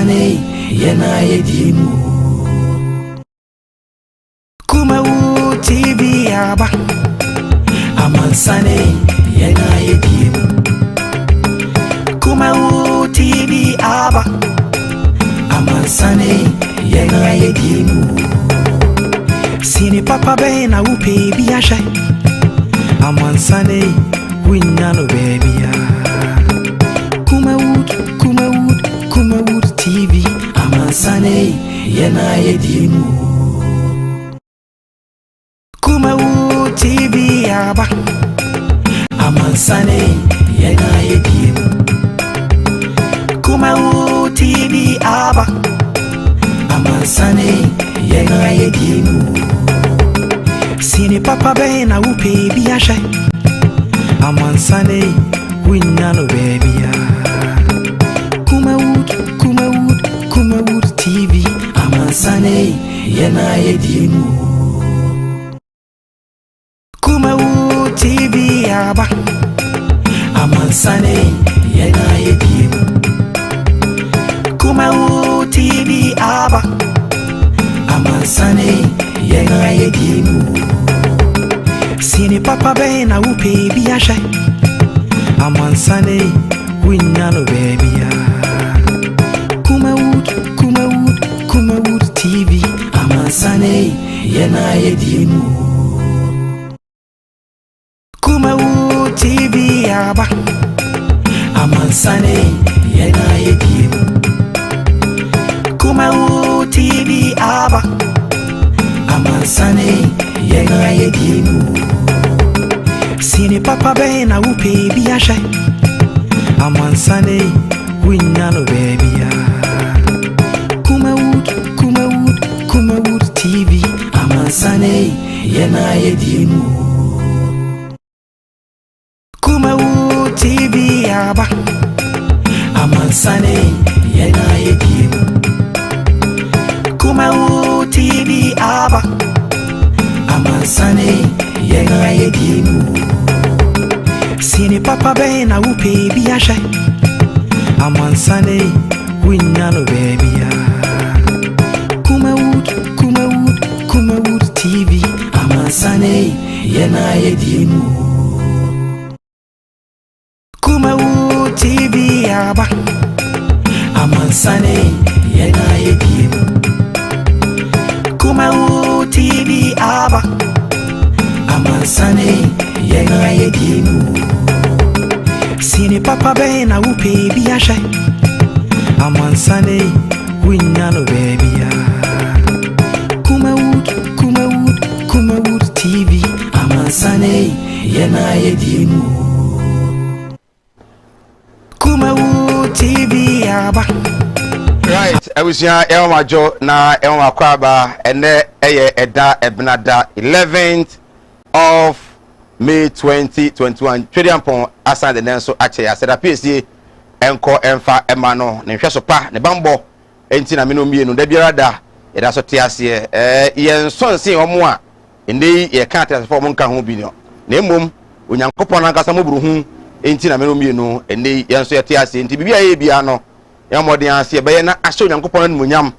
Amansane yena yedimu Kumawood TV aba Amansane yena yedimu Kumawood TV aba Amansane yena yedimu Sini papa bena upe biasha Amansane winyano baby Kumawood TV Amansane yena yedimu Kumawood TV aba Amansane yena yedimu Kumawood TV aba Amansane yena yedimu Sini papa bena upe biasha Amansane winyano baby Kumawood TV Amansane yena yedimu Kumawood TV aba Amansane yena yedimu Kumawood TV aba Amansane yena yedimu Sini papa bena upe biasha Amansane winyano baby Kumawood TV Amansane yena yedimu Kumawood TV aba Amansane yena yedimu Kumawood TV aba Amansane yena yedimu Sini papa bena upe biasha Amansane winyano baby Kumawood TV Amansane yena yedimu Kumawood TV aba Amansane yena yedimu Kumawood TV aba Amansane yena yedimu Sini papa bena upe biasha Amansane winyano baby Kumawood TV Amansane yena yedimu Kumawood TV aba Amansane yena yedimu Kumawood TV aba Amansane yena yedimu Sini papa bena upe biasha Amansane winyano baby Kumawood TV Amansane yena yedimu Kumawood TV aba Right, ebusia elma jo na elma kwaba ene eye eda ebnada 11th of May 2021 twediampon asan de nenso ache ya seda PSG enko emfa emano ne hweso pa ne bambo enti na meno mienu da biara da yeda so tiase yen sonse omo a ende ye kan tiase fo mo nka ho bi no na emom onyankopon ankasa moburu hu enti na meno mienu ende yen so ye tiase enti bibia ye bia no ya modin ase be ye na ahye onyankopon anumunyam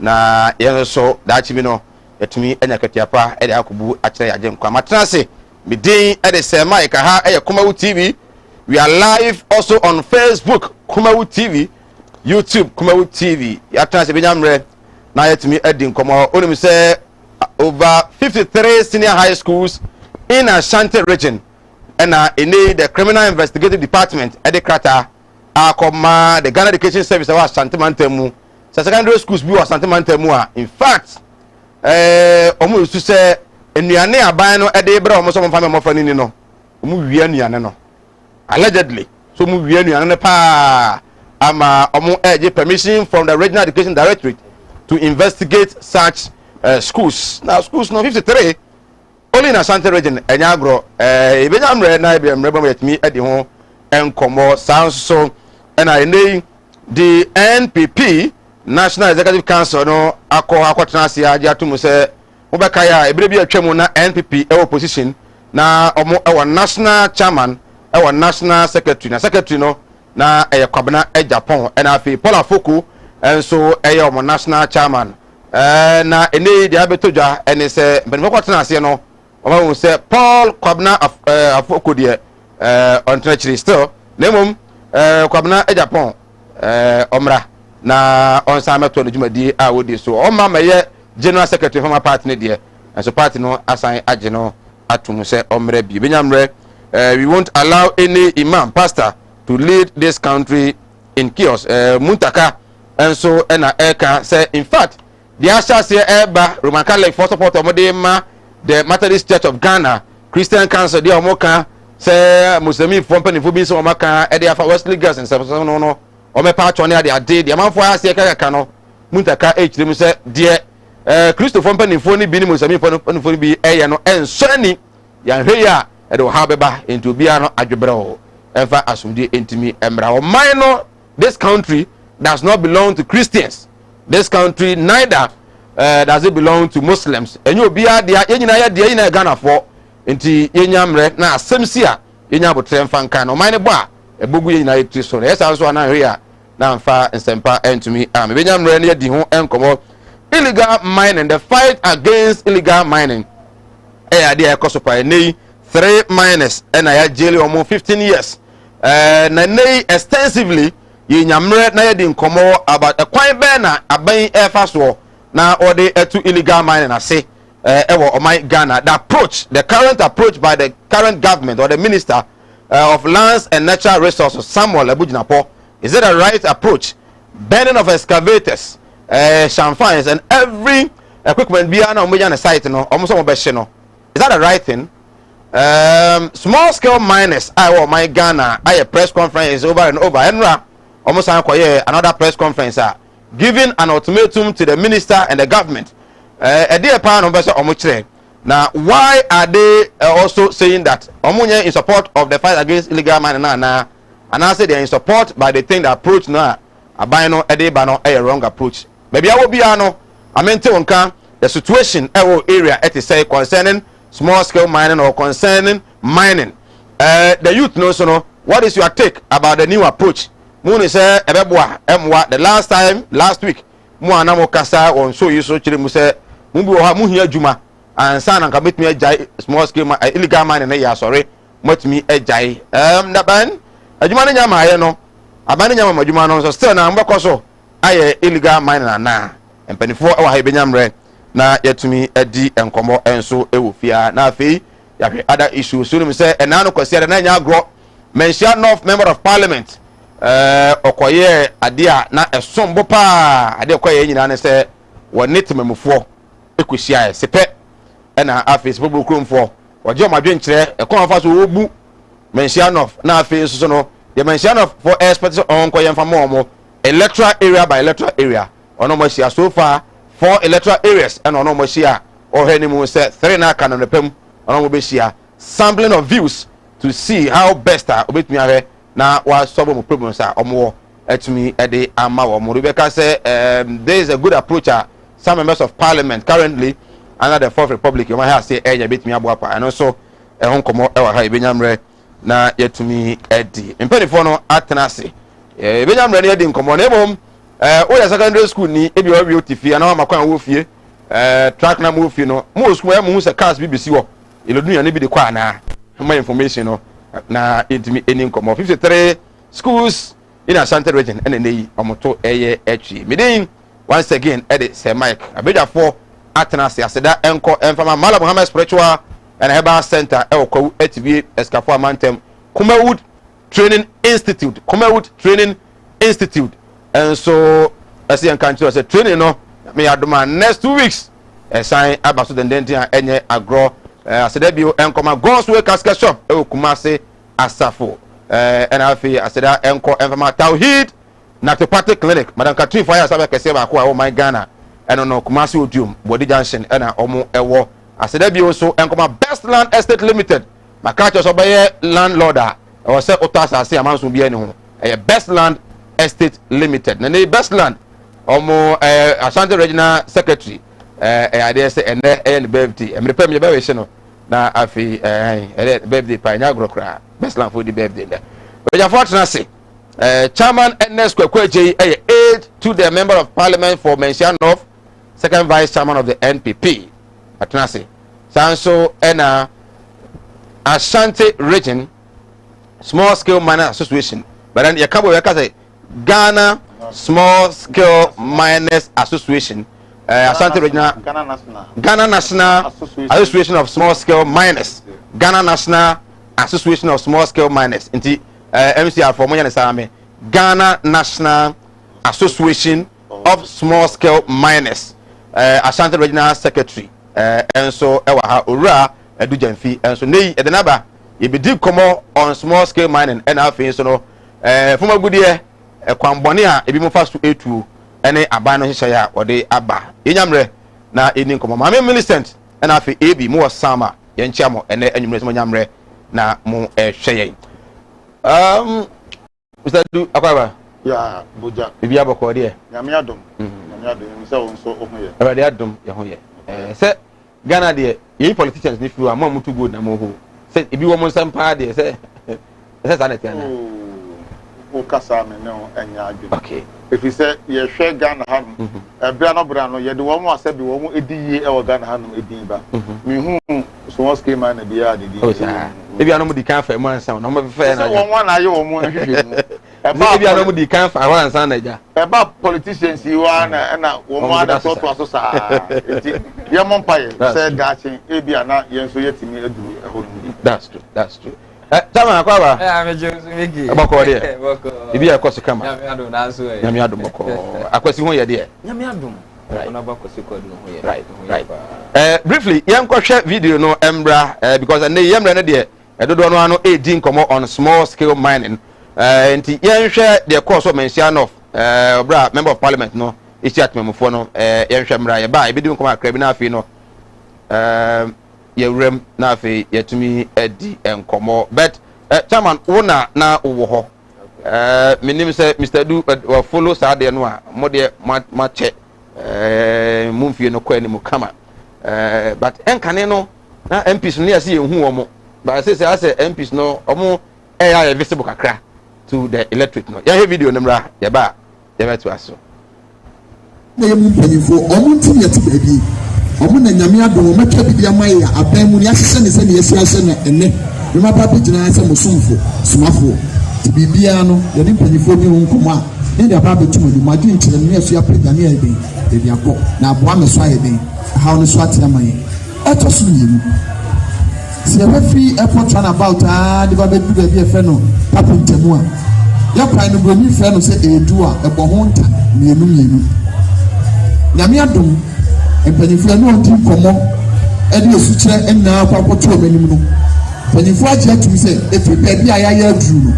na yen so da chi bi no yetumi enya katiapa e de akobu akire yaje nkwa matranse midin e de sema e ka ha e Kumawood TV. We are live also on Facebook Kumawood TV, YouTube Kumawood TV. Ya trans benyamre na yetumi edi nkomo onim say over 53 senior high schools in Ashanti region and in the criminal investigative department at the krata akoma the Ghana Education Service of Ashanti Mantemu secondary schools bi Ashanti Mantemu. In fact omo used to say enuane aban no e de bra omo so mo fa me mo fa ni no omo wi anuane no allegedly so mu wi anuane pa ama omo eje permission from the Regional Education Directorate to investigate such schools. Now schools no 53 only in Ashanti region enyagro ebenyamre na ebiamre bam yetimi edi ho enkomo sanso na ene the NPP National Executive Council no akotena ase age atumu se mobeka ya ebire bi atwam na NPP e opposition na omo e national chairman e national secretary na secretary no na e kwabena e Japan na afi Paul Afoko and so omo national chairman na ene dia betodwa ene se benimo kwatena ase no omo se Paul Kwabna afoko de on treachery still nemom Kwabna Japan omra na on sameto no jumadi a wodi so o ma meye general secretary former party ne de and so party no assign age no atum se omra bi benyamre we won't allow any imam pastor to lead this country in chaos muntaka and so na eka say in fact the asha say eba Roman Catholic for support omodema the Methodist Church of Ghana Christian Council de omoka say Muslim for penifo bi so omaka e de afa Wesley Girls and so no omepa atone ade ade de manfo ase kaka no muntaka echirem say de Christopher penifo ni bi ni Muslim penifo bi eye no enso ni yan hwe ya e de ha beba into bia no adwebre o enfa asumdi entimi emra o minor. This country does not belong to Christians. This country neither does it belong to Muslims. And you be at the Yenya Ghana for into Yenyamre na Semsia Yenya Botrem Fankan or mine bar a bugu United so yes also an area now far and semper and to me Benyamre near the home and come illegal mining, the fight against illegal mining. Dear Kosopa nay 3 miners and I had jail almost 15 years. Nay extensively ye nyamre na yedi nkomo about a kwan be na aban efa so na ode etu illegal mining ase ewo oman Ghana. The current approach by the current government or the minister of lands and natural resources Samuel Abujinapo, is it a right approach? Burning of excavators, champagnes and every equipment beyond on the site no almost no. Is that a right thing? Small scale miners I my Ghana I a press conference over and over Enra almost another press conference giving an ultimatum to the minister and the government. Now why are they also saying that in support of the fight against illegal mining and I say they are in support by the thing that approach now a wrong approach. Maybe I will be I mean the situation area say concerning small scale mining or concerning mining. The youth knows what is your take about the new approach? Moon say the last week Muanamo Kasa on so you so chile muse Muhia Juma and San and commit me a jai small scale illegal mining ya sorry much me a jai Naban a Jumani Yama no Abani Yama Jumano so still na Mbakoso I illegal mining na and penny 4 hour Benyam Red na yet to me a D and Como and so it will fear na fee other issues soon say and now consider na grow mention North Member of Parliament okoye adia na esombo pa ade okoye nyina ne se wonete memufo ekuhia sepe na afis bobo kromfo oje omadwe nkire ekon fa so obu mention of na afis so no the mention of for experts on koye mfa mo electoral area by electoral area ono mo hia so far 4 electoral areas and ono mo hia o he ni mu se 3 na aka no nepam ono mo be hia sampling of views to see how best obetumi ahe na wa solve problems omo etumi ede ama wo mo Rebecca say there is a good approach some members of parliament currently under the Fourth Republic you might have say enya betumi aboapa and also ehon komo e wa ha ebenyamre na yetumi edi mpenifo no atenase ebenyamre na edi nkomo na ebom o ya secondary school ni ebi o wi otifi na ma kwan wo fie track na mo fie no mo school mo se cars BBC wo elodun ya ne bi de kwa na my information no na intimi eni nkomo 53 schools in Ashanti region and nei omoto eye echi midin once again edit say Mike abeja for atenase aseda enko enfama Mala Muhammad Spiritual and Herbal Center ekwa etv escafo amantem Kumawood Training Institute and so as you can say training no me adoma next 2 weeks sign abaso den enye agro aseda bio enkoma God's Way Casket Shop Kumase Asafo and afi aseda enko enfama Tawhid Naturopathic Clinic Madam Katrin Fire sabe kese ba ko o my Ghana and no Kumasi Odium Body Junction and omo ewo aseda bio so enkoma Best Land Estate Limited makacho so be landlord o se otasa ase amanso bia ni ho Best Land Estate Limited na Best Land omo Ashanti Regional Secretary I dare say and birthday me pay me be we no na afi birthday pa nya agro kra Best Land for the birthday there we just fortunate say Chairman Ernest Kwekweje aid to the Member of Parliament for Mensia North, second Vice Chairman of the NPP. Atenase. Sanso ena Ashanti Region Small Scale Miners Association. But then Yakabo Yakase Ghana Small Scale Miners Association. Ashanti Regional Ghana National Association of Small Scale Miners. Ghana National Association of Small Scale Miners. Inti MCR for Moya Nesame. Ghana National Association of Small Scale Miners. Ashanti Regional Secretary. And so ewa ura edu jamfi and so nei edenaba ye be deep komo on small scale mining and afin so no fuma gudie kwambone a ebi mo fa so etu ene aban no hye ya ode aba yenyamre na eni komo ma me Millicent and afi ebi mo sama ye nchia mo ene anwumre so nyamre na mo hwe Mr. Du akwaba ya boja bibi aboko de nyame adom se won so ohoye abade adom ye hoye se Ghana de ye politicians ni fiwa mo mutu go na mo ho se ebi wo mo nsam pa de se sanete na o kasa me no enya adwe okay if you say ye hwe Ghana ha no bra no bra no ye de wo mo asabi wo mo ediye e wo Ghana ha no edin ba me hu so scheme man na bia de o sa ebi anu mo di kan fa mo ansam na mo fe na wo na ye wo mo hwehwe mu ebi anu mo di kan fa ho ansam na ja eba politicians yi wa na wo mo ada to so sa enti ye mo mpaye say gachi ebi ana ye nso yetimi aduru ehonu. That's true Tama akwaba me James Migi abako de ibi akoso kama nyame adom na so e nyame adom bako akwasi ho ye de nyame adom ona bako se kodi no ho ye right briefly yan ko hwe video no embra because na yemra no de edodo no ano edin komo on small scale mining enti yan hwe de course of Mensia North bra member of parliament no ichi atmemfo no yan hwe mra ye ba ebi dim komo akra bi na afi no ye rem na afi yetumi edi enkomo but chairman wona na wo ho menim say Mr. Du follow sa de no a mo de ma che mumfie no kwa ni mu kama but enkane no na MPs no yase yehu omo but say MPs no omo ya visible kakra to the electorate no ya video numra ya ba ya beto aso na yemu mpanyifo omo ntimi yete baabi omo na nyame adom metwa bibia mai ya aban mu ne ahye ne se ne yesi ahye na enne me ma papa gina se musumfo sumafo bibia no yedi mpanyifo bi nkomo a ne de papa betum ni madu nkyere ne asu apredane ya ebe de akọ na aboa me so ayebe ha no so atena mai eto so yemu si e free airport run about de ba bedu baabi e fe no papa ntemu a ya kwan no bromi fe no se edu a ebo ho nta mienu nyame adom mpanyifo no nti komo ede esu kire enna akwakoto omanim no mpanyifo agye atum se efi baabi a ya aduru no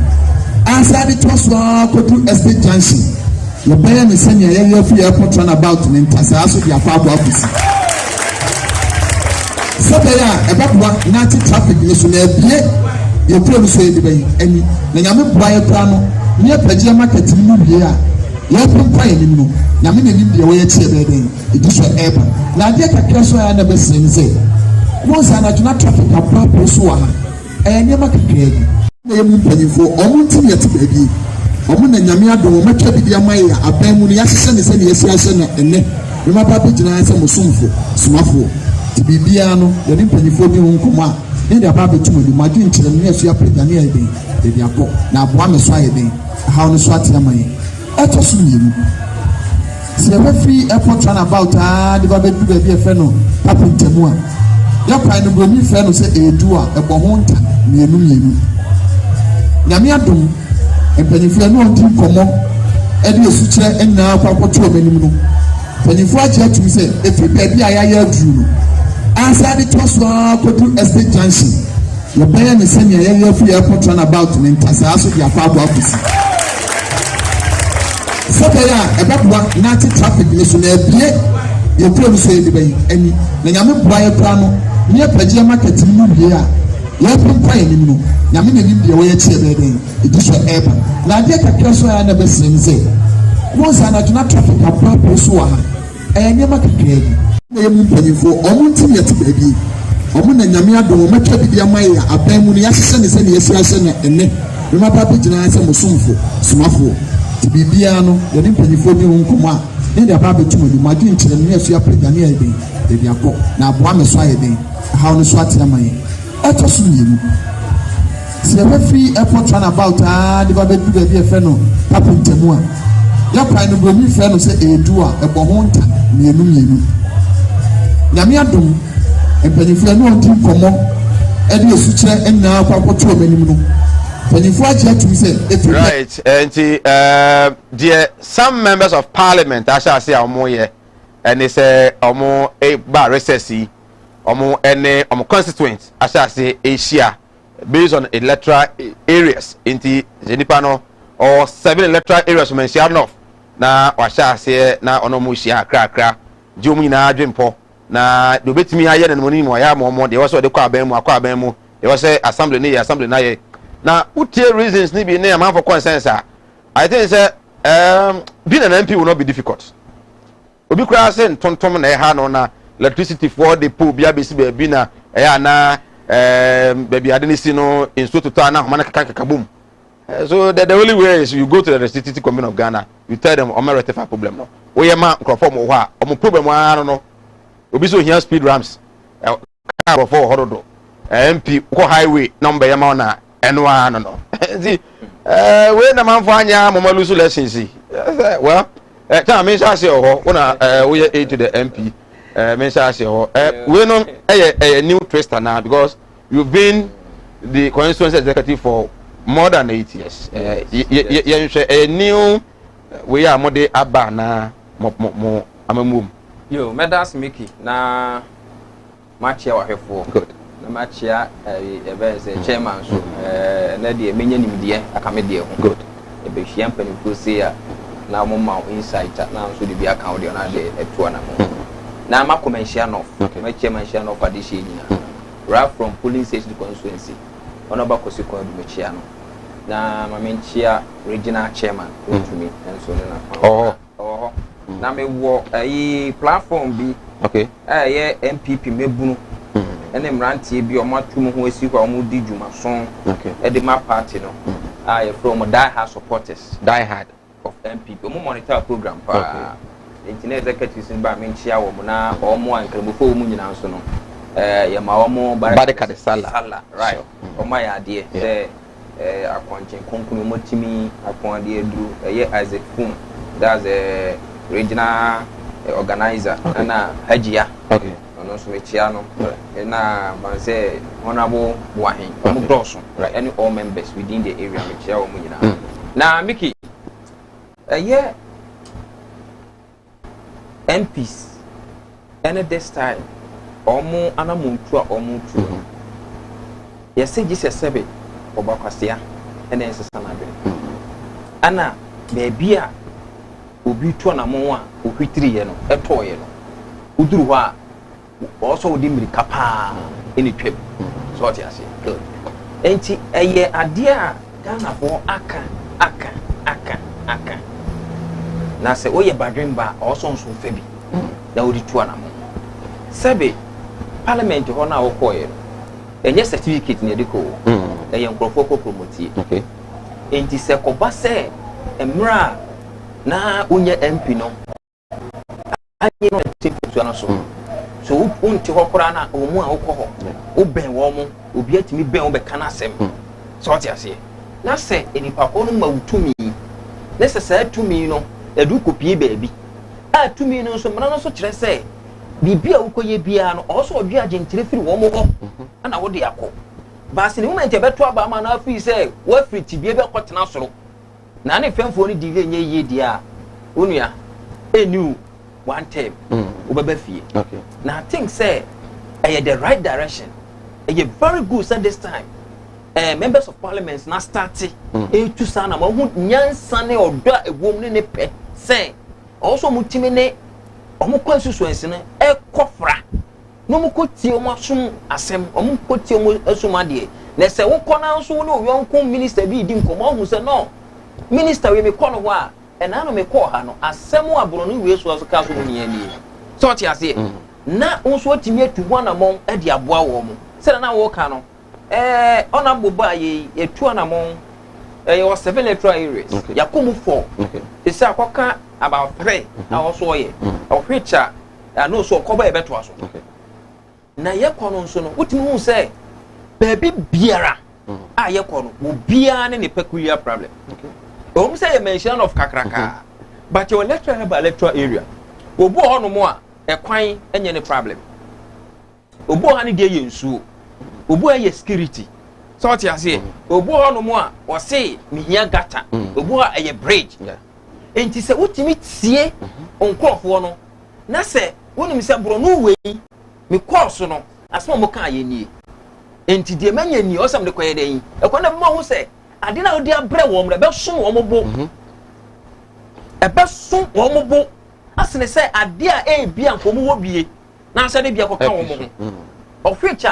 answer the toss kodu estate junction your buyer me send ya free airport run about me ntasa so dia pa abo afusi so be ya ebabwa na ti traffic ni so na ebie ye pro so e de bayi ani na nyame bua ye pra no ne pagye market ni mu bie a ye pompa ye ni no nyame na nim de wo ye tie be den e di so eba na de kakra so ya na be sense wo sa na juna traffic apro so wa e ne makakra na yemu mpanyifo omo ntimi yete baabi omo na nyame adom metwa bibia mai ya aban mu ne yahye ne se ne yesi ahye na enne me ma papa gina se musumfo sumafo bibia no yedi mpanyifo bi nkomo a ne de papa betum ni madu nkyere ne asu apredane ya ebe de akọ na aboa me so ayebe ha no so atena mai eto so yemu si e free airport run about de ba bedu baabi e fe no papa ntemu a ya kwan no bromi fe no se edu a ebo ho nta mienu nyame adom mpanyifo no nti komo ede esu kire enna akwakoto omanim no mpanyifo agye atum se efi baabi a ya aduru no answer the toss kodu estate junction your buyer me send ya free airport run about me ntasa so dia pa abo afusi so be ya ebabwa na ti traffic ni so na ebie ye pro so e de bayi ani na nyame bua ye pra no ne pagye market ni mu bie a ya pompa ye ni no nyame na nim de wo ye tie be den e di so eba na de kakra so ya na be sense wo sa na juna traffic apro so wa e ne makakra na yemu mpanyifo omo ntimi yete baabi omo na nyame adom metwa bibia mai ya aban mu ne yahye ne se ne yesi ahye na enne Rema papa gyina sɛ musumfo sumafo ti bibia no yɛ de mpanyifo bi ho nkɔmɔ a ne de papa betum di madwe nkyerɛ ne asu apagya ne ayɛ den ebi akɔ na aboa me so ayɛ den ha no so atena man ɛtɔ so mienu sɛ yɛbɛfiri airport runabout de ba bɛdu baabi ɛfɛ no papa ntamu a yɛkwan no bromi fɛ no sɛ ɛdu a ɛbɔ ho nta mienu nyame adom mpanyifo ne ɔdi nkɔmɔ ɛde esukyerɛ ɛnyinaa akɔ akɔto ɔmanim no mpanyifo agye atum sɛ right dear some members of parliament asha say omo ye and they say omo e ba recess omo ene omo constituent asha say Asia based on electoral areas inti jenipa no or 7 electoral areas mention enough na washa say na ono mo hia krakra je omo nyina adwempo na do betimi aye na mo ni mo ya mo de wo so de kwa aban mu de wo say assembly na ye na utie reasons ni bi na man for consensus I think say being an MP will not be difficult. Obi kura say ntontom na ha no na electricity for the pool bia besi be na na baby adenisi no in so total na homa na kaka boom. So the only way is you go to the electricity commission of Ghana, you tell them o rectify problem no. We ma nkrofo mo ho a o problem ano no. Obi so here speed ramps. Car for horodo. MP ko highway number ya ma na eno ano no. See we na man for anya mama lose lessons see. Well, time me say ho una we aid to the MP. Me say ho. We no a new twister now because you've been the constituency executive for more than 8 years. A new we are mode aba na mo amamum. Yo, medas Mickey na match ya wahefo. Good. Na match ya chairman so na de menye nimdie akame de ho. Good. E be hia mpanifo se ya na mo ma insight na so de bi account de na de eto na mo. Na ma commencia no. Ma chairman share no fa de she nyina. Right from polling station constituency. Ono ba kosi ko du mechia no. Na ma menchia regional chairman to me and so na. Oh. Na me wo platform bi. Okay. Ye MPP mebunu. Ene mrantie bi o matum ho asi ho o di djuma son. Okay. E de ma party no. From die hard supporters. Die hard Of MPP. O mo monitor program pa. Okay. Internet executives in ba menchia wo na o mo ankrabofo mu nyina so no. Ya ma o mo barika de sala. Right. O ma ya de say akwanchin konkunu motimi akwande duru Isaac Fum. That's a regional organizer and Hajia. Okay. No so mechiano na man say honorable wahin mudroso any all members within the area mechia wo nyina. Na Mickey MPs and this time omo anamuntu a omo tu yes say Jesus sebe obakwasea and ensesa na be ana baby a obi to na mo a ohwitiri ye no etoye no uduru ho a also odi mirika pa eni twem so what you say good enti eye ade a Ghana for aka na se oye badwemba also nso fa bi na odi to na mo sebe parliament ho na wo koye enye certificate ne ediko eye nkrofo ko promote okay enti se ko ba se emra na unye MP no anyi no tempetu na so unti hokora na omu a wokọ ho oben wo mu obi atimi ben wo be kana asem so what you say na se enipa ko no mawutumi na se sa tumi no edu kopie baabi a tumi no so mra no so kire se bibia wokoye bia no also odwe agentire firi wo mu ho ana wo de yakọ baasi ni moment e beto aba ma na afi se wo firi tibie be kwotena soro na ne femfo ni di enye yie dia onua enu one time ubebe fie okay now I think say the right direction very good at this time members of parliament na starting to sana ma hu nyansa ne odo ewom ne pe say also mutime ne omo constituency ne ekofra no mo kotie omo asum asem omo kotie omo asum ade na se wo kona nso ne oyonko minister bi di nkomo hu se no minister we me kono ho a ena no me ko ha no asemu abro no we so ka so ni ani so ti ase na unso otimi atu ho na mon e de aboa wo mo se na wo ka no ona boba ye etu na mon there was 7 electoral areas. Ya come 4. It's a coca about 3. I also ye. Of which I know so cover a better one. Na ye kono so no. What you say? Baby biara. Ye kono. Will be any peculiar problem. Say a mention of kakraka. But your electoral area. Obo ono mo a ekwan enye ne problem. Obo hani de ye nsuo. Obo ye security. So what you say? Obo ono mo a o say mihia gata. Obo a ye bridge. Enti se wotimi tie onkrofo no. Na se wonim se bro no we me course no. Asmo mo kan ye nie. Enti de manya ni osam de koye den. E ko na mo ho se ade na odi abre wo mre be so wo mo bo. E be so wo mo bo. Asene say ade a bia nkomo wo bie. Na se de bia ko kan wo mo. Of which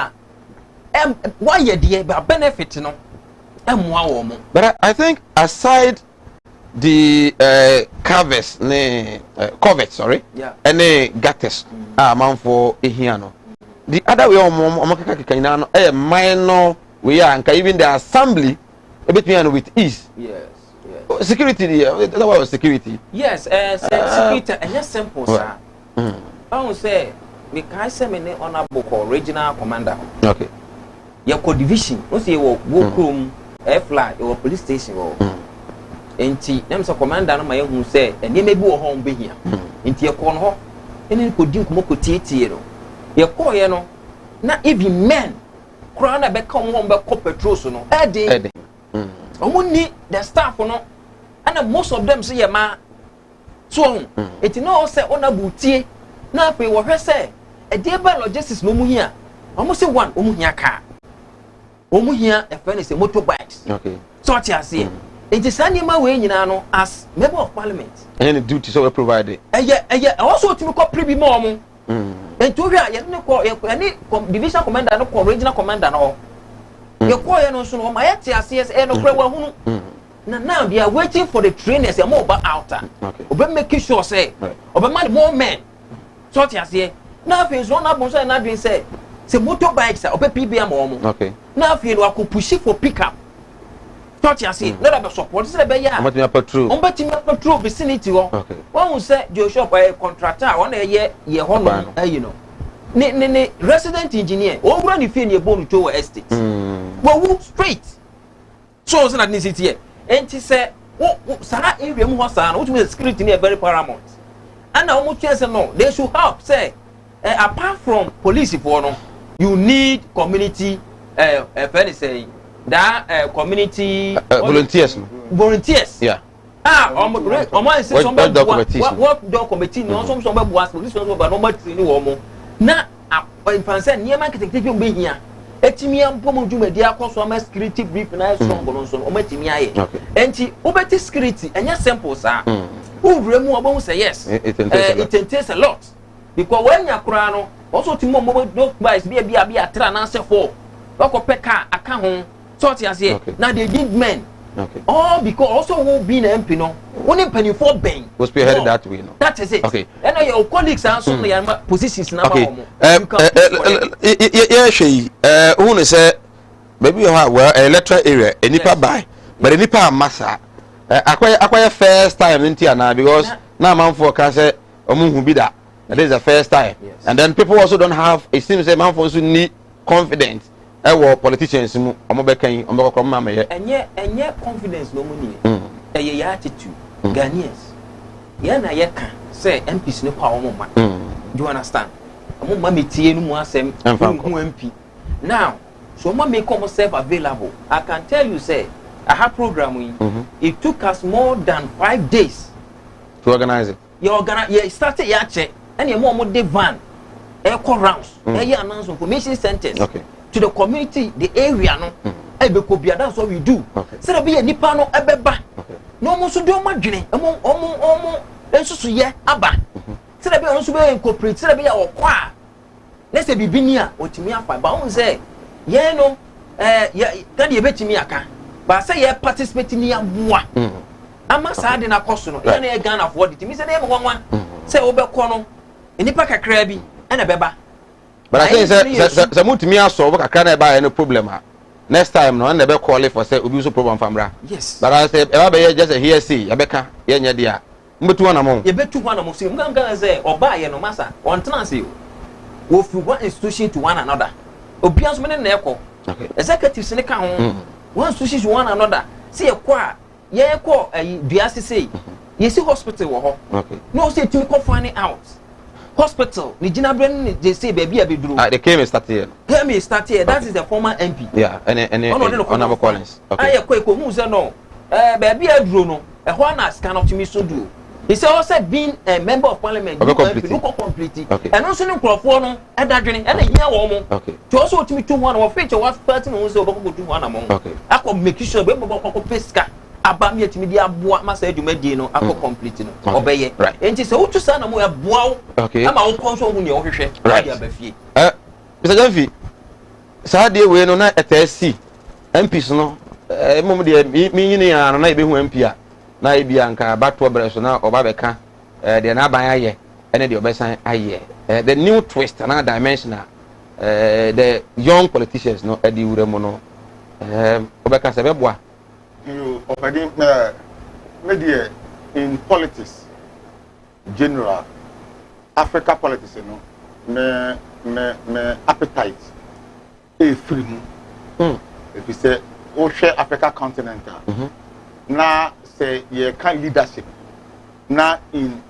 why ye de benefit no. Emwa wo mo. But I think aside the covers sorry, and the gutters man for hiano. The other way minor we are and even the assembly a bit with ease. Yes. Security, that was security. Yes, security and just simple, sir. I will say we can say me honorable regional commander. Okay. Your co-division, we say work room, fly or police station or enti nem so commander no ma ye hu say ene me bi wo ho be hia enti ye ko no ho ene ko din ko moko tietie no ye ko ye no na even men kura na be kan ho be ko petrol so no ede omuni the staff no and most of them say ye ma so enti no say ona butie na afi wo hwe say e de ba logistics no mu hia omo say one omu hia car omu hia e fa ne say motorbikes okay so ti ase it is animal way nyina no as member of parliament and the duty so we provide also to call privy more and to hear you call any division commander no regional commander no you call you no so no my TCS no kra wa hunu now they are waiting for the trainers and more outer okay obe make sure say obe man more men so ti ase now if one abon so na dream say motorbikes obe PBM mo okay now if you are push for pickup touch you see let us support say be ya on patrol vicinity ho one who say Joshua contractor one ye ho no you know ne resident engineer o gura ni fie ne bonu to estate wo straight so na ni city here enti say sana area mu ho sana which means security ne very paramount and na omo tell say no they should help say apart from police for no you need community fair say that community volunteers yeah what dog committee no some be boas police no ba no ma training wo mo na in France near marketing take be hia etimi ampomo dwumadi akoso ma security brief na strong no so o matimi aye enti obeti security enya simple sa uremu obo say yes it takes a lot because when yakura no also timo mo do buys be atra na say for okopeka aka ho sort as here now they did men all because also who being MP no only penny for ben was spearheaded that way no that is it okay and your colleagues are some your positions now yeah she who say maybe you have well electoral area enipa buy but enipa massa acquire first time in Tiana because now man for can say omu bi that is the first time and then people also don't have it seems say man for so need confidence politicians mu omobekan omekokro ma me enye confidence no mu ni eye ya attitude Ghanaians ya na ye kan say MPs no pa omoma do you understand omoma metie no mu asem hu MP now so omoma make self available I can tell you say I have programming it took us more than 5 days to organize it you started ya check and you more de van echo rounds announce information centers to the community, the area, no, that's what we do. So there be a nipa no ebeba. No mo so do ma dwene. Omo ensusu ye aba. So there be onso be incorporate. So there be a okwa. Let's say bibini a otimi afa. Ba on say ye no can ye betimi aka. Ba say ye participate ni aboa. Ama sa de na koso no. Ye na Ghana for the timi say na nwanwa. Say obekọ no. Nipa kakra bi e na beba. But I think the multi-media solve a can buy any problem. next time no na be call for say obi so program famra. Yes. But I say e ba be just a hear say e be ka ye nya dia. Mbetu wana mo. Ye betu wana mo say nganga say oba ye no masa on trans wo from one institution to one another. Obi anso me ne na ekọ. Okay. Executives ne ka ho. One institution to one another. See ekọ a ye ekọ duase say. Ye see hospital wo ho. Okay. No say to come find out. Hospital ni gina brand they say baby abeduru. Ah, the came start here. Came start here. That is the former MP. Yeah, and honorable Collins. Okay. Aye ko mu say no. Baby aduro no. E ho na scan of me so do. He said also being a member of parliament you complete. Okay. And also no crofo no e da dwene e na hia wo mo. Okay. To also to me to one of feature was person who say obako to one among. Okay. Akọ make sure be bako peska aba me atimi dia boa masa adwumadie no akọ complete no obeye. Enti se wotu sa na mo ya boa wo. Okay. Ama wo konso hu ne wo hwehwe. Right. Ya ba fie. Mr. Jamfi. Sa de we no na etasi MPs no mom de mi nyini ya no na ebe hu MP a na ibi anka bato breso na oba beka de na ban aye ene de obesan aye the new twist na dimension the young politicians no edi wuremo no obeka se beboa you already media in politics general Africa politics no me appetite e free mu if you say o share Africa continental na say ye can leadership na in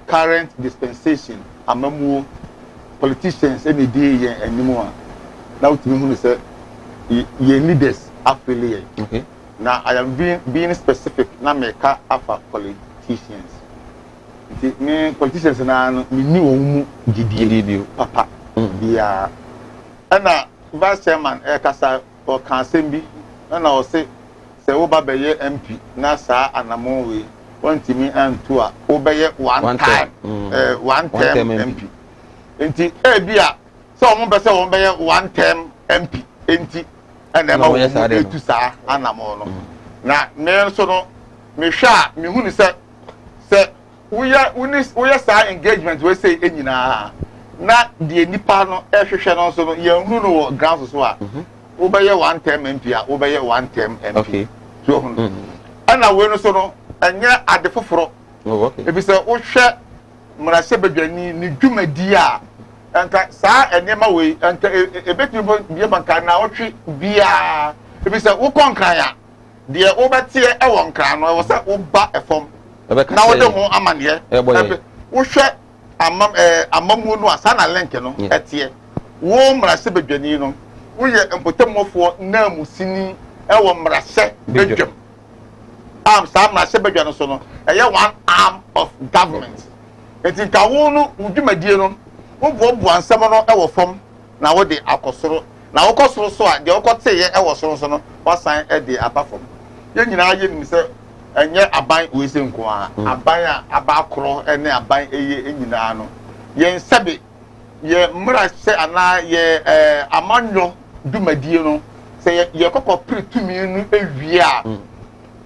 current dispensation amamu politicians any day ye anymore na utimi hu say ye leaders affiliate. Okay. Now I am being specific na meka afa politicians. Me politicians na me ni omu gidie papa bia ana vice chairman kasa o kan bi na o say wo ba be ye MP na sa anamon we wantimi antu a wo be ye one time MP enti bia so o mo be say wo be ye one term MP enti ana ma wo etu sa anamon no na me so no me hwa me hu ni say we sa engagement we say enyina na de nipa no ehwehwe no so no ye hu no wo ground so a wo be ye one term MP a wo be ye one term MP. Okay. So ana we no so no anya ade foforo. Oh, okay. Ebi se wo hwe mrase badwani ni dwumadi a anka saa enema we anka ebetumi bie banka na wo hwe bia ebi se wo konkran ya de wo betie e wo nkran no wo se wo ba efom na wo de ho amane wo hwe amamu no asa na link no etie wo mrase badwani no wo ye empotemofo na musini ewo mrase bedwam sa mrase bedwa no so no eye one arm of government enti ka wo no udwumadie no wo bobu ansam no ewo fom na wo de akosoro na wo kosoro so a de wo koteye ewo soro so no wasan e de abafom ye nyina ye nim se enye aban we se nko a aban a abakoro ene aban eye enyina no ye nsabe ye mrase ana ye amanyo dwumadie no say ye kokko pretumi nu ewie a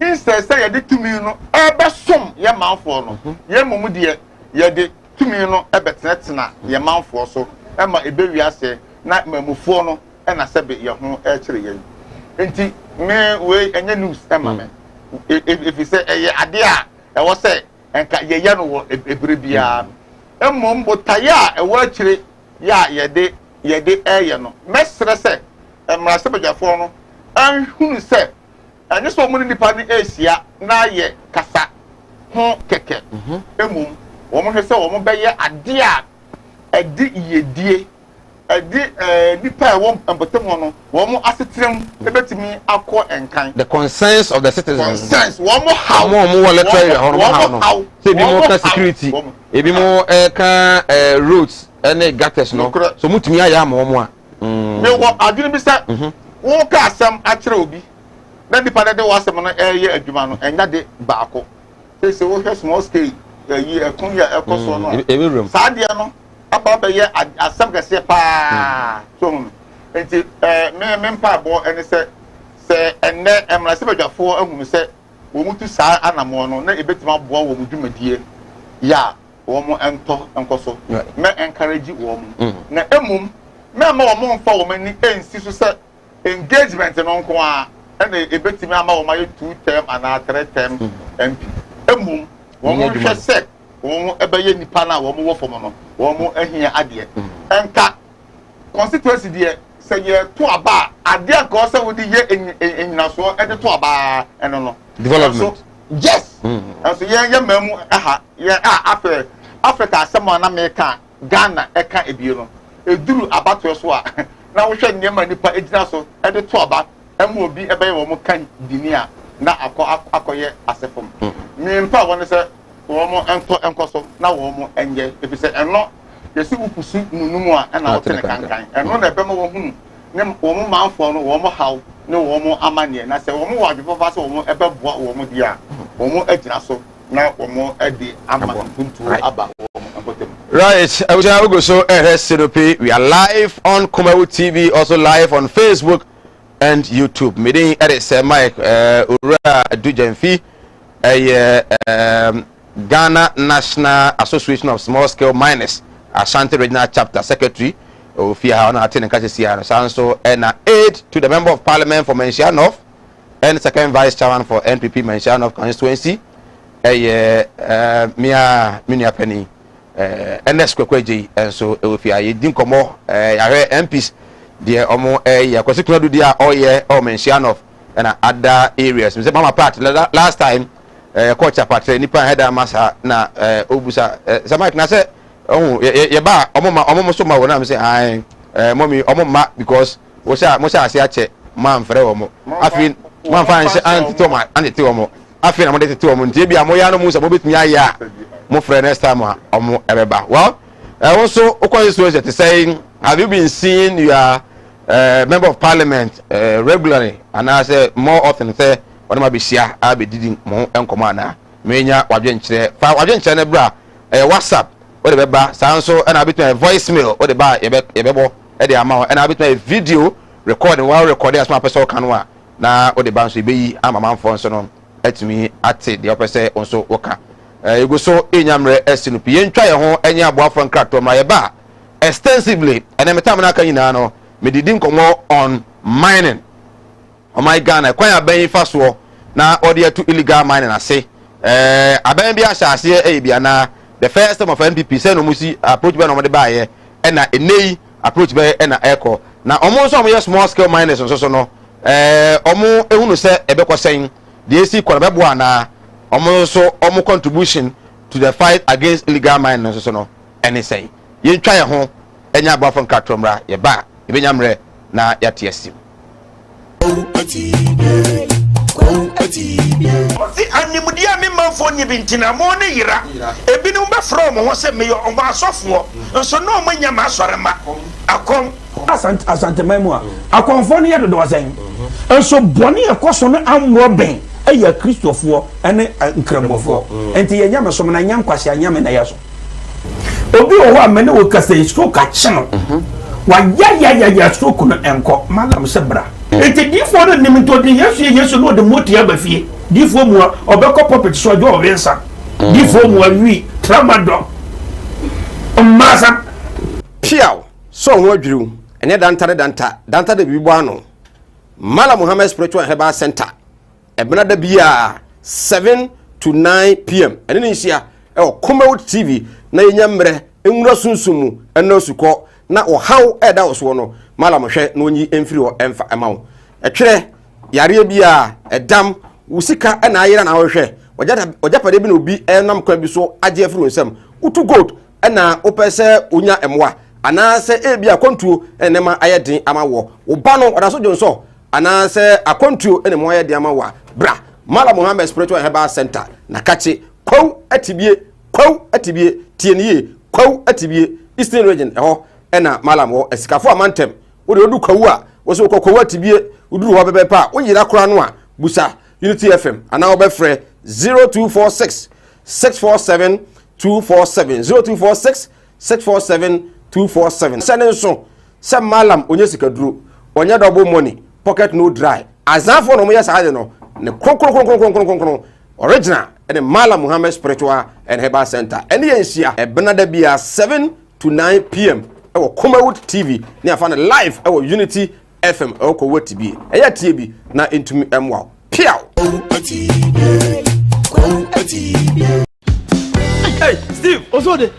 instead say ye de tumi no ebe som ye manfo no ye momu de ye de tumi no ebe tenetena ye manfo so e ma ebe wiase na mamufo no e na sebe ye ho e kire ye enti me we enye news e ma me if you say ye ade a e wo say enka ye ye no wo ebere bia e mom botaya e wo kire ya ye de ye no mesre say mrase badwafo no anhunu se anye so mo ni nipa ni esia na ye kasa ho keke emum wo mo hwese wo mo be ye ade a edi yedie edi nipa e wo mpotem no wo mo asetrem ebetimi akọ enkan the concerns of the citizens. Concerns wo mo how mo electoral how say bi mo ka security ebi mo ka roads ene gutters no so mutumi aya ma mo a me wo adwene bi sa wo ka asem akere obi na nipa de wo asem no eye adwuma no enya de baako se wo hwe small scale yi ekun ya ekoso no sa de no aba ba ye asem kase pa so enti me mpa bo ene se enne emrase badwafo ahunu se wo mutu sa anamo no na ebetima boa wo mudwumadie ya wo mo ento enkoso me encourage wo mo na emum me ma wo mo mfa wo mani ensi so se engagement no nko a ene ebetimi ama wo maye 2 term and 3 term MP emum wo mo hwe se wo mo ebeye nipa na wo mo wo fom no wo mo ahia ade enka constituency de se ye to aba ade ka se wo di ye enyinaso e de to aba eno no development yes so ye mamu aha ye Africa asema na America Ghana eka ebie no eduru abato so a na wo hwe nyema nipa ejina so e de to aba emu obi ebe wo mo kan dini a na akoye asefom mi mpa won se wo mo enko so na wo mo enye efise eno yesi wupusu nunumu a na wo tene kankan eno na ebe mo wo hunu ne wo mo manfo no wo mo haw ne wo mo amane na se wo mo wadwo fa se wo mo ebe boa wo mo dia wo mo ejina so na wo mo edi ama kuntu aba wo mo akotem. Right, I will go so we are live on Kumawood TV, also live on Facebook and YouTube. Meeting at it, Mike Ura Dujenfi, Ghana National Association of Small Scale Miners, Ashanti Regional Chapter Secretary, Ofia on attending Kachisia Sanso, and aide to the Member of Parliament for Mensianov, and second Vice Chairman for NPP Mensianov constituency, Mia Penny. NS kwekweji enso ofia yedin komo yare MPs de omo ya kwasikuna do dia oye o Mensianov and other areas. Mse mama part last time coach apart nipa header masa na obusa sama na say oh ye ba omo so ma wona me say ai mommy omo ma because mo sha ase ache ma mfre omo afin ma fa nse anti omo afin na mo de tete omo ntie bia mo ya no mu sa mo betumi aya mo friend next time omo ebeba. Well, also okwani to saying, have you been seeing your member of parliament regularly? And I say more often say when ma be share I be diding mo enkomo na menya wadwenkyere fa wadwenkyere na bra WhatsApp o de beba sanso and I be to voicemail o de ba yebebo e de ama and I be to video recording while recording as my person kanwa na o de ba so ibeyi amamanfo nso no atumi ate de opese onso woka you go so enyamre esinupi yentwa ye ho enya aboafo nkrato ma ye ba extensively and em time na kan yina no me didi nkomo on mining oh my Ghana kwan aban fa so na ode to illegal mining ase aban bi ahase bia na the first time of NPP say no musi approach be no de ba ye na enei approach be na echo na omo so omo small scale miners so no omo ehunu se ebekosen de esi kwara bebo na omo contribution to the fight against illegal mining so no any say ye twa ye ho enya abafo nkatromra ye ba ebenyamre na yate asim Oti animudia me manfo nyi bintina mo ne yira ebinu be from ho se me yo omo asofo nso no mo nya ma asorema akon asantemamu akonfo ne yedo do wasen nso boni ekoso no amro ben eya kristofo ene nkrambofo enti yenya mesom na nyam kwase anyam na yeso obi oho amene wo kase stroke a chino wa ya stroke no enko malam sebra enti difo no nimto de yesu no de moti abafie difo mu obekọ puppet so jo owensa difo mu awi tramadol masa piao so ho adwiru ene danta de bibo ano Mala Muhammad Spiritual Herbal Center ebena da bia 7 to 9 p.m. ene ni hia Kumawood TV na yenyamre enwura sunsumu eno suko na ohaw eda oso no mala mohwe na onyi emfiri ho emfa emawo etwere yare bia edam usika na ayira na wohwe ojapade bi na obi enam kwa bi so age afiri nsam utu gold na opese onya emwa anase ebia kontuo enema ayedin amawo oba no odaso jonso anase akontuo enema ayedin amawa bra Mala Muhammad Spiritual Herbal Center na kache kwa atibie tieniye kwa atibie Eastern Region eho ena Malam wo esikafo amantem wo de odu kwawu a wo so kwa atibie uduru ho bebepa wo yira kora no a busa Unity FM ana wo befre 0246 647 247 0246 647 247 senenso se Malam onye sikaduru onye double money pocket no dry azafo no mo yesa hade no ne kron original and Mala Muhammad Spiritual and Herbal Center and the Asia Benada Bia 7 to 9 p.m. Our Kumawood TV near find live our Unity FM Kumawood TV eya tie bi na entumi emwa piao. Hey Steve Ozode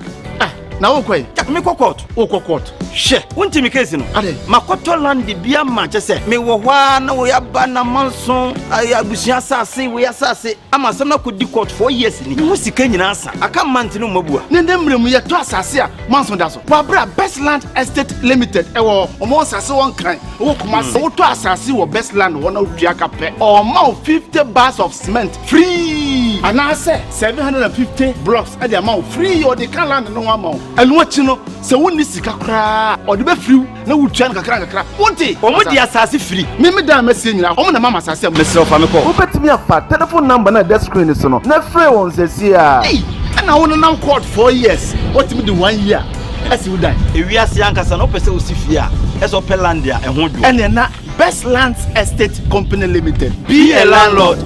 na wo kwai me kokot wo kokot she wonti mi case no ade makoto land bia ma che se me wo hwa na wo ya ba na manso abusia asase wo ya asase ama sam na kodi court 4 years ni wo sika nyina asa aka mante no mabua ne ndemrem ye to asase a manso da so wa bra Best Land Estate Limited e wo omo asase won kan wo kuma se wo to asase wo Best Land wo na dua kape o ma 50 bars of cement free and I say 750 blocks at the amount free or the can land no amount and what you know se woni sika kra or the be free na wutua na kakra wonte omo di asase free me da message nyina omo na mama asase mesel fa me call wo betimi afa telephone number na the screen so no na free won se sia na won na court 4 years what me the 1 year as you die ewi ase ankasa no pese osifia eso pelandia e ho du ene na Best Lands Estate Company Limited be a landlord.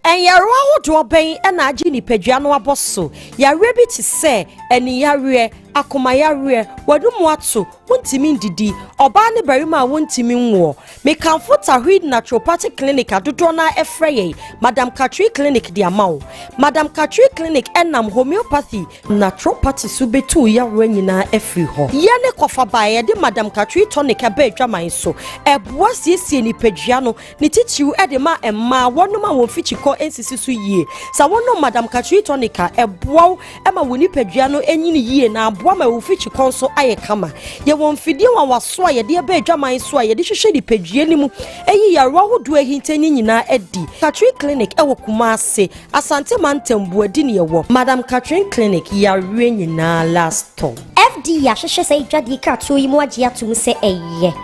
And yarwa wodo ben na agi ni padua no aboso yarwe bi ti se eni yarwe akoma yarwe wadumu ato wontimi ndidi oba ne barima wontimi nwo me kanfo tahwid naturopathic clinic adodo na efreye Madam Katri Clinic di amawo Madam Katri Clinic enam homeopathy naturopathy subetu yarwe nyina efri ho ye ne kofa bae de Madam Katri tonic aba adwaman so eboa siesie ni padua no ne titiw de ma emma wonoma won fichiko ensisi so yie sa wono Madam Katri tonica eboa ema woni padua no enyini yie na aboa ma wo fichiko so aye kama ye won fidie wa waso ye de aba adwaman so ye de hwehwe di padua ni mu eyi yarwa hodo ahintani nyina edi Katri Clinic ewo Kumase Asante Mantembu adi ne yewo Madam Katri Clinic yarwe nyina last time FD ya hwehwe sei dwade ka to yi mu agye atum se eye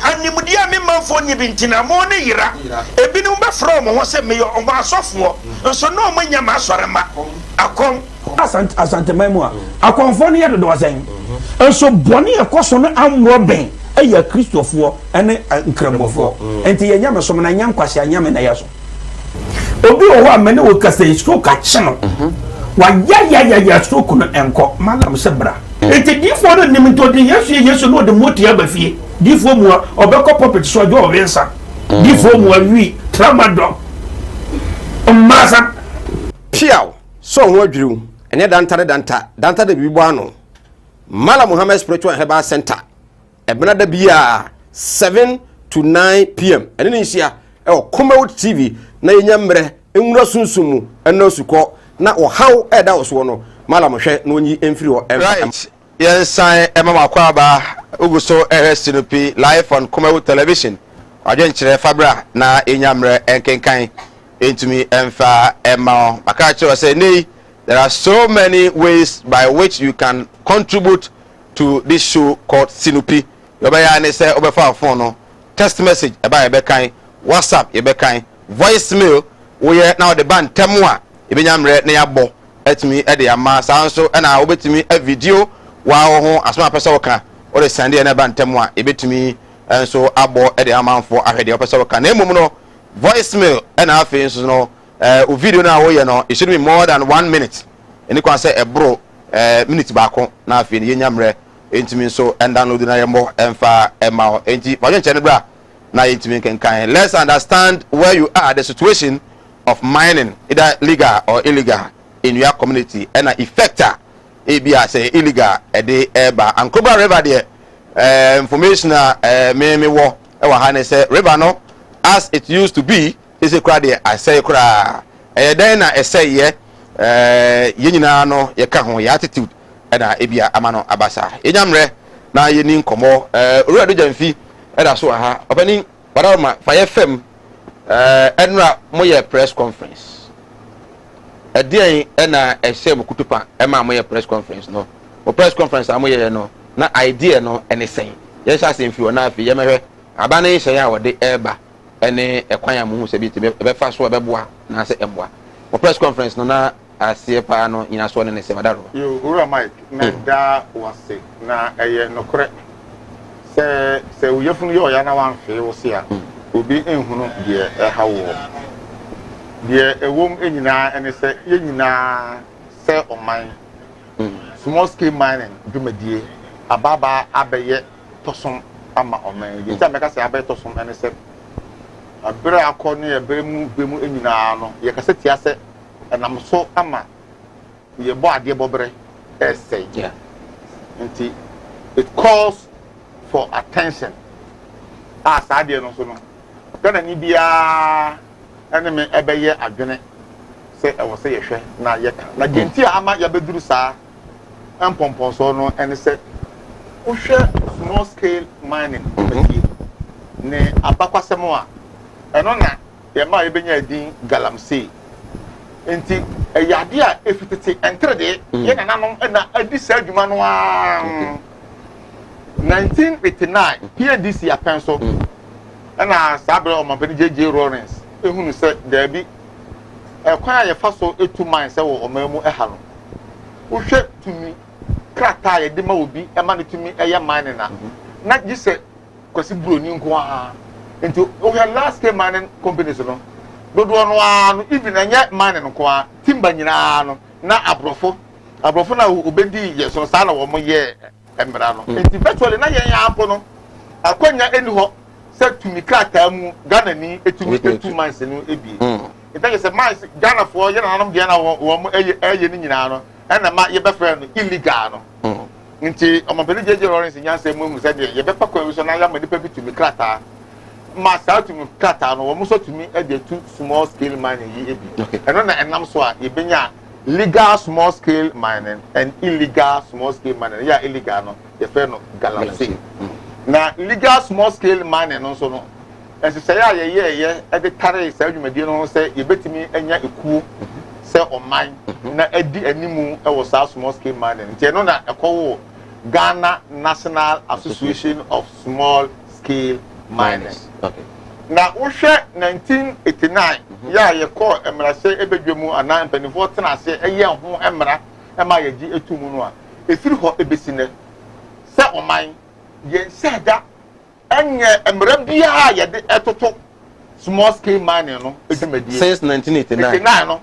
animudia me manfo nye bintina mo ne yira ebinum be from ho se me yo omo asofo nso no mo nya ma asorema akom asante maimu akonfo ne yedo do wasen nso bone ekoso no amwo ben eya kristofo ene nkrambofo enti yenya mesom na nya nkwase anya me na yeso obi o ho amene wo kasa stroke a chino wa ya stroke no enko malam sebra enti difo no nim to de yesu no de moti abafie difo mu obekọ puppet so jo owensa difo mu awi tramadol masa piao so ho adwiru ene danta de bibo ano Mala Muhammad Spiritual Herbal Center ebena da bia 7 to 9 p.m. ene ne nsia e Kumawood TV na yenya mre enwura sunsumu ena osuko na ohaw eda oso no Mala mohwe na onyi emfiri o right yes I am makwaba uguso Sinopi live on Kumawood television adwenkyere fabra na enyamre enkenkan entumi emfa ema makacho say nei there are so many ways by which you can contribute to this show called Sinopi yobeya ne say obefa phone no text message eba ebekan WhatsApp ebekan voicemail we now the band temu a ebenyamre ne yabo etumi e de ama sanso na obetumi a video wa ho asoma pesa woka o de sande na band temu a ebetumi enso abo e de amanfo ahwede pesa woka na emum no voicemail na afi nso no o video na wo ye no it should be more than 1 minute eni kwa say ebro minute baako na afi ne yenyamre entimi nso and download na yembo emfa ema enti wajenche ne bra na entimi kenkan. Let's understand where you are, the situation of mining either legal or illegal in your community and an effector ebia say illegal e de eba Ankoba river there information me wo e wa ha ne say river no as it used to be is a crowd there I say kra then na e say ye nyina no ye ka ho ya attitude na ebia amano abasa enyamre na ye ni nkomo owurado jamfi e da so ha obani barama fire fm enra moye press conference edian na ehye mukutupa ema moye press conference no o press conference amoye no na idea no anything ye sha se mfi na afi ye mehwe abana ye hye ya wode eba ene ekwan ya mu se bi te be fa so be boa na se emboa o press conference no na asie pa no nyina so ne se madaro yo ura mike na da wase na eye no kore se uyefunu yo ya na wan fe wo se a obi enhunu de hawo de ewom enyina ene se yenyina se oman small scale mining dwumadie ababa abeye tosom ama oman ye ta meka se abeye tosom ene se abere akọ ne abere mu bemu enyina no ye kase tia se enam so ama ye bo ade bobere essay nti it calls for attention ade no so no kana ni bia ene me ebeye adwene se e wo se ye hwe na ye ka na genti ama ya beduru saa ampompon so no ene se wo hwe small scale mining ne abakwasemo a eno na ye ma ye benya din galamsey enti eyade a efitete entrede ye nananom na adi sa adwuma no a 1989 PNDC apenso na sabre o mapeni JJ Lawrence ehunu se da bi ekwan ye faso etu man se wo omamu eha no wo hwe tumi krata ye de ma obi e ma no tumi eye man na gise kwasi broni nko a enti o hwe last scale mining companies no dodo no a no even anya mining nko a timba nyina no na abrofo na obedi ye so sa na wo mo ye emra no enti virtually na ye ya ampo no akwanya eni ho se tumi krata mu Ghana ni etumi 2 months no ebi ita se months Ghana for ye na nanom de na wo mo eye ni nyina no na ma ye be friend illegal no nti omabeli jeje Lawrence nyanse mu se de ye be pa kwa so na ya ma nipa bi tumi krata ma sa tumi krata no wo mo so tumi e de two small scale mining yi ebi eno na enam so a ye benya legal small scale mining and illegal small scale mining ya illegal no ye fe no galamsey na legal small scale mining no so no ensese ya ye e de tare sa adwumadie no se ye betimi anya ekuo se oman na adi animu e wo sa small scale mining nti no na ekowo Ghana National Association of Small Scale Miners na wo hwe 1989 ya ye ko emrase ebedwemu ana mpanifo tena ase eye ho emra e ma ye gi etumu no a efiri ho ebesine se oman ye sada enye emra bia ye de etoto small scale mining no edumadi since 1989 no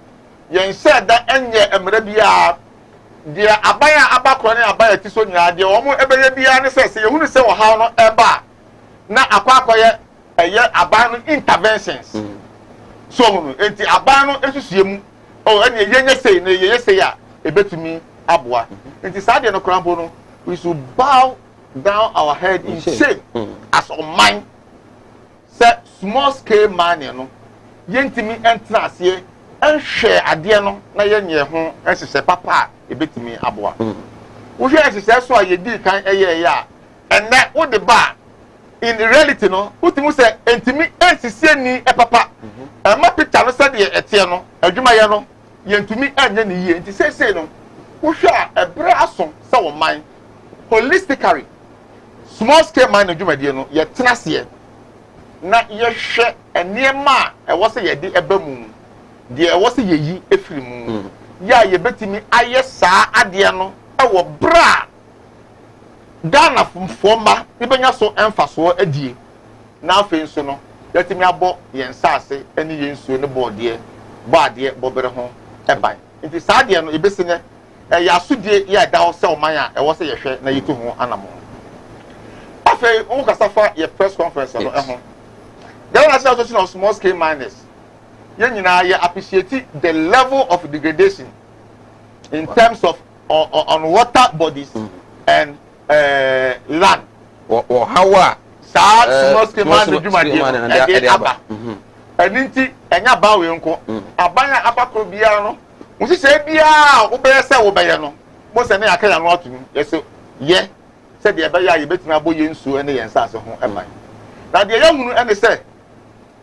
ye sada enye emra bia dia abaya abakro ne abaya tiso nyina dia wo mo ebeye bia ne se ye hunu se wo ha no eba na akwakoye eye aban interventions so hunu enti aban no esusue mu o ene yenye sei na yeye sei a ebetumi aboa enti saa de no krampo no we should bow down our head in shame as a man say small scale mining no yentimi entra ase enhwe ade no na yenye ho esese papa ebetumi aboa wo hwe esese so a yedi kan eye ya enne wo de ba in reality no utimu se entimi ensisie ni epapa ma picture no se de etie no adwuma ye no yentumi anya ni ye enti sei no wo hwe a ebre aso se wo man holistically small scale mining adwumadie no ye tenase na ye hwe eniema e wo se ye de eba mu de e wo se ye yi efiri mu ya ye betimi aye saa ade no e wo bra Ghana fomfoma ibenya so emfaso adie na afen so no yatimi abo yen sase eni yensuo ne bode bade bobere ho eban nti saade no ebesine ya sudie ya da o se oman a e wo se ye hwe na yitu ho anamo afen on kasafa ye press conference no ho Ghana Association of Small Scale Miners yen nyina ye appreciate the level of degradation in terms of on water bodies and land or how small scale mining adwumadie aba eninti enya ba we nko abanya abakro bia no wo se bia wo be se wo be ye no mo se ne akaya no atu yese ye se de be ya ye betuna aboye nsu ene ye nsa ase ho eman na de ye hunu ene se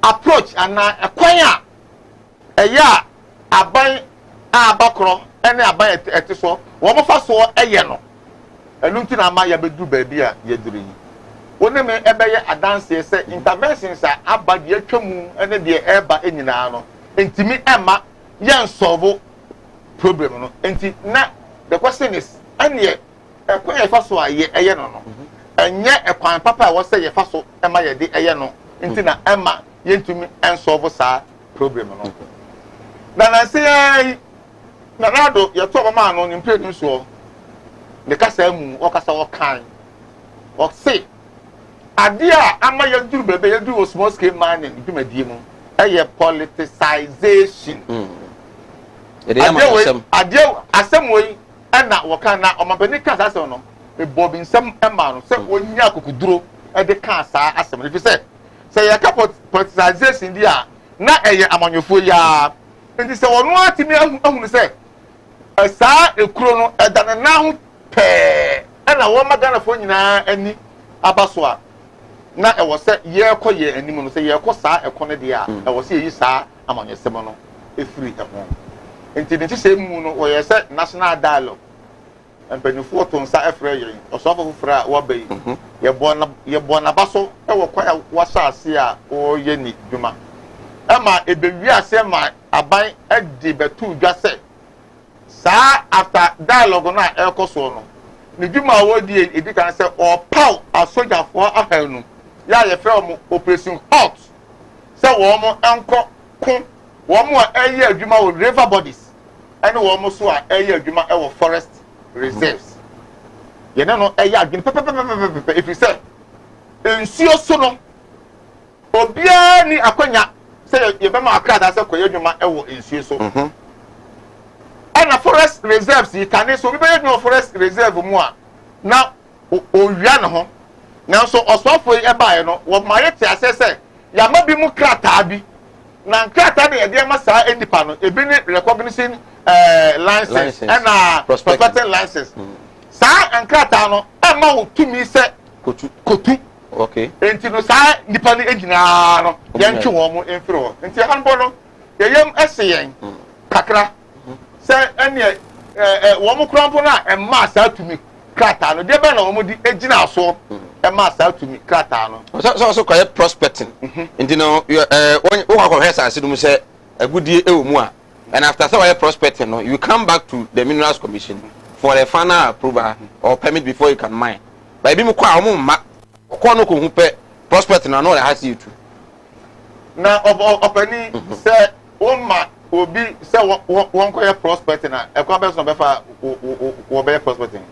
approach ana ekwan a eya aban abakro ene aban etiso wo mo fa so eye no elunti na ma ya bedu baabi a ya duru yi woni me ebeye adanse se interventions a abadi atwamu ene de eba enyina no entimi ema yen solve problem no enti na the question is ene ekwan ye fa so aye eye no no enye ekwan papa wo se ye fa so ema ye de eye no enti na ema yentumi en solve sa problem no na se na rado ye to mama no ni mpredun so ne kasa mu o kasa wo kan o say adia ama yaduru bebe yaduru small scale mining dwumadie mu eye politicization adia asem we na wo kan na o mabani kasa asem no e bobi nsem ema no se onya akokuduro e de kan saa asem no fi se ye ka politicization dia na eye amanyofo ya nti se wono atimi ahunu se saa ekuro no edane na ho pe na wo magana fo nyina ani abaso a na e wo se ye koye anim no se ye ko saa ekone de a e wo se yi saa amanyesem no efiri eho nti nti se mu no wo ye se national dialogue empanifo to nsa efre ye osofo fra wo bai ye bona baso e wo kwa wa saase a o ye ni dwuma ema ebewi ase ma aban edi betu dwa se saa after dialogue na ekoso no ni dwuma wo di edi kan se o pow asojafo ahanu ya ye fẹ́ ọmọ operation hot sẹ wọ́n mọ ẹnkọ kún wọ́n mọ ẹyẹ adwuma wọ river bodies ẹni wọ́n mọ so a ẹyẹ adwuma ẹwọ forest reserves yẹn nínú ẹyẹ adwene pẹpẹpẹpẹpẹ efi sẹ nsuo so no obiara ni akonya sẹ yẹ bẹ ma akrada sẹ kọ yẹ adwuma ẹwọ nsuo so ẹna forest reserves yìí kane so obi bẹ yẹ adwuma forest reserve mu a na owia ne ho. Now so osofo e baaye no wo maye ti asese ya ma bi mu krata bi na krata de ye ma saa enipa no ebi ni recognition license and prospecting license saa ankrata no e ma wo tumi se kotu okay enti no saa nipa ni ejina no ye ntwe wo mu enfiri ho enti hanbo no ye yem eseyen kakra se ene wo mu krampo na e ma saa tumi krata no de be na wo mu di ejina aso ma sa to me krata no so kway prospecting enti no wo kwa hesa ase dum say agudie e wo mu a and after so prospecting no you come back to the minerals commission for a final approval or permit before you can mine but bi mu kwa mo ma ko no ko hu pe prospecting no na has you too na opani say o ma obi say won kway prospecting na e kwa be so be fa wo be prospecting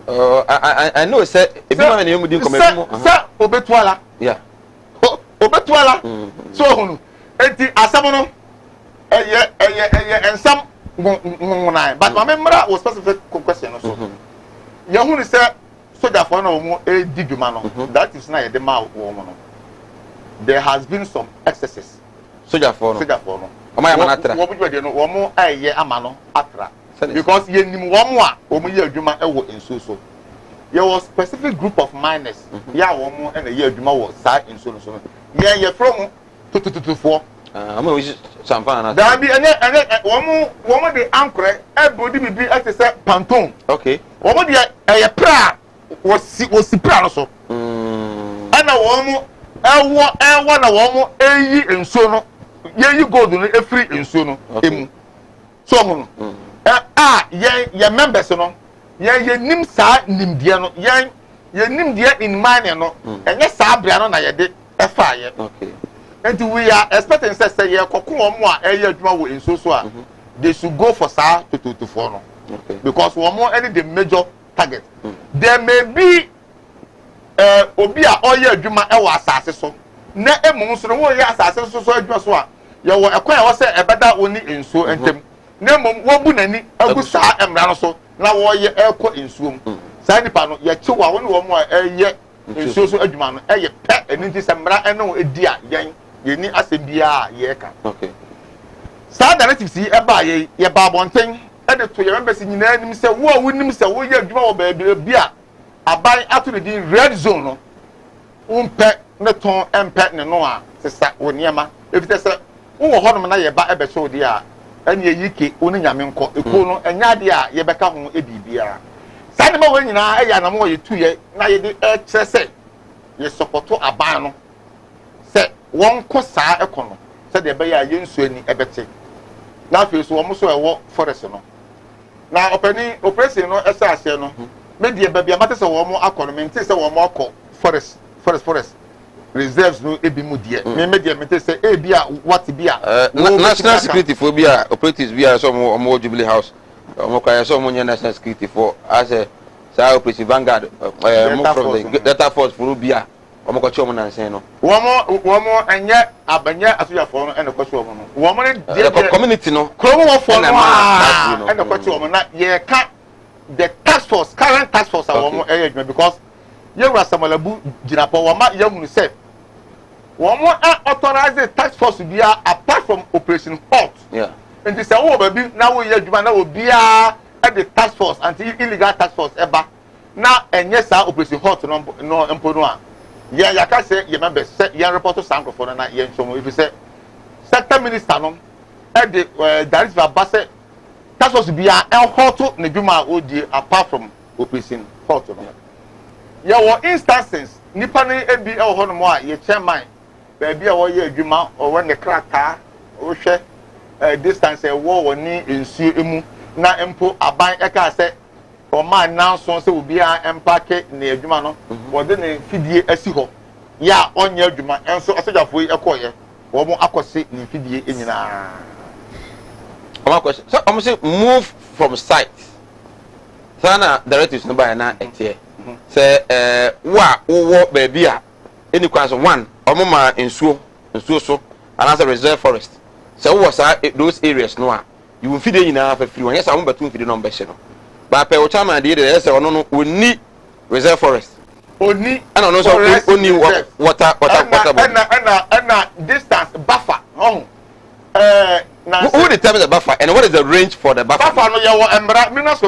I know say if you want to do comment sir obetuala yeah obetuala so hunu enti asamo no eye ensam ngunai but my member was specific question so ye hunu say soldier for na omo e diguma no that is na ye de ma wo mo no there has been some excesses soldier for no omo ya manatra wo buju de no wo mo eye ama no atra because ye nim wo mo a omo ye adwuma e wo enso so there was specific group of miners ya wo mo e na ye adwuma wo sa enso no so ye from tutututufoɔ ama we champagne na da bi ene wo mo de ankre e body bibi e te se panton okay wo mo de ye pra wo si pra no so ana wo mo ewo na wo mo eyi enso no ye yi gold no efiri enso no emu so mo ye members no ye nim saa nimdie no ye nimdie in mine no enye saa bra no na ye de efa ye okay and we are expecting say ye kokon omo a eye adwuma wo enso so a they should go for saa to no okay because one more any the major target there may be obi a oye adwuma e wo asase so na emu so no wo ye asase so adwuma so a ye wo ekwan wo say ebeda oni enso entem na mom wo bu nani agu saa emra no so na wo ye ekọ ensuom saa nipa no ye che wa woni wo mo eye ensuo so adwuma no eye pe eniti se mra eno edi a ye ni asembia ye ka okay saa directives yi eba ye ba bonten e de to ye members nyina nim se wo a wonim se wo ye adwuma wo ba bia aban ato de din red zone no umpe ne ton empe ne no a sesa wo niema efite se wo ho no na ye ba ebe so di a ene yike oni nyame nko eko no enya de a ye beka ho ebibia saa de ma wo nyina e ya na mo ye tu ye na ye de e kire se ye support aban no se won ko saa eko no se de be ya ye nsu ani ebete na afi so wo mo so e wo forest no na opani operation no esa ase no me de be bia mate se wo mo akọ no me nte se wo mo akọ forest reserves no ebi mu die me de mete se e bia what bia national security for bia operatives bia so mo Jubilee house mo kwa so mo national security for as Sa Operation Vanguard move from the Delta Force for Ubia. Omo ko chom na nsen no. Womo enye abanya asojafo no ene ko chom no. Womo the community no. Kromo for no ene ko chom na ye ka the task force current task force womo edwuma because ye wura samalabu ginapo woma yamunu se womo authorize the task force bia apart from Operation Hot. Yeah. And this wo ba bi na wo ye adwuma na obia at the task force anti illegal task force eba na enye sa Operation Hot no mpo no a ya ka say ye member say ye report to sankrofo na ye nchomo if you say sector minister no at the director base task force bia en hot na dwuma odi apart from Operation Hot no ya wo instances nipa ne ebi e wo ho no mo a ye chairman ba bia wo ye adwuma o we ne kraka wo hwe distance e wo woni ensuo emu na empo aban e ka say o man now so say obi a empake na adwuma no wo de ne fidie asi ho ya onye adwuma enso osojafo yi ekoye wo mo akose ne fidie enyina Oma question. So I'm say move from site. Sana directives no by na etie. Say wo baby a any kwan so one omo ma ensuo so and as a reserve forest. So wo say those areas no a you will feed nyina fa free one. Yes, I won betu feed no be she no. But per chairman dey say ono no oni reserve forest. Oni and ono so oni water and distance buffer. Who determines the buffer and what is the range for the buffer? Buffer no yawo emra Minas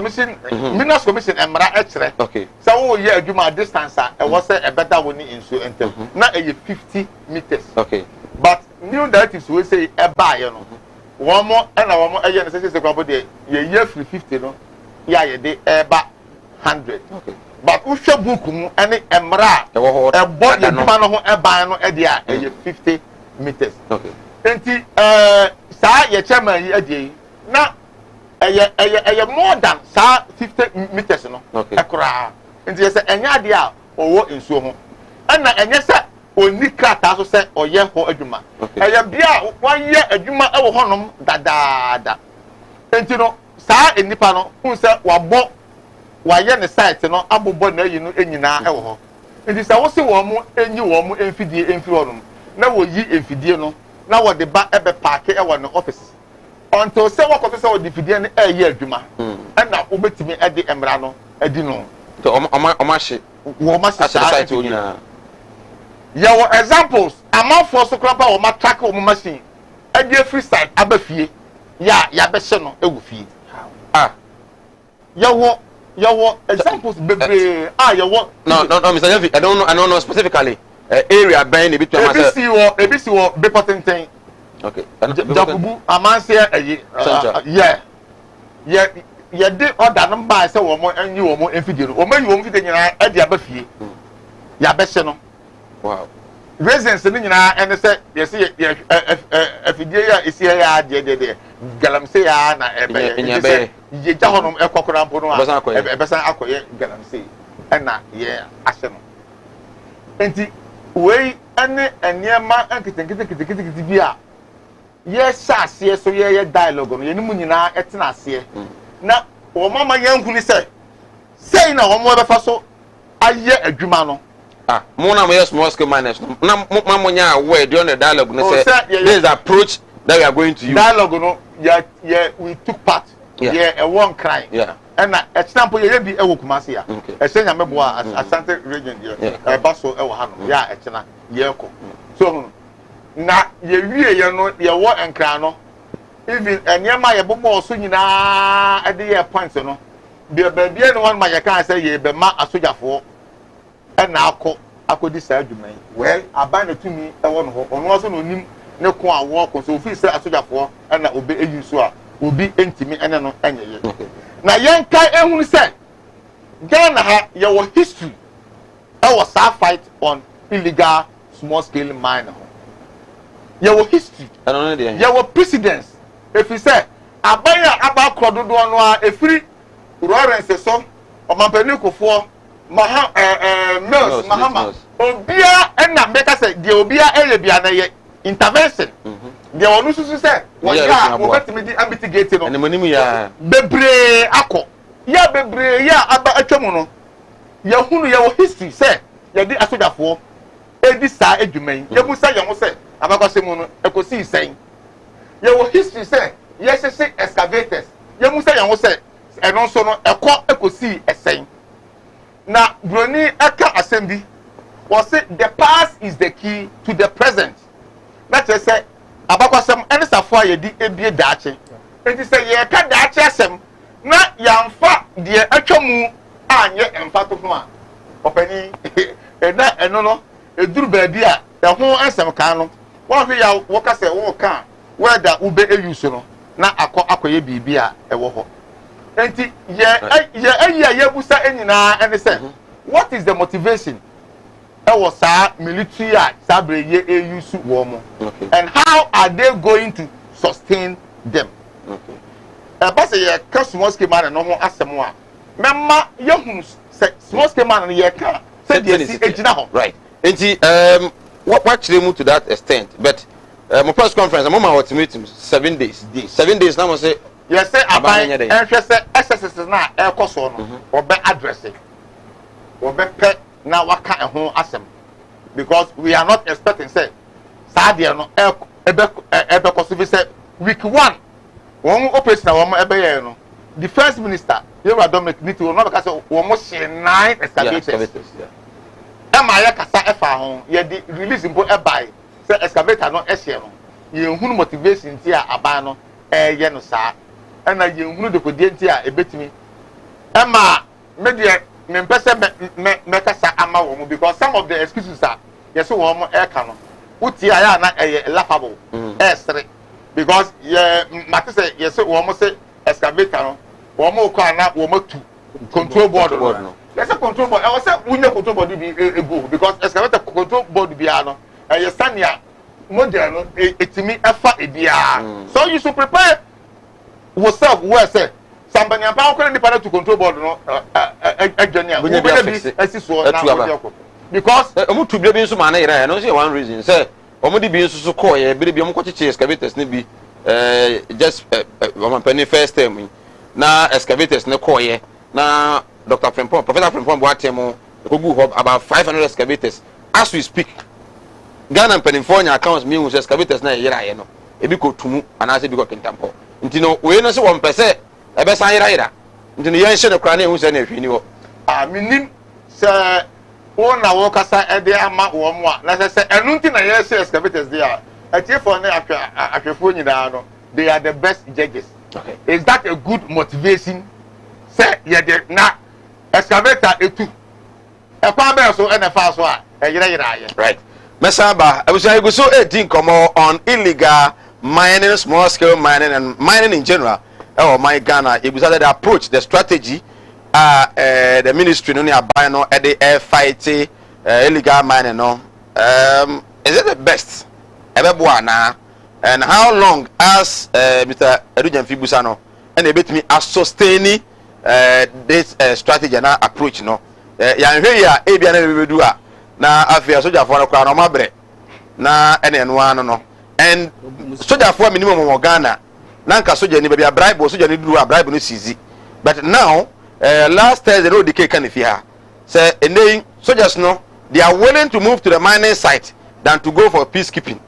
Commission emra echere. Okay. So wo ye adwuma distance e was say e better woni insu enter. Na e 50 meters. Okay. But new directives we say e ba ye no. One more and one more eye say say kwabo de ye free 50 no. Ya ye de e ba 100. Okay. But who should book mu any emra e bo ye adwuma no ho e ba no e dia e 50 meters. Okay. Enti sa ye chairman yi adie na eye more than sa 50 meters no ekura enti ye say enya ade a owo nsuo ho na enye say oni krata so say oye ho adwuma eye bia wan ye adwuma e wo honom dadaada enti no sa enipa no hu say wabo waye ne site no abobo na yi no enyina e wo ho enti sa wo se wo mo enyi wo mo enfidie emfi honom na wo yi enfidie no na what the back ebe park e won office until say what say what defidie na e ye adwuma na obetimi e de emra no adi no so omashi site onyina ya wo examples amount for so krapa o ma track o machine e de free site abafie ya be hye no e wo fie ya wo examples bebre ya wo no Mr. Jeff I don't know specifically area buying between myself. ABC wo Bepotenten. Okay. Jakubu amanse yeah de order number say wo mo anyi wo mo enfidie no. Wo ma yi wo mo fidie nyina e dia ba fie. Ya be hye no. Wow. Reasons ni nyina ene say yes afidie ya esi ya de galamse ya na ebe ye ja honom ekokora mpo no a ebesan akoye galamse na ye ahye no. Enti wey ane eniema anketenkete bia ye sase so ye dialogue no ye nimu nyina etena ase na wo mama yanhuni say na wo mo be fa so aye adwuma no mo na mo yes small scale miners no na mo nya aware during the dialogue no say there is approach that we are going to use dialogue no we took part a one cry and example ye bi e wo Kumasi ya e se nya mebo a Asante region e ba so e wo ha no ya e kina ye ko so na ye wie ye no ye wo enkra no even enyema ye bobo so nyina e de ye points no be ba bia no one ma ye kan say ye be ma asojafo e na akodi sa adwuman well aban na tumi e wo no ho ono so no nim ne ko awo ko so ofi say asojafo e na obe eyi so a obi entimi ene no enye ye na yenkai ehunu say Ghana ha your history was a fight on illegal small scale mining. Your history I don't know there your precedence if you say abaya aba krododo no a efiri Lawrence so o mampani kofo Mills Mahama obia na make say the obia eye bia na ye intervention the onu susu say wo ya wo betimi di mitigate no ene manimu ya bebre akọ ya bebre ya aba atwamu no yɛhunu yɛwɔ history sɛ yɛde asogyafoɔ edi saa adwuman yɛmu sɛ yɛn ho sɛ abakɔsɛ mu no ɛkɔsi sɛn yɛwɔ history sɛ yɛhyehyɛ excavators yɛmu sɛ yɛn ho sɛ ɛno nso no ɛkɔ ɛkɔsi ɛsɛn na broni ɛka asɛm bi wɔsi the past is the key to the present na kyerɛ sɛ abakɔsɛm ɛne safoa yɛde ebie daakye nti sɛ yɛka daakye asɛm na yɛmfa deɛ atwa mu anyɛ ɛmfa to ho a ɔpani ɛna ɛno no eduru baabi a ɛho asɛm kan no wɔn hwɛ yɛ wɔka sɛ wɔn ka wɛda ube eyu so no na akɔyɛ biribi a ɛwɔ hɔ nti yɛ ayi a yɛbusa nyinaa ɛne sɛ what is the motivation ɛwɔ saa military a saa bere yɛ eyu so wɔn mo and how are they going to sustain them ɛba sɛ yɛ ka small scale man no ho asɛm a mɛma yɛhunu sɛ small scale man no yɛ ka sɛ deɛ si egyina hɔ right nti what kyerɛ mu to that extent but my press conference mo ma ultimatum 7 days 7 days na mo say yes say aban ehwɛ sɛ SSS na ɛkɔ so no ɔbɛ address ɔbɛ pɛ na waka ɛho asɛm because we are not expecting say saa deɛ no ɛbɛ kɔ so fi sɛ week 1 wɔn operation na wɔn ɛbɛyɛ no the first minister yɛwura Dominic Niti wɔn bɛka sɛ wɔn hyɛ 9 excavators ɛma yɛ kasa ɛfa ho yɛde release mpo ɛbae sɛ excavator no ɛhyɛ no yɛnhunu motivation ti a aban no ɛyɛ no saa ɛna yɛnhunu dekodie nti a ebetumi ɛma media mempɛ sɛ mɛkasa ama wɔn because some of the excuses a yɛsɛ wɔn ɛka no wotie a yɛ na ɛyɛ laughable ɛsere because mate sɛ yɛsɛ wɔn sɛ excavator no wɔn kɔ ana wɔn tu control board no yɛsɛ control board ɛwɔ sɛ wunye control board bi ego because excavator control board bi ano ɛyɛ sania model no etimi ɛfa ebia so you should prepare yourself well say somebody ampa okore nipa na to control board no adwane a wo be bi asi so na wo because omu tu bi nso ma na yera no say one reason say omu di bi nso so call ye bi omu kɔkyeche excavators ne bi just omu penny first time na excavators ne call ye na Dr. Frimpong Professor Frimpong Boatemo kogu about 500 excavators as we speak Ghana Penifonian accounts me who excavators na yera ye no ebi ko tumu anase bi ko kentampo nti no we no se won pese e be san yera nti no yen hye no kra na ehu se na ahwini wo minim se won na wo kasa e de ama wo mo a na se enu nti na ye se excavators there atiefo na ahwefo nyina no they are the best judges okay is that a good motivation say ye de na excavator etu e kwa be so e na fa so a e yera ye right Mesaba, I was going to say 18 come on illegal mining, small scale mining, and mining in general. Oh my Ghana, it was the approach, the strategy. The ministry no near buy no at the air fighting illegal mining no. Is it the best ever buana? And how long as Mr. Erujan Fibusano and they bet me as sustaining this strategy and approach no. Yan here, Abian do na afia soja fo no kwa no mabre na ene no ano no and soja fo minimum mo Ghana na nka soja ni bia bribe soja ni duru bribe no sizi but now last Thursday no dike kan fi ha say enei soldiers no they are willing to move to the mining site than to go for peacekeeping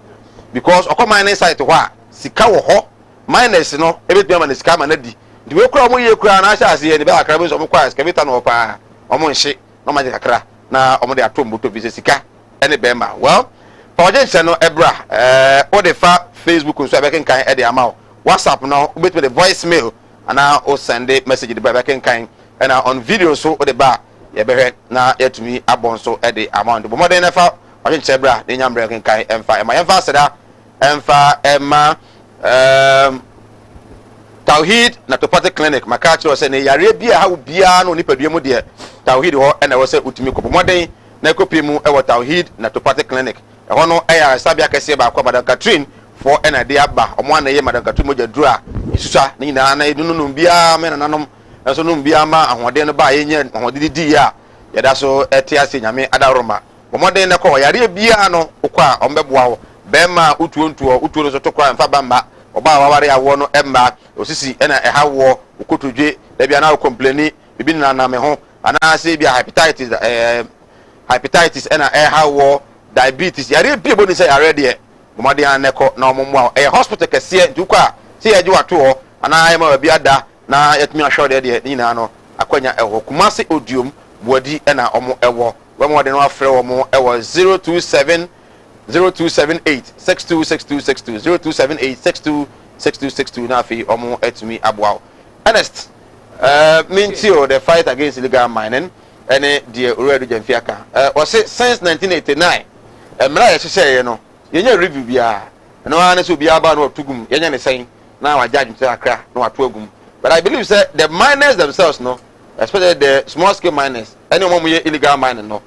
because okọ mining site ho a sika wo ho miners no ebetu ama na sika ma na di di we kura mo ye kura na asha ase ye ni be akra bi so mo kwa excavator no pa omo nhye no ma kakra na omo de atom moto bi sika ene bema well project no ebra o de fa Facebook nso abeken kan e de ama WhatsApp no ubet me the voicemail ana o send message de abeken kan and on video so o de ba ye behwe na yatumi abon so e de amount bo modern na fa project ebra de nyambre kan emfa emfa seda emfa ema Tawhid na Topate Clinic makachi wo se ne yare bia ha bia no nipadua mu de Tawhid ho na wo se utumi ko modern na kopi mu e wo Tawhid na Topate Clinic e ho no e ya sabia kese ba kwa Madam Catherine for ena de aba omo na ye Madam Catherine moja dura isusa ni na na edunu bia me na nanom so no bia ma ahode no ba ye nya ahode di ya ye da so ete ase nyame adaroma modern na ko yare bia no kwa ombeboa wo be ma utuo no so to kwa mfa bamba oba waware awo no emma osisi ena ehawo okotodwe da bia na complaini bibi na me ho and I say be hepatitis and how diabetes yare people ni say yare de bomade an neko na ommo hospital kese ntuko a say yaji wato ho ana ma bi ada na yatumi ahwo de ni na no akwanya eho Kumasi odium bodi na omo ewo we mo de no afre omo ewo 027 0278 626262 0278 626262 na fi omo etumi aboa honest Mintio the fight against illegal mining and the already Jamfiaka was since 1989 Mra say no yenye review bia no one so bia ba no tugum yenye ne saying now I judge to Accra no atugum but I believe say the miners themselves no especially the small scale miners anyone who illegal mining no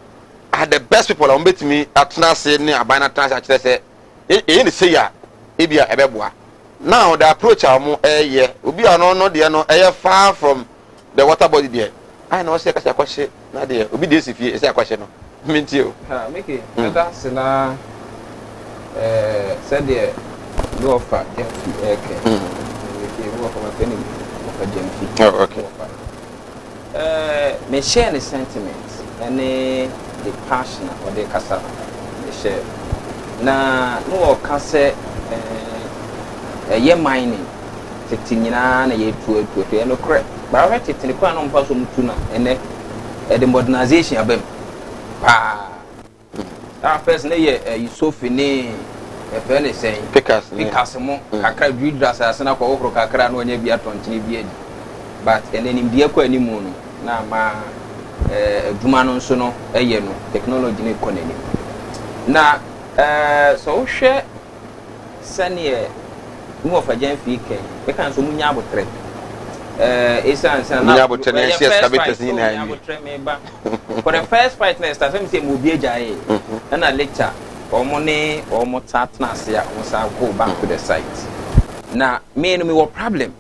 are the best people on bet me atna say ne abana transaction say e say ya e bia ebeboa now the approach am ye obi no de no far from the water body there I know say kasa kwahye na de obi de sifie say kwahye no mentio ha make that's na said the no offer get okay we offer my penny offer GMP oh okay me share the sentiments and the passion or the kasa me share na no kasa ye mining tete nyina na ye tuo no correct but I tete ni kwa no mfa so mutu na ene the modernization abem pa first na ye Yusufi ni e fe ne sen pickers mo kakra dwidra sa na kwa okro kakra na onya bia tontene bia di but ene nim bia kwa animu no na ma aduma no nso no eye no technology ne konani na so hwe sane mo fa jan fi ken e kan so munya abotre esan san na abotre na cs cabinet ni na yi for the first fight na start me say mo bi ejaye na lecture omo tatna se a o sa go back to the site na me no me what problem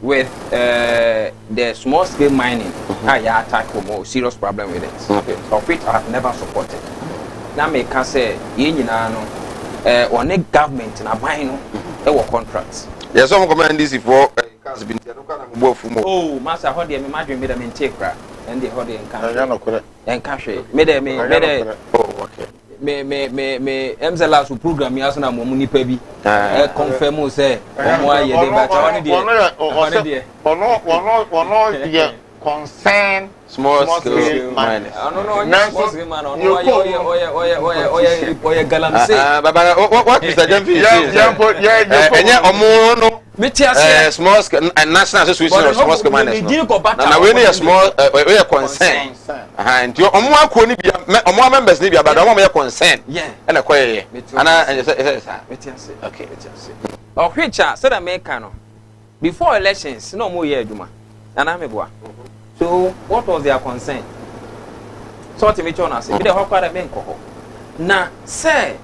with the small scale mining I tackle more serious problem with it of which I have never supported na me can say ye nyina no on the government na buy no e wo contracts yes some command this for cars bin no kana mo fumo oh master how dey me madwen me da me take ra and dey how dey enka ya no kore enka hwe me dey oh okay me MZLA su program ya so na mo nipa bi confirm say mo aye dey ba cha one dey ono dey concern small scale miners no small scale man oye galamse baba what Mr. Jamfi yeah omo no small scale national association of small scale miners na we need a small we are concern and your omo akọ ni bia omo members ni bia but omo concern and na koye ana okay ohwecha said America no before elections no mo ye aduma ana meboa so what was their concern so to me chona say be the hokwara me nko ho na say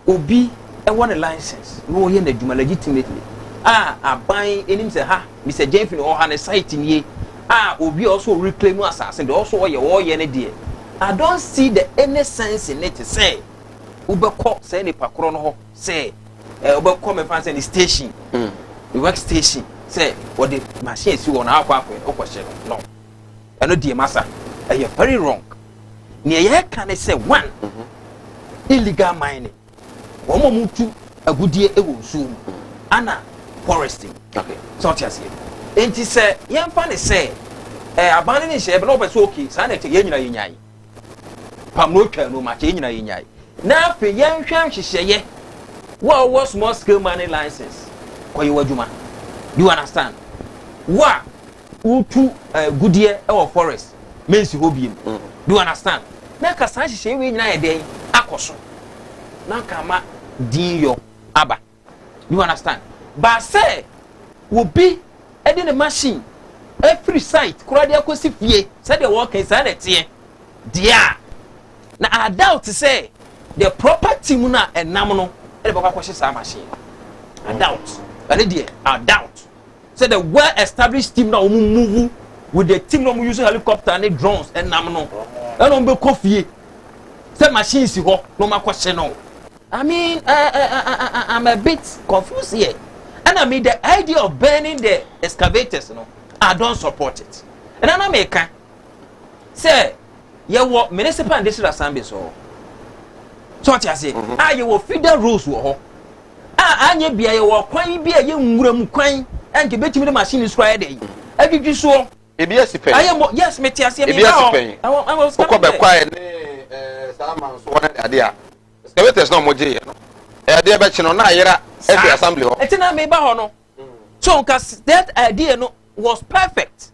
obi e won a license no ye na aduma legitimately aban enim say ha Mr. Jamfi no ha na site nie obi also reclaim assassin they also ye ne de I don't see the any sense in it to say ubeko say ni pakro no ho say ubeko me fan say the station the work station say what the machine si won akwa okwohye no eno die masa you very wrong ne ye can say one illegal mining omo mutu agudie ewo nsu ana foresting okay so tia say enti say yemfa ne say abane ne hye be no be so okay sa na te ye nyina yenyai pam no twa no ma te nyina yenyai na fe yenhwam hyehyeye wa small scale mining license kwa yewa djuma you understand wa utu gudie e forest mensi hobiem do you understand na ka san hyehyeye we nyina ye den akoso na ka ma dinyo aba you understand ba say wo bi e de machine every site kura de akosi fie say the work is na tie dia na I doubt say the property mu na enam no e de bakwa kwhye sa machine I doubt and there I doubt say the well established team na move with the team no using helicopter and drones enam no e no be kofie say machine si ho no makwhye no I mean I'm a bit confused here and I mean the idea of burning the excavators no I don't support it na na meka say ye wo municipal and district assembly so what you say ye wo federal rules wo ho anye bia ye wo kwan bia ye nwura mu kwan enke betimi de machine square dey adwidwi so ebiasi pen yes me ti ase me ebiasi pen ko be kwa ne sama so wona ade a scaveters no mo je no ade be chi no na yera every assembly ho etina me ba ho no so cuz that idea no was perfect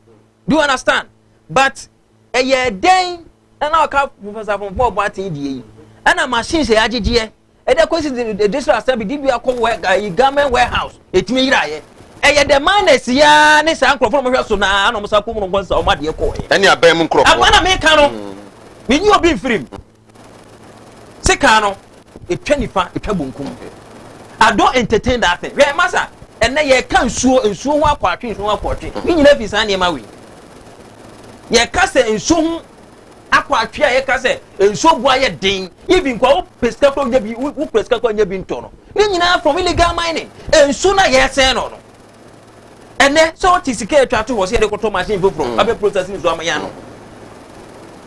do you understand but eye den na ka professor from Bob Martin die and a machine say agege e dey question the district assembly di bia ko government warehouse etimi yira ye eye the minus ya ne san crofo mo hwe so na no mo sa ko mo ngonsa o ma de ko ye eni aban mu crofo abana me ka no me nyi obi mfirim se ka no etwa nifa etwa bonkum I don't entertain that thing we masa enne ye ka nsuo ho akwatwe nsuo akwatwe me nyina fi san ne ma we ye ka se nsuo ho akwatwe a ye ka se nsuo bua ye den even kwa wo pesca ko nya bi wo pesca ko nya bi nto no me nyina from illegal mining nsuo na ye sen no ene so tisike atwa to wo se de koto machine foforo abe processing so amaya no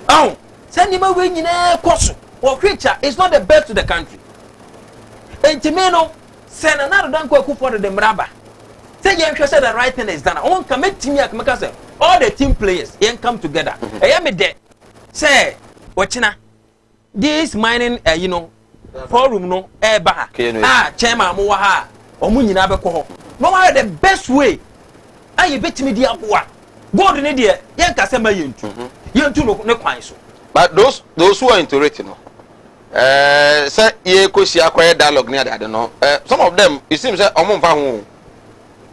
oh send him away nyina koso or creature is not the best to the country entimeno send another dan ko for the mraba say you say the right thing is done on come team ya come say all the team players yen come together me there say ochina this mining forum no ba chairman mo wa ha omu nyina be ko ho no one the best way aye betimi di aboa god ne de yen ka say ma yentu no ne kwan so but those who are into it no say ye ko si akoye dialogue near that no some of them it seems say omo mfa ho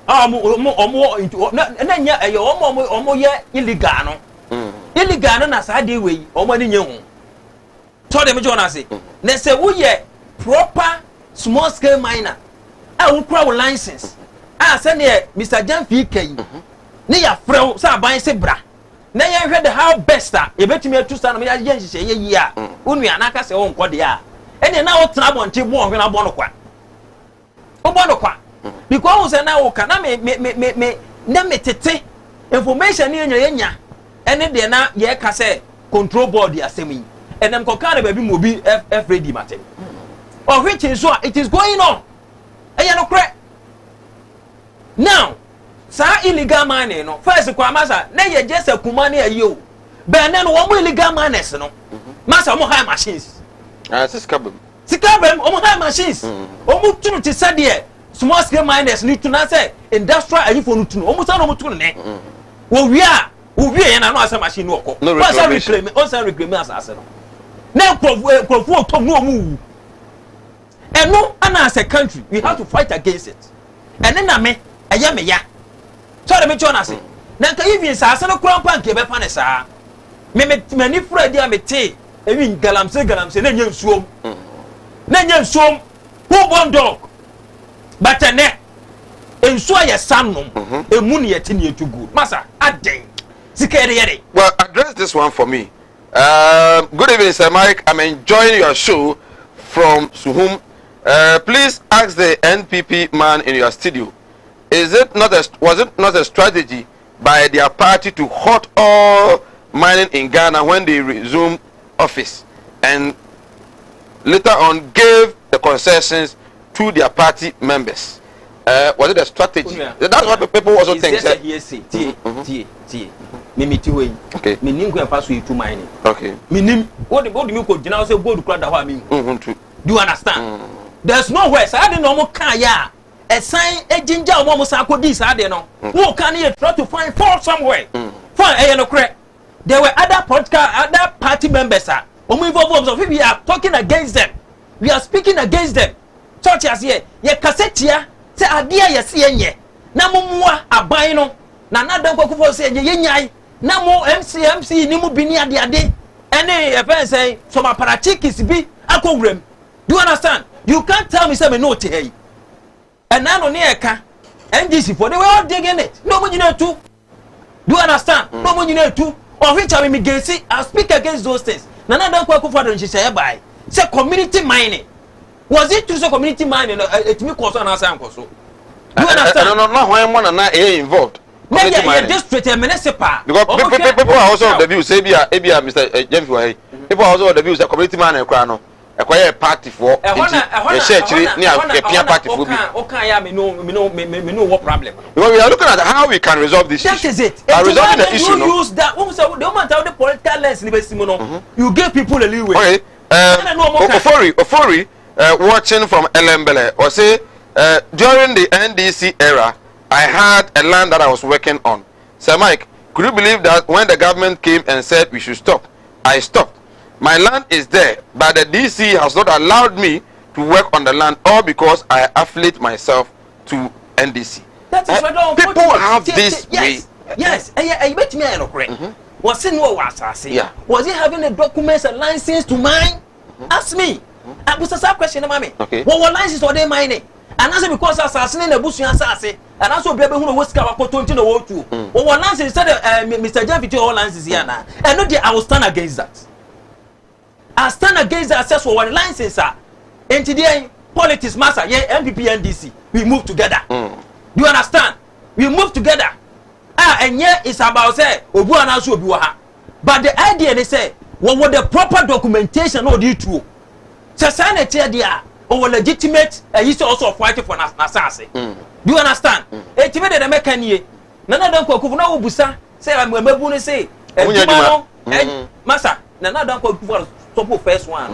omo na nya omo ye illegal no illegal no na sa de we omo ni nye ho so dem jo na say na say wo ye proper small scale miner wo kura wo license say ne Mr. Jamfi kai ne ya frɛ say aban se bra na ye hwɛ the how best e betumi atu sta no me ya nhyehyɛ ye yi a onu anaka sɛ wo nkɔ de a ɛne na wo tena bonte bo ɔhwe na bɔ no kwa wo bɔ no kwa because wo sɛ na wo ka na me tete information ne nya ɛne de na ye ka sɛ control board asɛm yi ɛnam kɔka na baabi mo bi f ready mate ɔhwe kyin so it is going on ɛyɛ no korɛ now sa illegal mining no first kwa masa na ye just akuma na ayi o be na no wo illegal miners no masa mo high machines sikabem o high machines o mu tunu ti sade small scale miners ni tuna say industrial ayi fo no tunu o mu sa no mu tunu ne wo wi ye na no asa machine no okọ o sa reclaim as ase no na profu o tom no o mu eno ana as a country we have to fight against it ene na me aya me ya so let me join us na nka even sa ase no kura mpa nke be fa ne sa me ni fura dia me te ewi galamse na nya nsuom who born dog but ne ensu aye sanom emu ne yete ne etugu masa aden sikere yere. Well, address this one for me. Good evening, Sir Mike. I'm enjoying your show from Suhum. Please ask the NPP man in your studio, was it not a strategy by their party to halt all mining in Ghana when they resumed office and later on gave the concessions to their party members? Was it a strategy? That's what the people also think. Okay. Okay. Do you understand? There's no way. So I didn't know kaya. A sign a ginger almost I could this. I don't know. Who can you try to find fault somewhere? Find a there were other party members. We are talking against them. We are speaking against them. Such as here, ye cassette here, say idea ye see ye. Namumwa abaino. Na don't go for say ye. Namo MC nimu bini ade. Any event say some aparachikis be a program. Do you understand? You can't tell me say me no te. And now no near ka NGC for they were all digging it. No one you know too. Do you understand? No one you know too. Of which I mean against I speak against those things. Nana don't go for the say by. Say community mining. Was it to community mining? It me cause an answer. Do you understand? No, when one and I involved. community mining. District municipal. Because people are also of the view, say, Mr. James, people are also of the view that community mining crown. Acquire a party for a party for me no what problem. Because we are looking at how we can resolve this issue. That is it. Resolving the issue. You use that. The political lens, you give people a leeway. Okay. Ofori, watching from Elembele, or say, during the NDC era, I had a land that I was working on. Sir Mike, could you believe that when the government came and said we should stop, I stopped? My land is there, but the DC has not allowed me to work on the land, all because I affiliate myself to NDC. That is what people have this way. Yes, I bet me I know correct. Was it no was yeah. Was he having a documents and license to mine? Ask me. I was a question, mommy. Okay. What license are they mining? And answer because assassin the bush assassin, and also be able to was covered to the world too. What license said Mr. Jeffy all licenses here now. And no, I will stand against that. I stand against the access for one license, sir. And today, politics, master, yeah, MPP, NDC, we move together. Do you understand? We move together. And yeah, it's about say, Obu and also Obuaha. But the idea they say, what was the proper documentation of the two? Society there, or legitimate, used to also fight for Nasase. Do you understand? It's even the American none of them could know Busa, say, I'm a Mabuni say, Massa, none of them could. First one,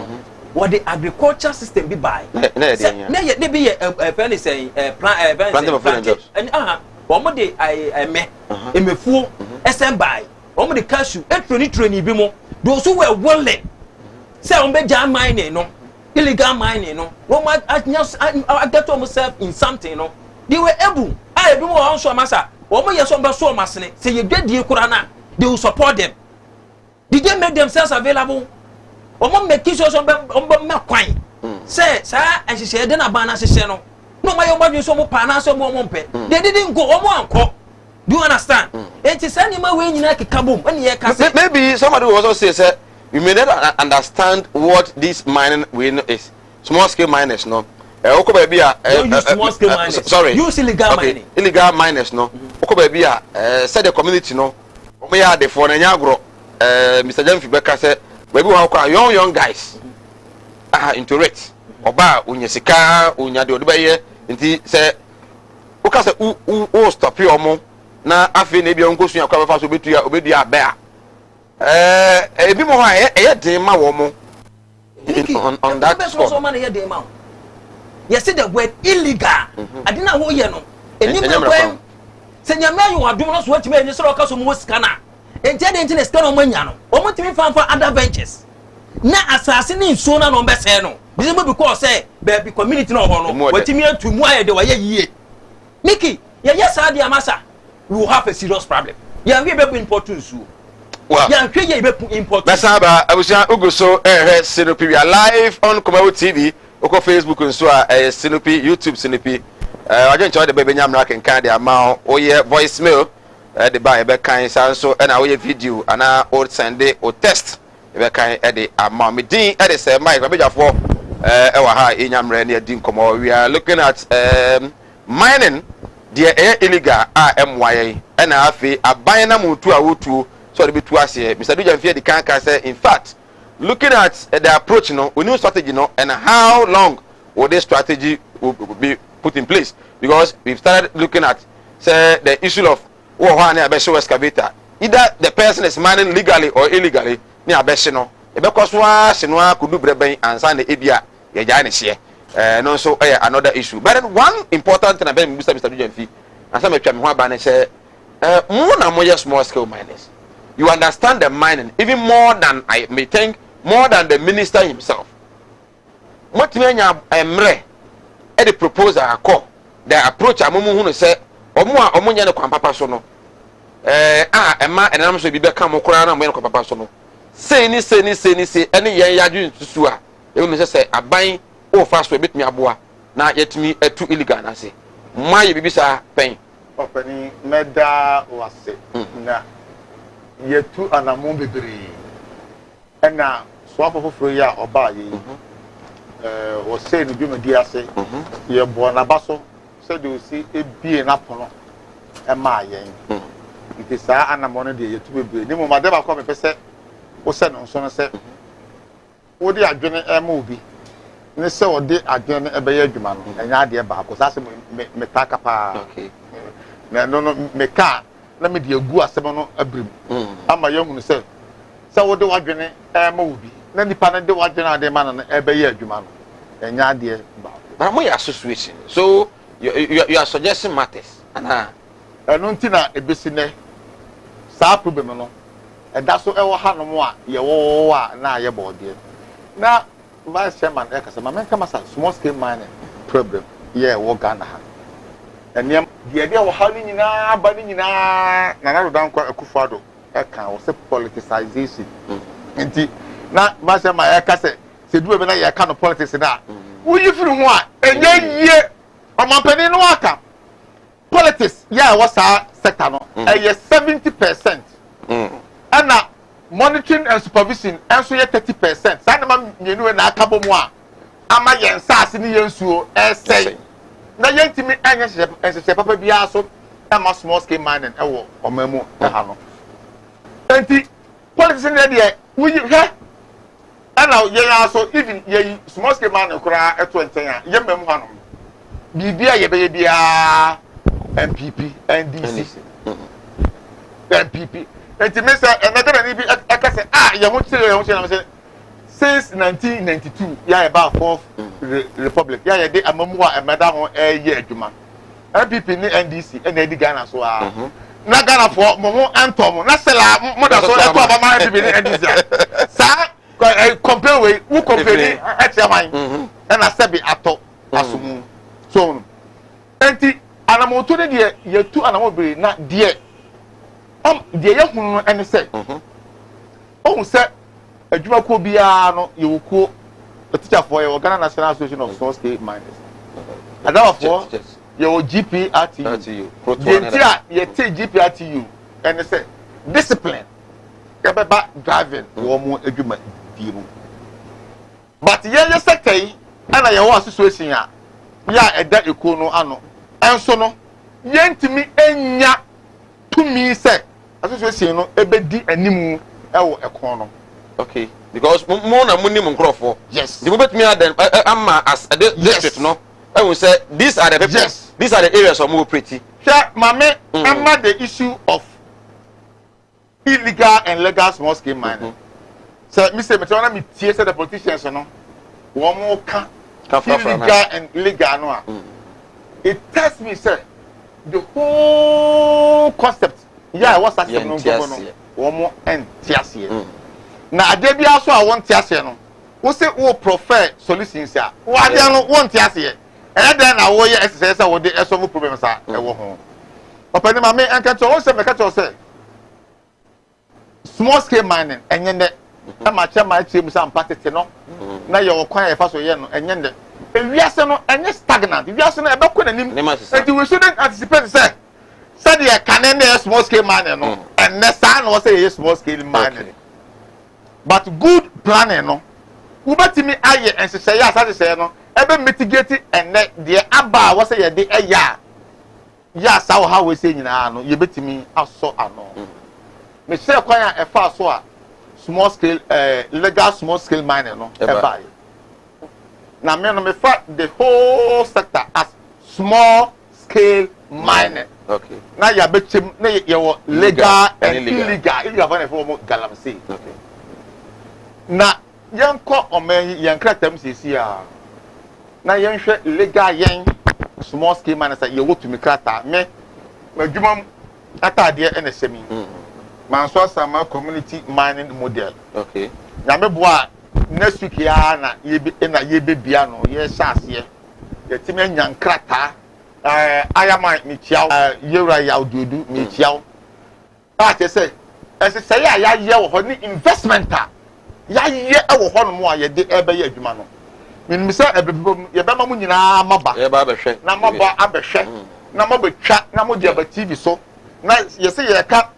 what the agriculture system be by. They be a fairly saying planting jobs. And one more day I met a fool, SM by, one more the cashew, and training bimo. Those who were willing, say on jam mining, no, illegal mining, no, Roma, I got to myself in something, no. They were able, I do more also, Massa, one more years on the so much, say you get the Kurana, they will support them. Did they make themselves available? Omo make sure some me kwan say sir and she said na ban na no no my omo so mo pa na so mo mpe they didn't go omo anko. Do you understand? It is anima we nyina kekabom when ye ka say maybe somebody will also say you may not understand what this mining is. Small scale miners no okoba bia small scale miners. Sorry, use illegal mining. Illegal miners no okoba bia say the community no omo ya de for na nyagro Mr. Jamfi Beka say maybe we are young guys into it. Oba unyesika unyade odibeye nti say uka say u stop your mo na afi na bia nkosu yakwa befa so obedua abea ebi mo ha e den ma wo mo on that spot so man e den ma you see the word illegal adina ho ye no eni ma kwem se nyame ayo adom no so watime eni so ka so mo sika na enti ade enti na sika no manya no o mo timi fan for other benches na assassin in so na no be say no this is because say be community no ho no watimi atumu aye de waye yie Mickey yes ade amasa we will have a serious problem ya we be important so well ya hwe ye be important Besaba abusia ugoso Sinopi, we are live on Kumawood TV oko Facebook nso Sinopi, YouTube Sinopi wajen chawa de bebe nyamra kenkan de ama oye voicemail the buy ebe kan sanso na oye video ana old Sunday o test ebe kan de ama me din de say Mike abejafo ewa ha enyamre na din komo we are looking at mining the illegal MYA na afi aban na mutu awotu so the bitu ase Mr. Dujan Fie the kan say in fact looking at the approach no we new strategy no and how long will this strategy will be put in place because we've started looking at say the issue of excavator either the person is mining legally or illegally ni abeshe no ebekoswa senwa kudu breben ansa na ebia ye ja ne hye no so another issue but then one important thing about Mr. Dujanfi ansa me twa me ho aba ne say mo na mo small scale miners you understand the mining even more than I may think more than the minister himself what menya emre the proposal akọ the approach amumu hu no say omo nya ne kwan papa so no ema enam so bi be ka mo kora na mo nya kwan papa so no sei ni ene yen yadwu nsusu a e no say aban o fa so betimi aboa na yetimi atu illegal na say mma ye bibisa pen opani meda wase na yetu anamon bebre ena so afofoforo ya oba ye o say no bi me di ase ye bo na baso said you see ebie na pono ma yen it is anamọ no de yetu bebre ni mo ma de ba ko me pese wo se no so no se wo de adwene ma obi ne se wo de adwene ebe ye adwuma no enya ade ba ko sa se me taka pa okay na no me ka na me de agu asem no abrim ama ye hunu se wo de wadwene ma obi na nipa na de wadwene ade ma no ebe ye adwuma no enya ade ba but mo ya association so you are suggesting matters ana eno ntina ebesi ne saa problem no ɛda so ɛwɔ ha no mo a ye wo a na ye bɔde na vice chairman ekasa ma menka masa small scale mining problem ye wo Ghana ha ɛnem de de wo ha ni nyina ba ni nyina na na dan kwa akufado ɛka wo se politicization nti na vice chairman ekasa se duwe be na ye ka no politics na wo yifiri ho a enye yie ɔmampani no aka politics yeah what's our sector no 70% and now monitoring and supervision and so 30% say na me nu na aka bomu a ama yen saase ni yensuo say na yentimi anya papa bia so ama small scale mining ewo omamu ha no enti politics na de we hwe and now ye also even ye small scale mining kura eto enten a ye mem ha no bibia ye be bia MPP, NDC, MPP. And to me say another NDP, I say you want to say since 1992, yeah about fourth republic, yeah they amamwa and madam year juma. MPP ni NDC and Eddie Ghana so na Ghana for momo antom na sela mother so e to abama MPP ni NDC. Sa compare we who compare at your mind and I said be ato asumu so enti anamoto ne de yetu anamobre na de de ye hunu no ene se ohun se adwuma ko bia no ye wokuo teacher for ye Ghana National Association of Small Scale Miners adawafo ye wo GPRTU yentia ye te GPRTU ene se discipline ye beba driving wo mo adwuma diru but ye sector yi ana ye wo association a ya eda eko no ano enso no yentimi enya tumi se association no ebedi animu ewo ekon no okay because more na munim nkrofo yes the bet me aden amma as a district no I will say these are the people yes. These are the areas of more pretty sure mame amma the issue of illegal and legal small scale mining so me say me tell na me tie say the politicians no wo mo ka illegal and legal no it tells me say the whole concept yeah what's that no go no one more entiasie na ade bia so a won tiasie no wo say wo prefer solutions a wo ade no won tiasie e den na wo ye exercise wo de solve problems a e wo ho papa ni ma me enka to wo say me ka to say small scale mining enye ne e ma che ma che musa ampatete no na ye wo kwan e fa so ye no enye ne ewiase no enye stagnant ewiase no ebe kwa nanim and we shouldn't anticipate say the can na small scale mining no and next time no say small scale mining but good planning no we betimi aye ensese ya say say no ebe mitigate and the aba we say ye de eya ya saw how we say nyina no ye betimi aso ano me say kwan a e fa so a small scale legal small scale mining no e buy na me no me fa the whole sector as small scale mining okay na ya bechem na ye legal and illegal for galamsey okay na yanko omen yankratam sisi a na yanhwe legal yan small scale mining say ye wotumi krata me adwuma atade ene semi manso sama community mining model okay na me boa next week ya na ye bebia no ye saase ye timi nyankrata ayama mi chiao yewra ya odudu mi chiao ba che say say ya ye wo ni investment a ya ye e wo ho no mo a ye de ebe ye adwuma no min mi say ebebom ye be ma mu nyina maba ye ba behwe na maba abehwe na mabetwa na mo de aba TV so na ye say ye ka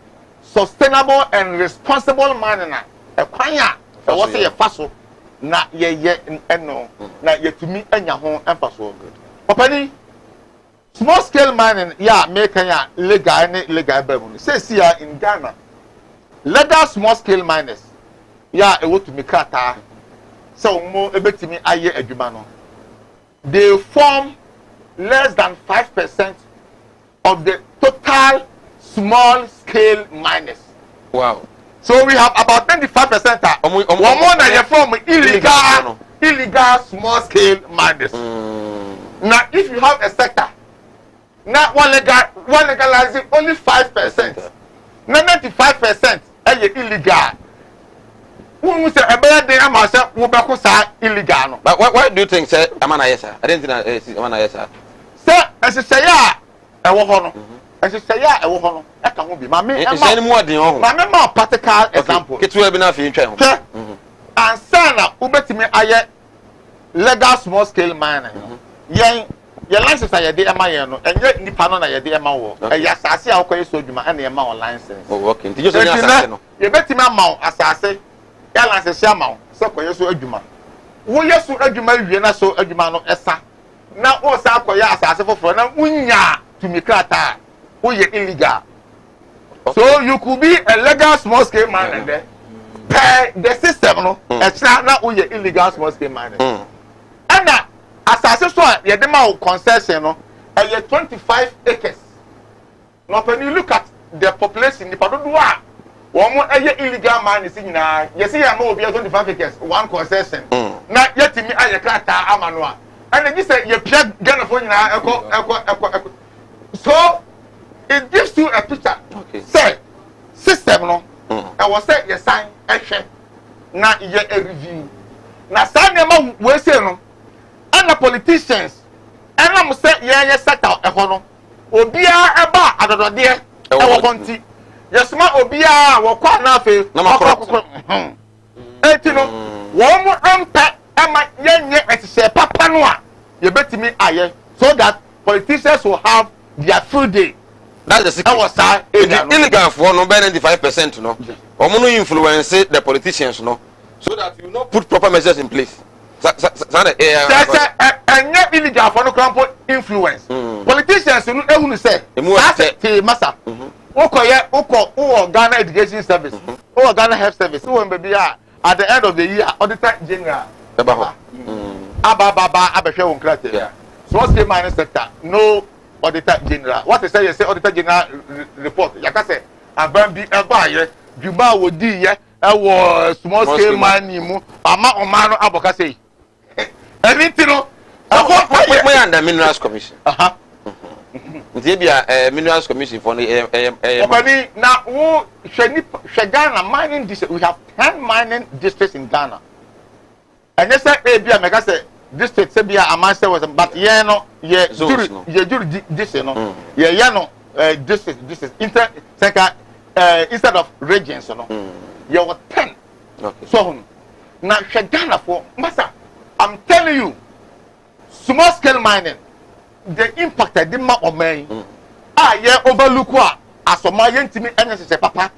sustainable and responsible mining na e kwan a e wo say ye fa so na ye eno na ye tumi anya ho emfa so good papa ni small scale mining, yeah, make a legal bevel. Says here in Ghana, legal small scale miners, yeah, a would to make kata. So more about me, I hear a Jumano. They form less than 5% of the total small scale miners. Wow. So we have about 95% one more than you form illegal small scale miners. Now, if you have a sector, now one legalizing only 5%. Now 95% are illegal. Who say a better day? I'm myself. Who back illegal? But why do you think, sir? Amana yesa. I didn't think Amana yesa. Sir, as you say, yeah, I will honor. As you say, yeah, I will honor. I can't be. My is any more than your my more practical example. Get to have enough in trend. And sana, who bet me I legal small scale mining. Your license are the MIN, and yet Nippon are the MO. Yes, I see how you so you and the amount license. Oh, okay. Did you say you bet him amount as I say, your license amount, so for you so argument. Will you so argument, you are so argument, Essa? Now, what's up for your assassin for now? Unya to me, Krata, who you illegal. So you could be a legal small scale miner there. Per the system, no, it's not who you illegal small scale miner. And now, assassin, so you have the concession, no, and you 25 acres. Now, when you look at the population, the Padua, one more illegal mine is in now. You see, I'm over 25 acres, one concession. Now, yet to me, I a Krata, Amanua. And then you say, you plug Ghana now, so it gives you a picture. Okay. Say, system, no, I was say, you sign action. Now, you a review. Now, sign them we say, no, and the politicians, and I'm say, yeah, set out a honor. Obia, a bar, I don't know, dear, our country. Yes, ma, Obia, or quite nothing. No, you know, one more unpack. Ama yenye say papa noa you bet me aye so that politicians will have their full day. That's the secret. Illegal for no better than 95%, no. Or no influence the politicians, no. So that you not put proper measures in place. That's a illegal for no crumple influence. Politicians, you know, say, Massa. Ghana Education Service, Ghana Health Service, baby at the end of the year, Auditor General. Small scale mining sector, no Auditor General. What they say, you say Auditor General report. Like I say, I'm going to be a buyer. Juba would be a small scale mining. Ama Omano advocacy. Anything, why under Minerals Commission? Maybe a Minerals Commission for the now, who Ghana mining district? We have 10 mining districts in Ghana. And yes, I make us district Sebia Amasa was but yeah no yeah jurisdiction no yeah no district instead of regions no you were 10. Okay. So now Ghana for Massa, I'm telling you, small scale mining, the impact I didn't make on me. Yeah overlook what as a my intimate and say papa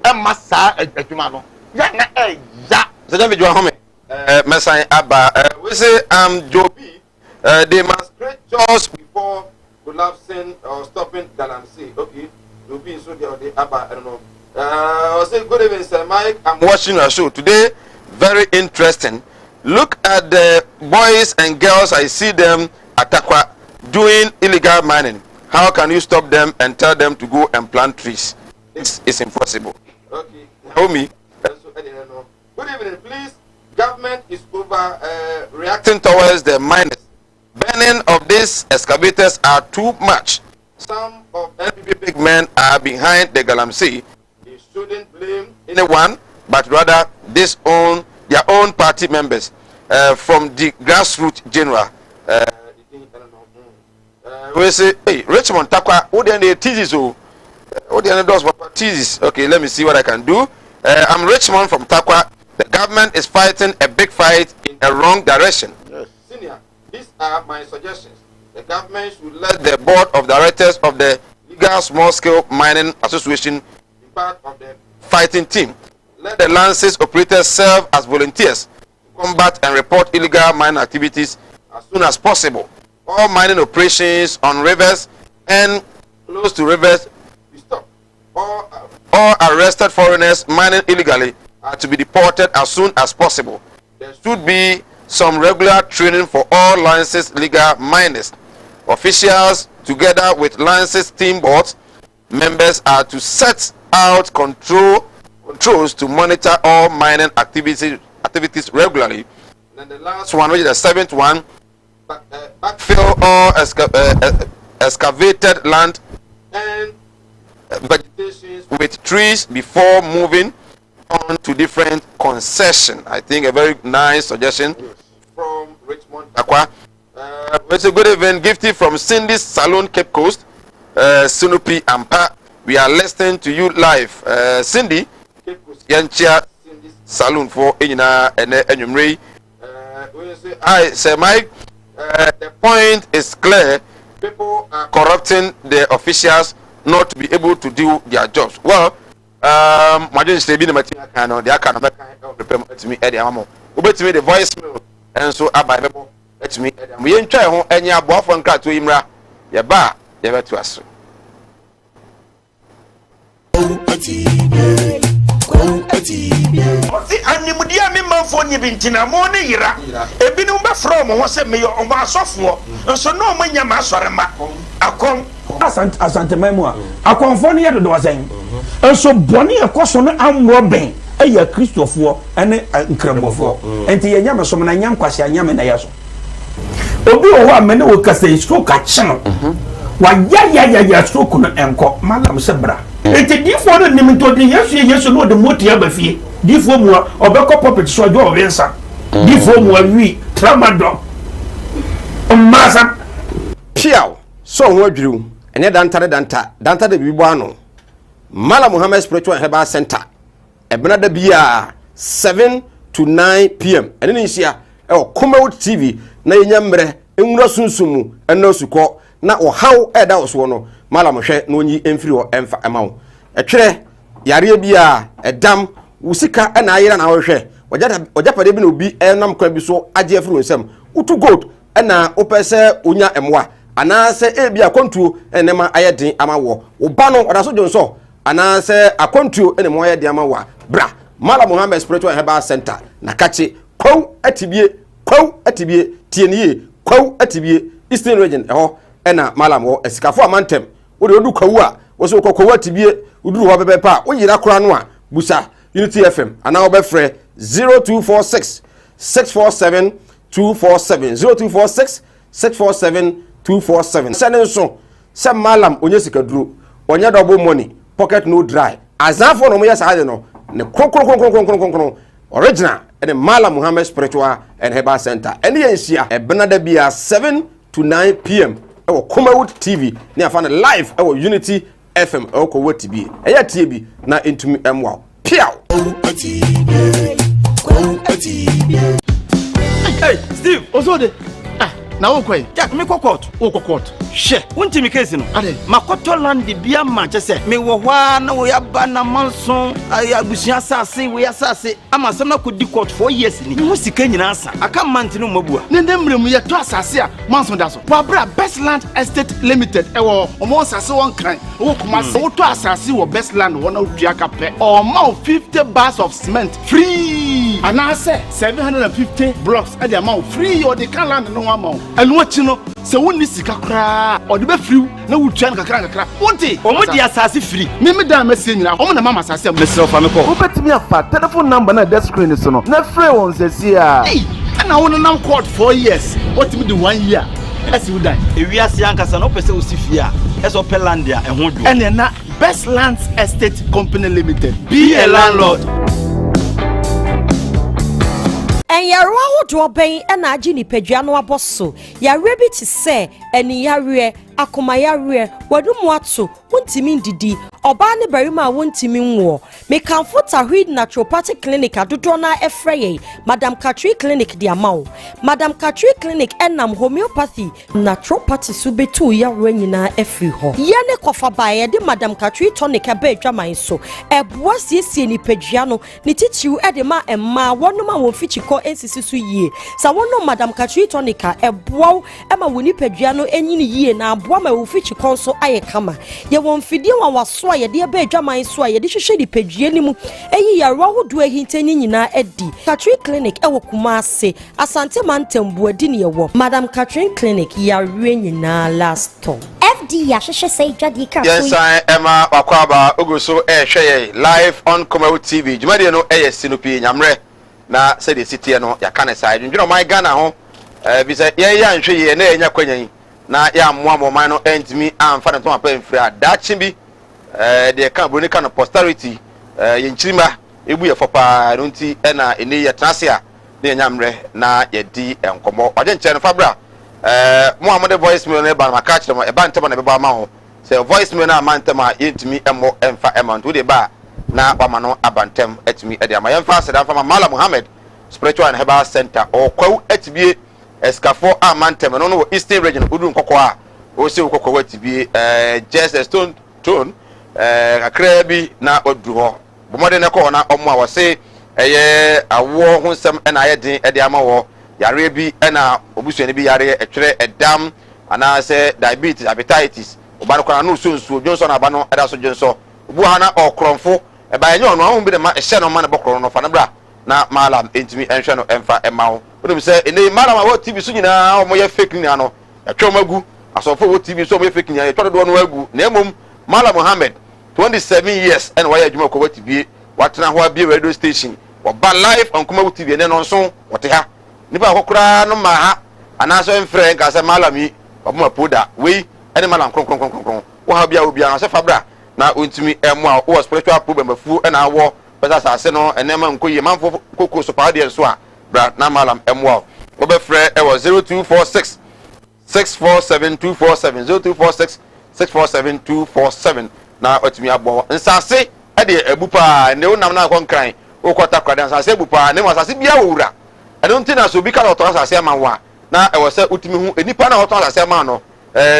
and Massa a Jumano. Yeah. So don't be doing home. Messiah Abba, we say Joby, they must create jaws before collapsing or stopping Galamsey. Okay, Joby, so the Abba, I don't know. I say good evening, Sir Mike. I'm watching a show today. Very interesting. Look at the boys and girls. I see them at Takwa doing illegal mining. How can you stop them and tell them to go and plant trees? It's impossible. Okay, Naomi. Good evening, please. Government is over reacting towards the miners. Burning of these excavators are too much. Some of NPP big men are behind the Galamsey. They shouldn't blame anyone, but rather their own party members from the grassroots general. We say, hey, Richmond Takwa, what are the teases? What are the teases? Okay, let me see what I can do. I'm Richmond from Takwa. The government is fighting a big fight in a wrong direction. Yes. Senior, these are my suggestions. The government should let the board of directors of the Legal Small Scale Mining Association be part of the fighting team. Let the lances operators serve as volunteers to combat and report illegal mining activities as soon as possible. all mining operations on rivers and close to rivers be stopped. All arrested foreigners mining illegally are to be deported as soon as possible. There should be some regular training for all licensed legal miners. Officials, together with licensed team boards, members are to set out controls to monitor all mining activities regularly. And then the last one, which is the seventh one, backfill all excavated land and vegetation with trees before moving on to different concession. I think a very nice suggestion from Richmond Aqua. It's a good event gifted from Cindy's Salon Cape Coast, Sinupi Ampa. We are listening to you live. Cindy, Yanchia Cindy's Salon for Inina and Enyumri. I say, Mike, the point is clear. People are corrupting the officials not to be able to do their jobs. Well, my just say, be the material kind of the kind of to me, Eddie Amo. Over to me the voicemail, and so I buy people. Let me, we ain't try home any above one car to Imra. Ya ba, never to us. The animudia member for Nibintina Moni Ira, a binumba from was a mayor of our software, and so no mania masorama. A con Asante Memoir, a confonia to the saying, and so Bonnie a caution and robbing. Eya Christopher ene nkremofo enti ye nyama so na nyam kwase anyam na yeso obi o wa mene wo kase stroke a chino wa ya stroke no enko malam sebra enti difo no nim to de yeso no de moti abafie difo mu obekọ puppet so jo obensa difo mu awi tramadol masa piao so ho adwuru ene danta de bibo ano Mala Muhammad Spiritual Herbal Center Ebnada bia 7 to 9 p.m. And then here, Kumawood TV, na yambre, enwura sunsumu, ena osuko, na o how eda oswono, mala mohwe na onyi emfiri o emfa emawo. Etwere yare bia edam usika ena ayira na wohwe. Ojapade bi na obi enam kwa bi so age afiri onsem. Utu gold ena opese onya emwa. Anase ebia kontuo enema ayedin amawo. Oba no odaso jonso. Anase akontuo enema ayedin amawa. Bra Mala Muhammad Spiritual Herbal Center na kache kwau atibie tienie kwau atibie Eastern Region eho ena Mala mo esikafo amantem wo de odu kwawu a wo so kwawu atibie uduru ho bebepa wo yira kora no a busa Unity FM ana wo befre 0246 647 247 0246 647 247 sene so se Malam onye sikaduro onye double money pocket no dry azafo no mo yesa no ne konkron original and Mala Muhammad Spiritual and Herbal Center and yensia Ebnada bia 7 to 9 p.m. Ewo Kumawood TV ne afana live ewo Unity FM ewo Kumawood TV eya tie bi na intumi emwa piao. Hey Steve Ozode na wo kwai ja me kokot wo kokot she wonti mi case no ade makoto land bia ma che se me wo hwa na wo ya ba na manso abusia asase wo ya asase ama sam na kodi court 4 years ni wo sika nyina asa aka mant no mabua ne ndemrem ye to asase a manso da so wa bra Best Land Estate Limited ewo omo asase won kan wo kuma se wo to asase wo Best Land wo na dua kape o ma 50 bars of cement free anase 750 blocks at the amount free or the can land no amount enu achi no se woni sika kra o de be free na wutua na kakra wonti omo di asase free me da message nyina omo na mama asase am mesel fa me ko obetimi afa telephone number na desk screen so no na free won se sia na won nam court 4 years otimi di 1 year esi wo dan ewi ase ankasa no pese osifia eso pelandia ehwo dwo ene na Best Lands Estate Company Limited be a landlord. And Yarwa would obey and Ajini Pejano Abosso, Yarebi to say, and Yare, Akumayare, Wadumwatsu, Untimin Didi, oba ne barima wontimi nwo me kanfo tahwid naturopathic clinic adodo na efreye Madam Katri clinic di amaw Madam Katri clinic enam homeopathy naturopathy subetu ya nyina efri ho ye ne kofa bae de Madam Katri tonic aba adwaman so eboa siesie ni padua no ne titiw e de ma emma wonom a wonfichiko ensisi so yie sa wonom Madam Katri tonic eboa ema woni padua no enyini yie na aboa ma wonfichiko so aye kama ye wonfidie wa waso a ye de aba adwaman so a ye de hwehwe di padua ni mu eyi yarwa hodo ahintani nyina edi Katri clinic ewo Kumase Asante Mantembu adi ne yewo Madam Katri clinic yarwe nyina last time FD ya hwehwe say dwade ka yes Emma wakwaba oguso hweye live on Kumawood TV jumade no sinupi nyamre na se de city no ya kan side ndwino my Ghana ho bi se ye ya nhweye na enya kwanyan na ya ammoa moman no entimi amfa ne to apa mfiri adachi bi de kan broni kan posterity ye nchirima ebu ye fopa no nti na ene ye trase a na nyamre na ye di enkomo oje nche no fabra mo amode voice mail na ba ma ka kire mo e ba ntema na be ba ma ho se voice mail na ma ntema yentimi emmo emfa amount wo de ba na wama no abantem etimi e de ama yemfa seda fa Mala Muhammad spiritual and herbal center o kwawu etibie escafo amantem no no eastern region udu nkoko a o se ukoko watibie just a stone tone akra bi na odu ho bomode ne ko na omo a wo se eye awo ho nsem na ayeden e de ama wo yare bi na obusuani bi yare etwere edam ana se diabetes hepatitis oba no no so Johnson aba no eda so Johnson obu ha na okronfo e ba enye ono ahun bi de ma ehye no ma ne bokoro no fa na bra na malam entimi enhwe no emfa emawo odum se ene malam awo TV so nyina o mo ye fake ni ano atwa magu asofo wo TV so mo ye fake ni atwa do no agu na emom Malam Muhammad 27 years and why adwuma ko watibie watena ho abie radio station oba live on Kumawood TV ne no so wote ha nipa kokora no ma ha anaso enfre nka se malam yi obuma poda we ene malam kronkron wo ha bia obi an se fabra na ontimi emu a wo spiritual problem afu na awo pesa sase no enema nkoye manfo kokko so pa de so a bra na malam emu a wo be frɛ e wo 0246 647247 0246 647247 na otimi abo nsase e de ebupa ne wonam na konkran wo kwata kwada nsase ebupa ne wasase bia wura eno ntina so bi ka oto asase ama wa na e wo se utimi hu enipa na oto asase ama no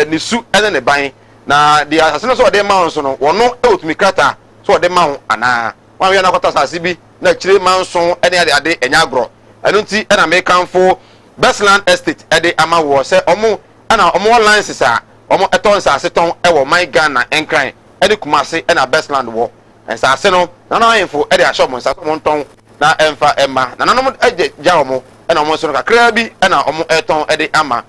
ni su ene ne ban na the asase so de ma so no wono e otimi krata so de ma ana wa wi na kwata asase bi na kire manso ene ade enya agro eno nti ena me kanfo Bestland Estate ede ama wo se omo ana omo licenses a omo eton sase ton e wo my Ghana enkran ede Kumase ena Bestland wo ensase no na na info ede ashop mo sase mo ton na emfa emma na nanom eje ja omo ena omo so kakra bi ena omo eton ede ama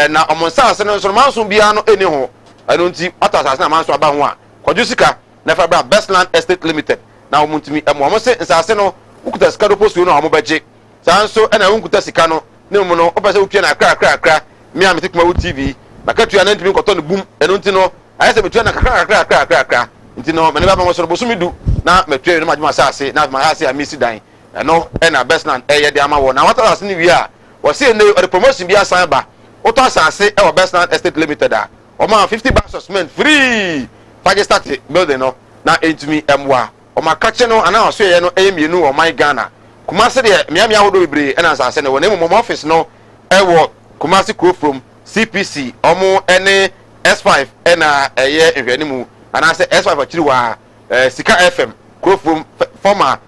na omo sase no so manso bia no eni ho eno nti ata sase na manso aba ho a kwadwo sika na fa bra Bestland Estate Limited na omo ntimi omo se ensase no ukuta sika do post no omo beje sanso ena unkuta sika no ne mu no opese utwe na kra mi am Kumawood TV makatu ya ntimi nkoto no bum eno nti no ayese betwe na kra nti no me ne ba mo so bosumi du na metwe no majuma sase na ma hase amisi dan eno ena Bestland eye de ama wo na wata sase ni wi a wo se ne o promotion bi asan ba o to sase e wo Bestland Estate Limited a o ma 50 bags of cement free fage start building no na entimi emwa o ma kache no ana so ye no mienu o my Ghana Kumase de miamia hodo bebre ena sase ne wo na mo office no e wo Kumase Crow from CPC omo ene S5 ena eye ehwani mu anase S5 akiri wa Sika FM Crow from former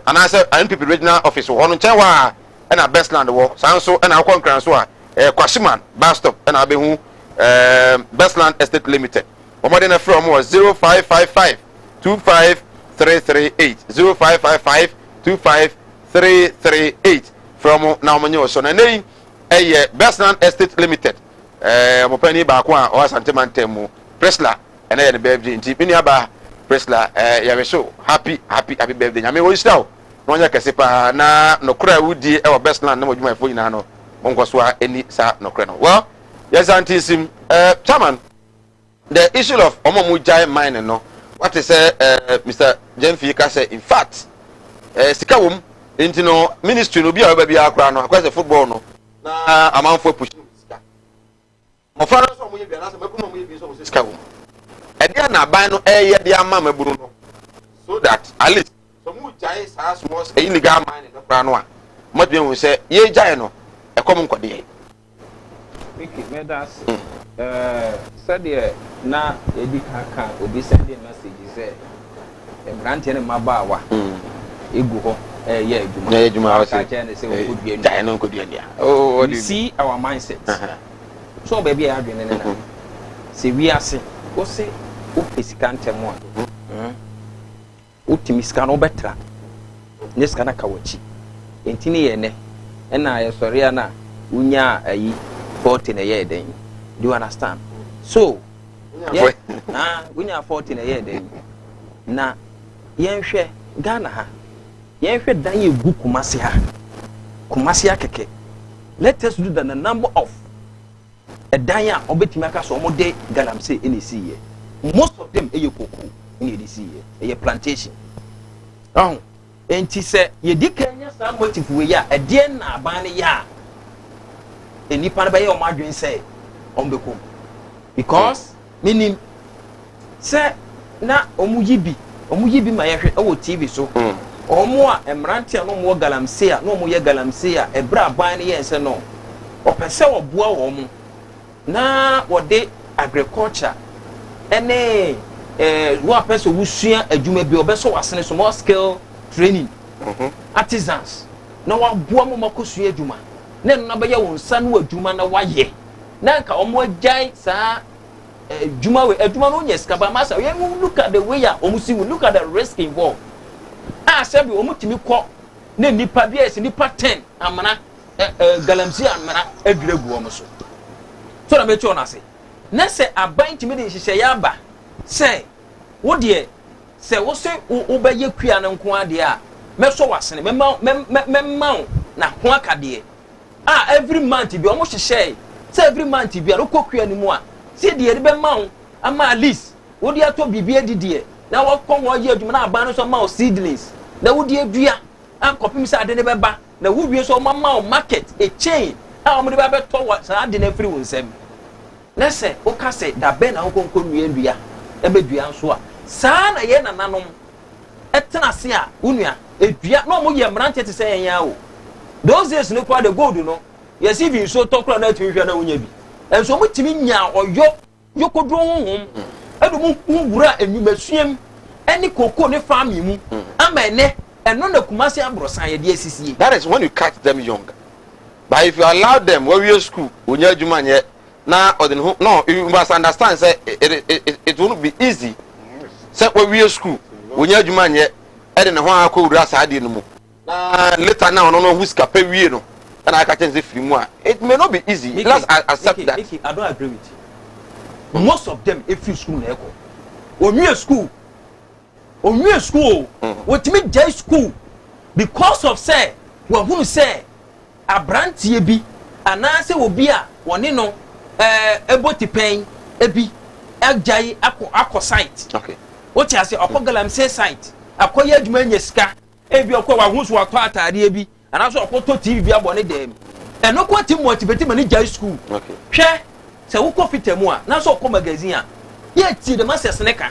anase NPP regional office wo no nchen wa ena Bestland wo sanso ena akwankran so a Kwashiman bus stop ena abehu Bestland Estate Limited omode na from 0555 25338 0555 25338 from now manyo so na nei eye Bestland Estate Limited mo pani ba ko a o Asante Mantemu Presla ena ye ne birthday nti bini aba Presla ya we so happy birthday nyame wo style no nya kese pa na no kra wudi e wo Bestland na modwuma efo nyina no monko so a eni sa no kra no well yes antisim chairman the issue of omo jai mine no what is Mr. Jemfi ka say in fact sika wom enti no ministry no bia ba bia akra no akwese football no na amanfo push sika mo fara so mo ye bia na se meko mo ye bi so sika wom dia na ban no ye dia ama maburu no so that at least so mu jai sa small illegal mining no kra no a modwen wo say ye jai no e kom nkode Miki medas said na edi kaka obi send message say grant ne mabawa egu ho ye adwuma say jai no nkode dia oh see our mindset so baby I adwene na se wi ase o se o pesika ntemo a o timiska no betra ne ska na kawachi entini ye ne na ye sori na unya ayi 40 na ye den do you understand so yeah unya 40 na ye den na yenhwe Ghana ha yenhwe dan ye gu Kumasi ha keke let us do the number of a danya obetimi aka so mo de galamsey ene siye most of them eye koko ene de siye eye plantation enti se ye dikanya sa motive we ya e de na aban ne ya enipa na be ye o madwen se on be kom because minim se na omuyibi ma ye hwe e wo TV so omo a emrante no mo galamsey a no mo ye galamsey a e bra aban ne ye se no opese wo boa wo mo na wode agriculture ene wo person wusua adwuma bi obeso wasene small scale training artisans na wa boa mo makosua adwuma na no be ye wonsa no adwuma na waye na nka omo agyan sa adwuma no nyes kaba masa we look at the way ya omo si look at the risk involved sabi omo timi kɔ na nipa bi esi nipa 10 amana galamsey amana adwiregu omo so na me cho na se na se aban timi de hihye ya ba se wo de se wo se wo ba ye kua na nko ade a me so wasene me ma na ho akade every month bi omo hihye se every month bi a ko kua ni mu a se de be ma ama at least wo de ato bibie didie na wo kon wo ye adwuma na aban no so ma seedlings na wo de adua an kopim se ade ne be ba na wo wie so ma market a chain omo de ba beto wa sa de na free wonsem na se o ka se da be na wo konko nua e be dua nso a sa na ye nananom etena se a unua edua na omo ye mrante te se yen o those days no kwa the gold no ye si vi so tokra na timi hwa na unya bi enso mo timi nya oyo yokodro honhom edu mo wura enwumasuem eni koko ne family mu ama ene eno na Kumasi abrosan ye de asisie. That is when you catch them young. But if you allow them when we are school, when you are nye na no, you must understand say it won't be easy. Say when we are school, when you are nye e de na ho akọ wura sa ade no mu. Na later now no who's capable we no. And I can say free mu. It may not be easy. Mickey, let's accept that. Mickey, I don't agree with you. Most of them if you school na eko. When we are school what me jai school because of say we who say abrantie bi anase obi a woni no eboti pen ebi ajai akọ site Okay. What you say galamsey site akoye adwuma nyesika ebi akọ wa husu atọ atade ebi anaso akoto TV bi abone dem eno ko tim motivate mani jai school Okay. hwe se wo ko fitemu a na so ko magazine a ye ti de masses neka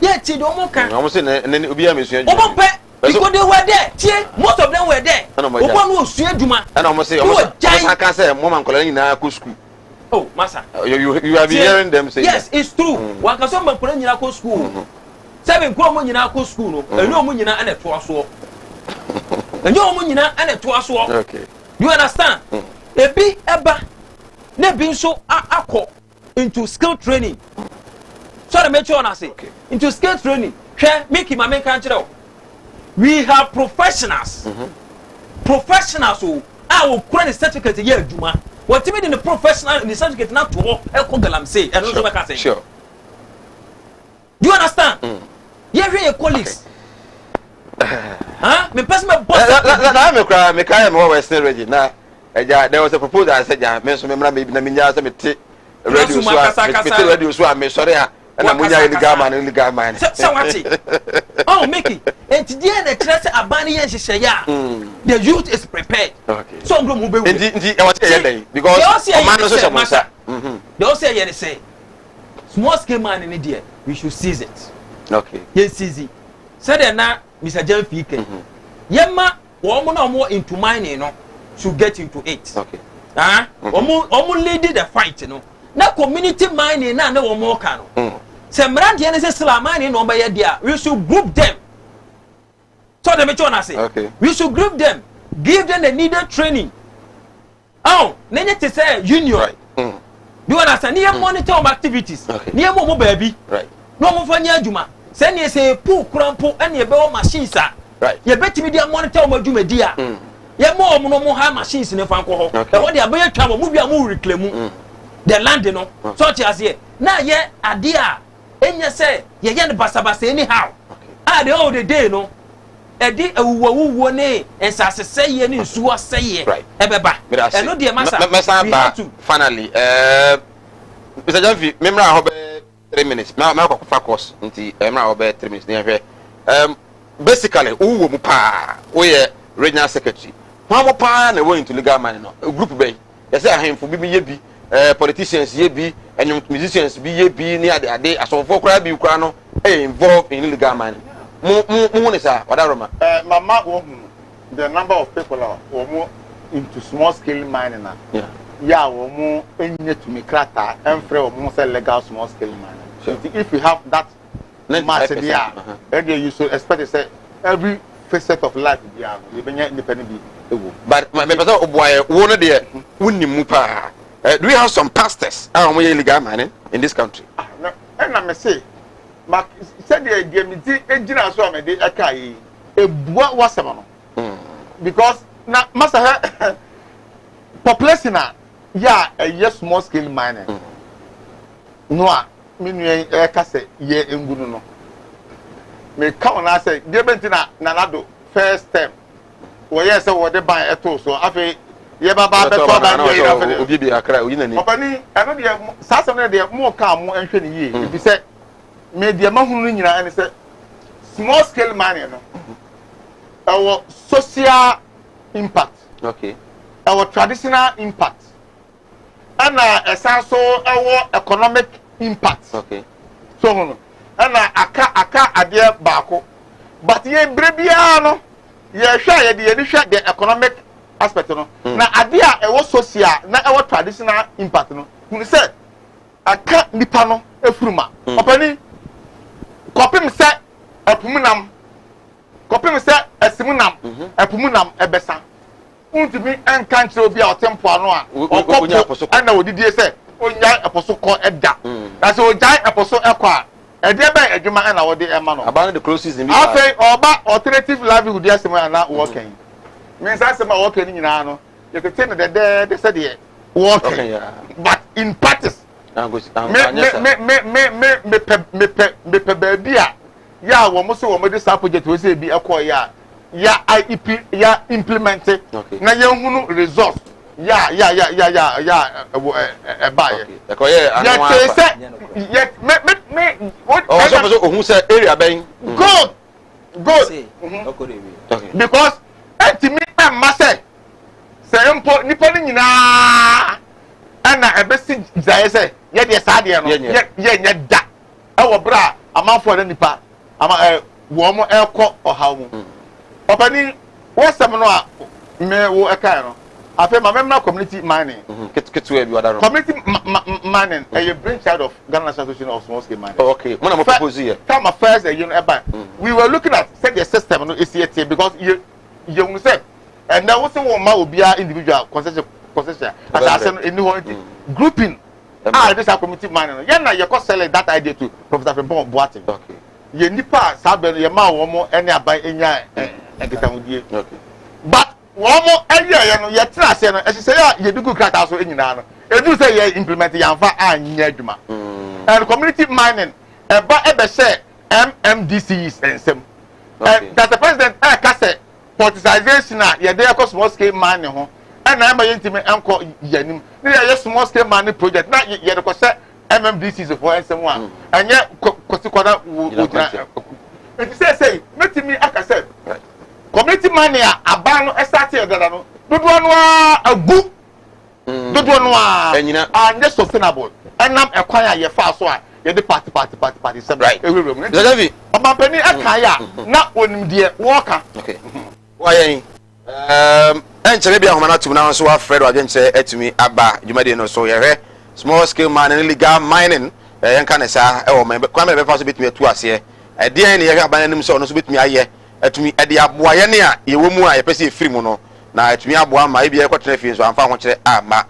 ye ti do mo kan I say na obi amesua adwuma obo pe because they were there tie most of them were there obo no osua adwuma and I say I can say mama nkola nyina ko school. Oh massa You have been hearing them say yes it's true wa ka so man nkola nyina ko school seven nkola mo nyina ko school no eno mo nyina ana to aso enyo mo nyina ana to aso. Okay. You understand ebi eba na bi nso akọ into skill training. So the make sure na say into skill training hwe make him make kan kire. We have professionals. Professionals who will create a certificate here adwuma. What mean in the professional in the certificate na to e galamsey and no make say. Sure. Do you understand? Yeah, we colleagues. Me person me boss. Na me cry me Western region na there was a proposal I said ja me so me mra me na me nya say me te radio so me sorry ha na mo nya illegal man so what oh Mickey and today the trust abani yen hihye ya the youth is prepared. Okay. So ngro mo be ndi e what say dey because o man no so say they all say yen say small scale mining in there, we should seize it. Okay. Yes, seize it. Said that now, Mr. John Fike. Yema, woman more into mining, no, should get into it. Okay. Omo leading the fight, you know. Now community mining, now no more can. Some brand Genesis mining no by there. We should group them. So the Metron say, okay. We should group them, give them the needed training. Oh, need to say union. Right. You understand? Near monitor activities. Okay. Near Momo baby. Right. No more for near Juma. Send you say pool crampo and your bell machines. Right. You bet me dear monitor my Juma dear. You more no more high machines in the Franco. Okay. What they are being travel, move your move reclaim. The land, you know. Such as here. Now, yeah, a dear. And you say, you get the basabas anyhow. Ah, the old day, no. A day a woo and say any sua say right. Ebeba. And no dear massa. Finally, Mr. Janvi, remember I have 3 minutes. Now, my focus until I 3 minutes near basically, who pa, we regional secretary. How pa and going to legal man, group bay. Yes, I am for BB, politicians, ye and musicians be near the day. As of 4 crab, you can involved in illegal mining. Mama, the number of people are more into small scale mining now. Yeah, or more in to me crata and free or more legal small scale mining. So if you have that much, you should expect to say every facet of life will be independent. But my boy, one of the Mupa. Do we have some pastors illegal mining in this country? And I may say. Mark said the idea engineer so me dey akai e bua wasema no because na masa population ya a small scale mining no a minu e ka say ye engunu no me ka na say dey benti na nanado first term wo ye say wo dey ban eto so afi ye baba be to ban ye afi obi bi akra oyina ni opani eno dey sasa no dey mo ka mo enhwe ni ye bi say media mahunu nyina and say small scale mining no our social impact, okay, our traditional impact, and also our economic impact, okay. So and aka adie baako but ye brebiano ye hwa ye the economic aspect no na adie a ewo social na ewo traditional impact no hunu say aka nipa no efuruma opani kopim se apumunam kopim se asimunam apumunam ebesa untumi enka nkyere obi a otempo ano a okopo ana odidie se onya aposoko eda na se ojai aposo ekwa ede ba adwuma ana wode ema no about the closest in afei oba alternative livelihood asem ana working means asem a working nyina no you can tell that they said here working but in practice me baby ya wo mo so wo mo de sa project we say bi ekọ ya IEP ya implement na ye hunu results ya ba ye ekọ ye anu ya me what so ohun say area ben good because etimi amma say empo nipa ni nyina ana ebesi zaye say ye de saade no ye nya da e wo bra amanfo na nipa ama wo mo ekọ ohaw mu opani wo sem no a me wo ekai no afa ma memna community mining ketu e bi wadaro community mining a branch child of Ghana Association of Small Scale Mining. Okay, when am propose here come first we were looking at set the system no is here because you say and now also one ma obia individual concession as I said any grouping this are community mining yeah na you sell that idea to Professor Fembon Boating. Okay, ye nipa sabe ye ma wo mo ene aban enya egetamudie. Okay, but wo mo eye no ye tra se no e se ya ye dugu krata so enyina no edu say ye implement yanfa anya adwuma and community mining eba ebe say MMDCs ensem that the president ka say politicization na ye dey cause small scale mining ho and na ma yentime enko yanim ne ye small scale mining project na ye dey cause MMDCs for ensem wa anye kosikona wo it say metimi aka say community mining aban no estati edada no dodo no agu dodo no a anye sustainable enam ekwan a ye fa so a ye de party sem right ewurum ne David omampani aka ya na onim de woka okay why enche bia homa na tum na so wa Fred wa genche etumi aba jumade no so ye small scale mining illegal mining yenka ne sa e wo me kwa me be fa so betumi atu ase e de ne ye aba nanim so no so betumi aye etumi e de aboa ye ne a ye wo mu a ye pese efiri mu no na etumi aboa ma e bia kwotena fi so amfa ho kire ama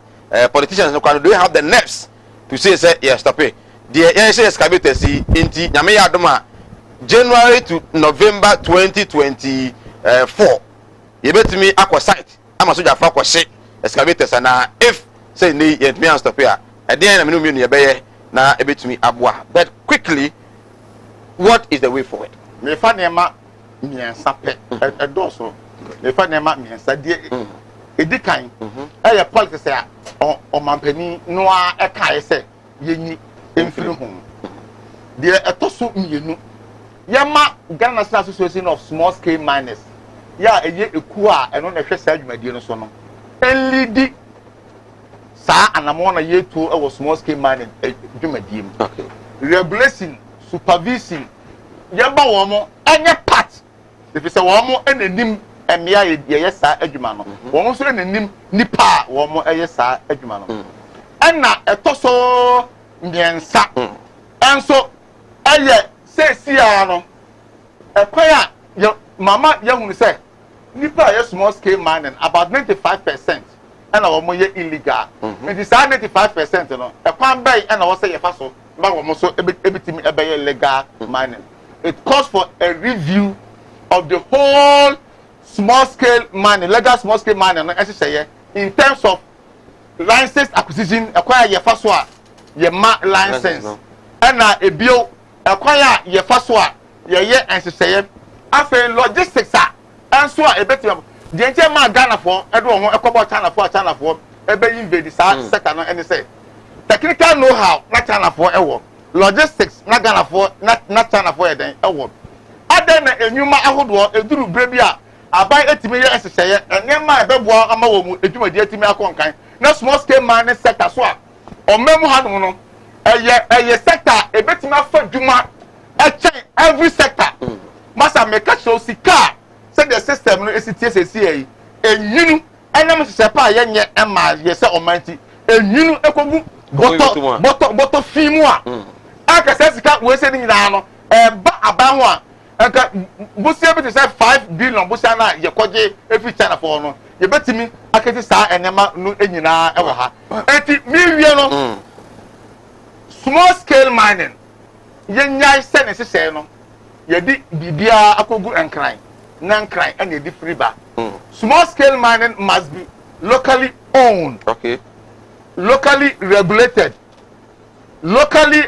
politicians no kwa do have the nerves to say yes stop it the yes excavators inti nyame ya adoma January to November 2024 ye betumi akwa site ama so jafa kwa she excavators na if say ni ye me stop here e dey na me no me no ye na e betumi aboa but quickly what is the way forward me fa nema miensa pe e do so me fa nema miensa die edikan e ye politics ya o mampani no a e kai se yenyi emfiri ho die etoso mienu yama Ghana National Association of Small Scale Miners ya eye eku a eno na hwe sa adwumadie no so no enlidi sa anamo na yetu e wo small scale mining adwumadie mu okay regulation supervision yamba wo mo enye part if say wo mo enanim emia ye sa adwuma no wo mo so enanim nipa wo mo eye sa adwuma no ena etoso nyensa enso eye sesia no ekwaya mama yahunu say nipa ye small scale mining about 95% and wo mo ye illegal it is 95% no ekwan bay and wo say ye fa so ba wo mo so ebitimi ebe legal mining it calls for a review of the whole small scale mining legal small scale mining no say in terms of license acquisition ekwan ye fa so a ye ma license and na ebio ekwan ye fa so a ye enseseye afa logistics a enso a ebeti de nche ma Ghana for edo ho ekobo China for ebe invade sa sector no any say technical know how na China for ewo logistics na Ghana for na China for eden ewo aden na enyuma ahodo eduru brebi a abai etimi ye eseseye enema ebeboa ama wo mu edwumadi etimi akonkan na small scale mining sector so a omemu hanu no eye sector ebetimi afa dwuma every sector masa make show sika say the system no esiti enyinu enam se pa yenye ema ye se omanti enyinu ekogu boto fimu a aka se sika we se ni nyina no ba aban ho a aka busia bi say 5 billion busia na ye koje every China for no ye betimi akati sa enema no enyina e wo ha enti mi wie no small scale mining yenya se ne se no ye di bibia akogu enkran nankran and a different bar. Small scale mining must be locally owned, okay, locally regulated, locally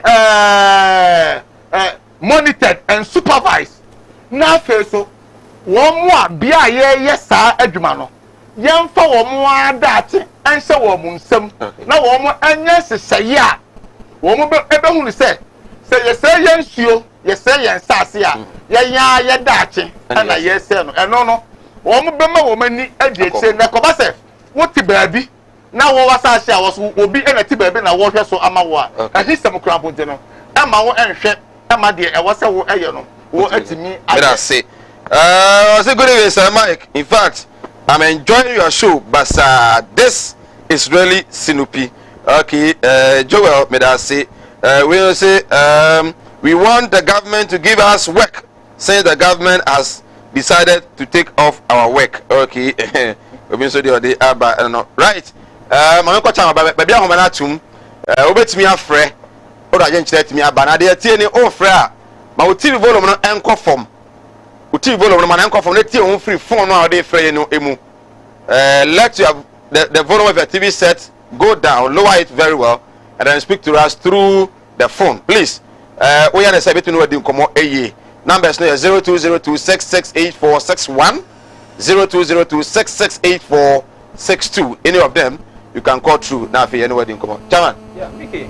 monitored and supervised. Now, so one more bia yes, sir, Edmano. Young for one more that and so on some. Now, one more and yes, say ya. One more ever say yes, you. Yes, say yes, Sasia. Ya dachi and I yes, no, and no. One bema woman ni say na kobase. What the baby? Now what was will be in a baby na water so amawa. And this some crab no. Ama and shep. Ama dear, I was a no. What me? I say. Say good evening, Sir Mike. In fact, I'm enjoying your show, but this is really Sinupi. Okay, Joel, may I say, we will say, we want the government to give us work, since the government has decided to take off our work. Okay, right. I'm going to baby, I'm going to obet me a free. Or I didn't me a banana, they are telling oh, frere. My TV volume and conform. TV volume and conform. Let's see on free phone nowadays, free no emu. Let you the volume of your TV set go down, lower it very well, and then speak to us through the phone, please. We are the to know the come on numbers no 0202668461 0202668462. Any of them you can call through now for anywhere in come on. Chairman. Yeah, Mickey.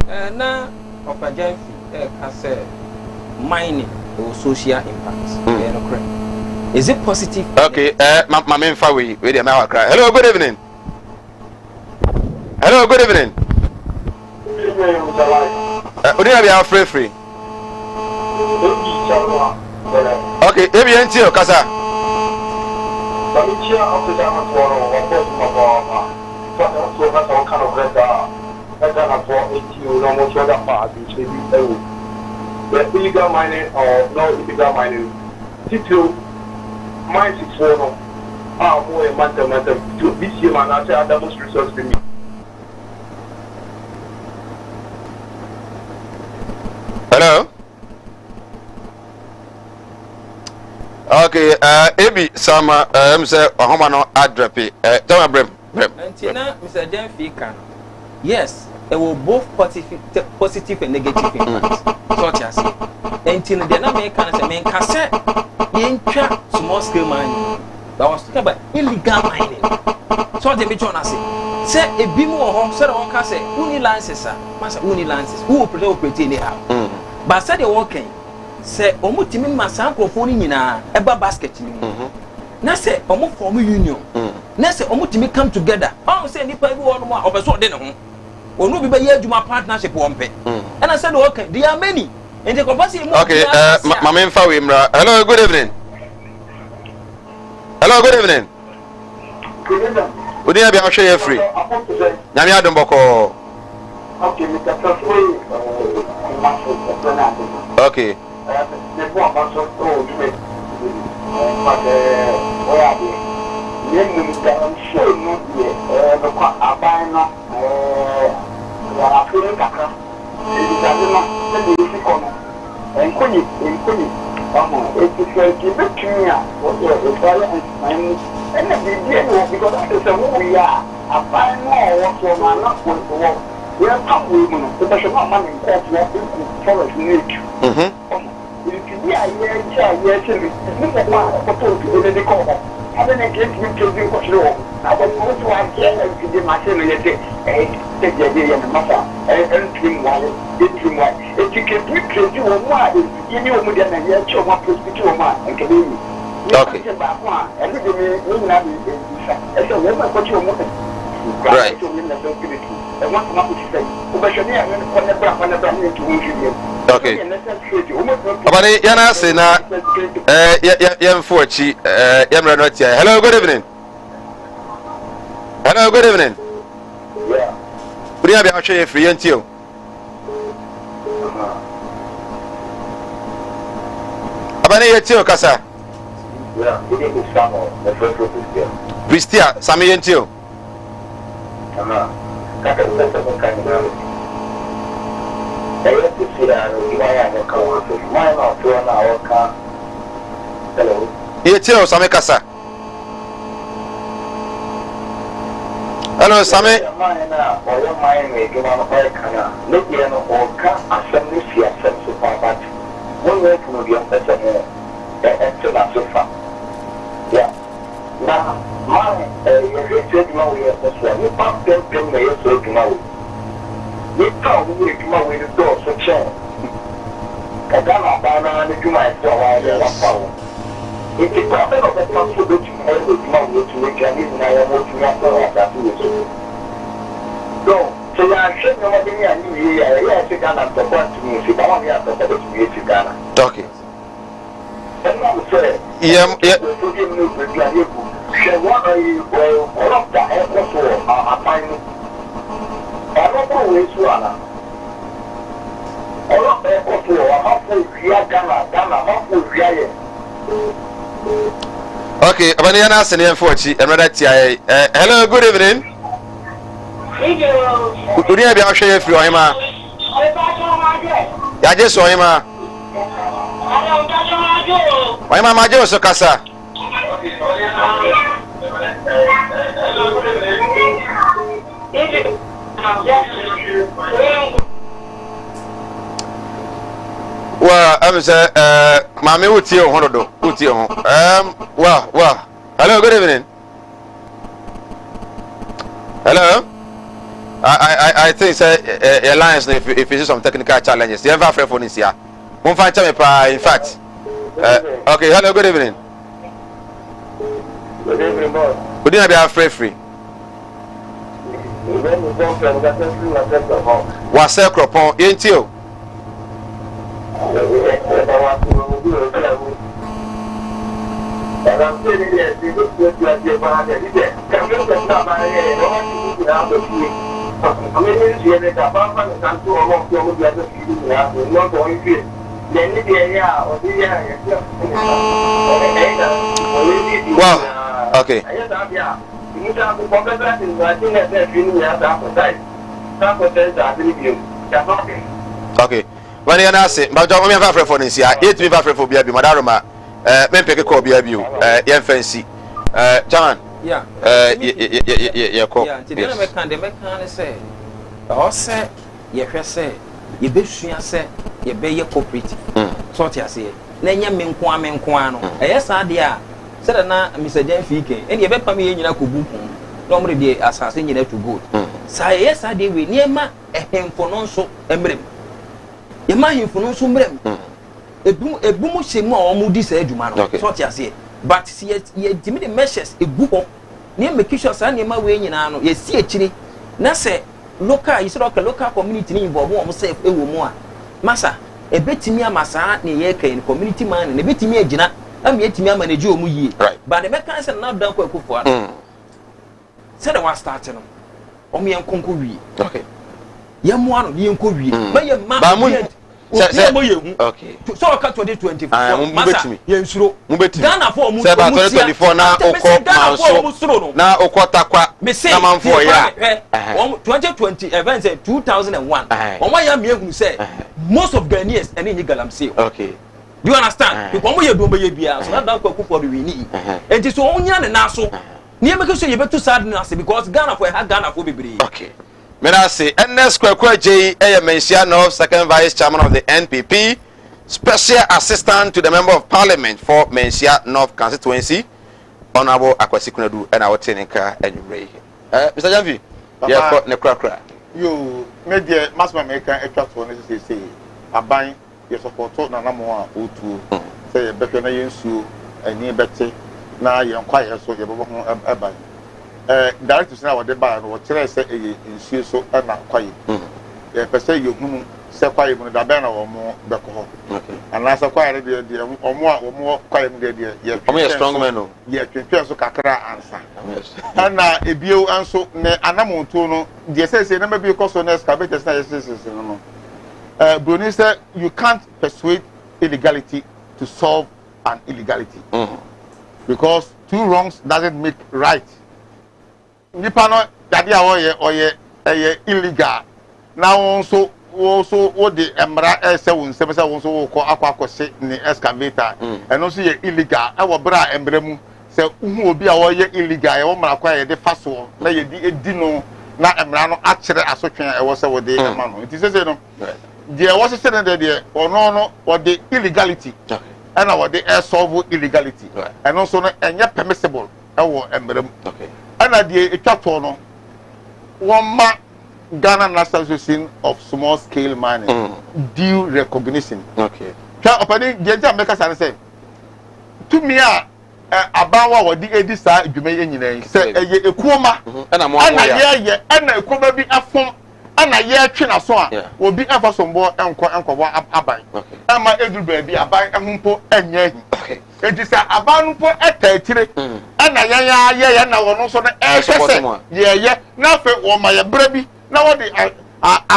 Now of a giant has mining or social impact. Is it positive? Okay, my main far away. Wait a minute, cry. Hello, good evening. Hello, good evening. Odina be free. Okay, ebi enti o kasa. The illegal mining or no illegal mining, still mine is for no. More a month to this year, man. I say I most resource to me. Hello. Okay, ebi sama say ohoma no adrepe. Tell me brem. Antina Mr. Jenfi can. Yes, it will both positive and negative impacts. So just say. Antina the na me can say me can say yen small scale mining. That was talking about illegal mining. So the bitch on say a bim or home said on can say uni licenses, master uni licenses, who operate anyhow. But said the working say omutimi masankrofo ni nyina eba basket ni. Na say omo form union. Na say omutimi come together. Oh say nipa bi won mo obeso de ne ho. Onu bi be ye adwuma partnership won pe. And I said okay, there are many. And the company okay, mama mfa we mra. Hello, good evening. Hello, good evening. Good evening. Odi na bia hwe ye free. Nyame adom boko. Okay, Mr. Trustworthy, okay. We are come with you, the national man in court, we are forest nature. If you are here, it's not one opportunity to call. I don't get you to do control. I was going to have to do my same take the idea and matter and dream while if you can put you on one, you know, more than a year, show my perspective on man and can be. Okay. Right. Okay. Abani yana say na yemfo chi yemra no tia. Hello, good evening. Hello, good evening. Yeah. Bria be ahwe free yentio. Abani yetio kasa. Yeah, it is Samuel, the first Christian. Christian, Sami yentio. Yetio Sami kasa. Hello, Sami. Yeah. Now, my said my way as well. You pump them in the so tomorrow. You come with the door so chair. Kagana Bana and you might go away and follow. It is nothing of the possibility to make an easy I am working after that. So, I said, no, I knew I think I'm not the point to me. If I want to have the to be Ghana. Talking. Yeah. Okay, abani yana asene yemfochi emrada tia. Hello, good evening. Uri abi ahwe ye free ohima. Ya je so ohima. Ohima maje so kasa. Well, I'm say mami uti o honodo uti o well hello, good evening. Hello. I think say alliance if you see some technical challenges the ever free phone is here won't find time in fact okay, hello, good evening. Good evening, boss. Would you be free was sell cropon ain't you Wow. Okay. Okay. When you are saying, but I'm not afraid for this year. Yet me afraid for BIB. Madaroma. Me pick a call BIB. Yeah, fancy. John. Yeah. Yeah. Call. Yeah. Today I can say. I say, you say, you be sure say, you be your cooperative. So I say, Nanya Menquano. Yes, I dear. Said na Mr. Jen Fike. And you be pami in your kubu. Normally the assassin you to go. Say yes, I did we near ma a him for non so emblem. You mind him for non so emblem. A boom shame more moody said you man. So I say. But see it, ye Jimmy measures a book. Near Makisha San, your way in an ye see a chili. Na say, local, you said a local community involved more safe a more. Massa, a bit to me a massa, near Yaka community man, and a bit to me a jina. I'm yet to me a manager muyi. Right. But the mechanism not done for for. Said I was starting. O me enkonkori. Okay. Yam one of you enkowi. But your man. Okay. So I cut 2024. Masa, yensuro. Ghana for mu. 2024 na okọ na okotakwa. Na manfo ya. 2020 event 2001. Omo ya me ehunu say most of Ghanaians and in Galamsey. Okay. Do you understand? Because we do be bia so that kwaku for the wini. And so onya na so. Niye make sure you better sad na because Ghana for Ghana for bebre. Okay. Mena say NS Kwekwe J Mensiano, second vice chairman of the NPP, special assistant to the member of parliament for Mensia North constituency, Honorable Akwasikunadu and our Tenika and Ray. Mr. Janvi, yeah, got Nekra. You made the mass American extract for necessary. I buy your support na Namoa Utu, say better na yensu and near better na yanquire so you have directors now the bar or tell say in so and not quiet. Per se you say quiet when the banner or more beco. And as a quiet or more quiet dear. You're strong man. Yet prepare so Kakara answer. And now a bio answer Anamo Tono, the says never be cost on excavators. Bruni said you can't persuade illegality to solve an illegality because two wrongs doesn't make right. Nipa no dade a oye illegal na wonso wo de emra ese won se won so wo akwa ni excavator eno so ye illegal e wo bra emra mu se hu obi a oye illegal e wo mra kwa ye de faso na ye di edi no na emra no a kire asotwen e wo se wo de ema no nti se no de wo se na de ono no wo de illegality and wo de solve illegality eno so no enye permissible e wo emra mu and at the Etapono, one Ghana National Association of Small Scale Mining due recognition. Okay. Opening the Jamaica say to me, Abawa or the Edisa, you may say a Kuma and a Kuma be a form and a year China so will be ever some more and Abai. And my Edu baby, Abai and Humpo and Yang. It is a Abanpo at 30 and a now also the air. Yeah, nothing or my baby. Now the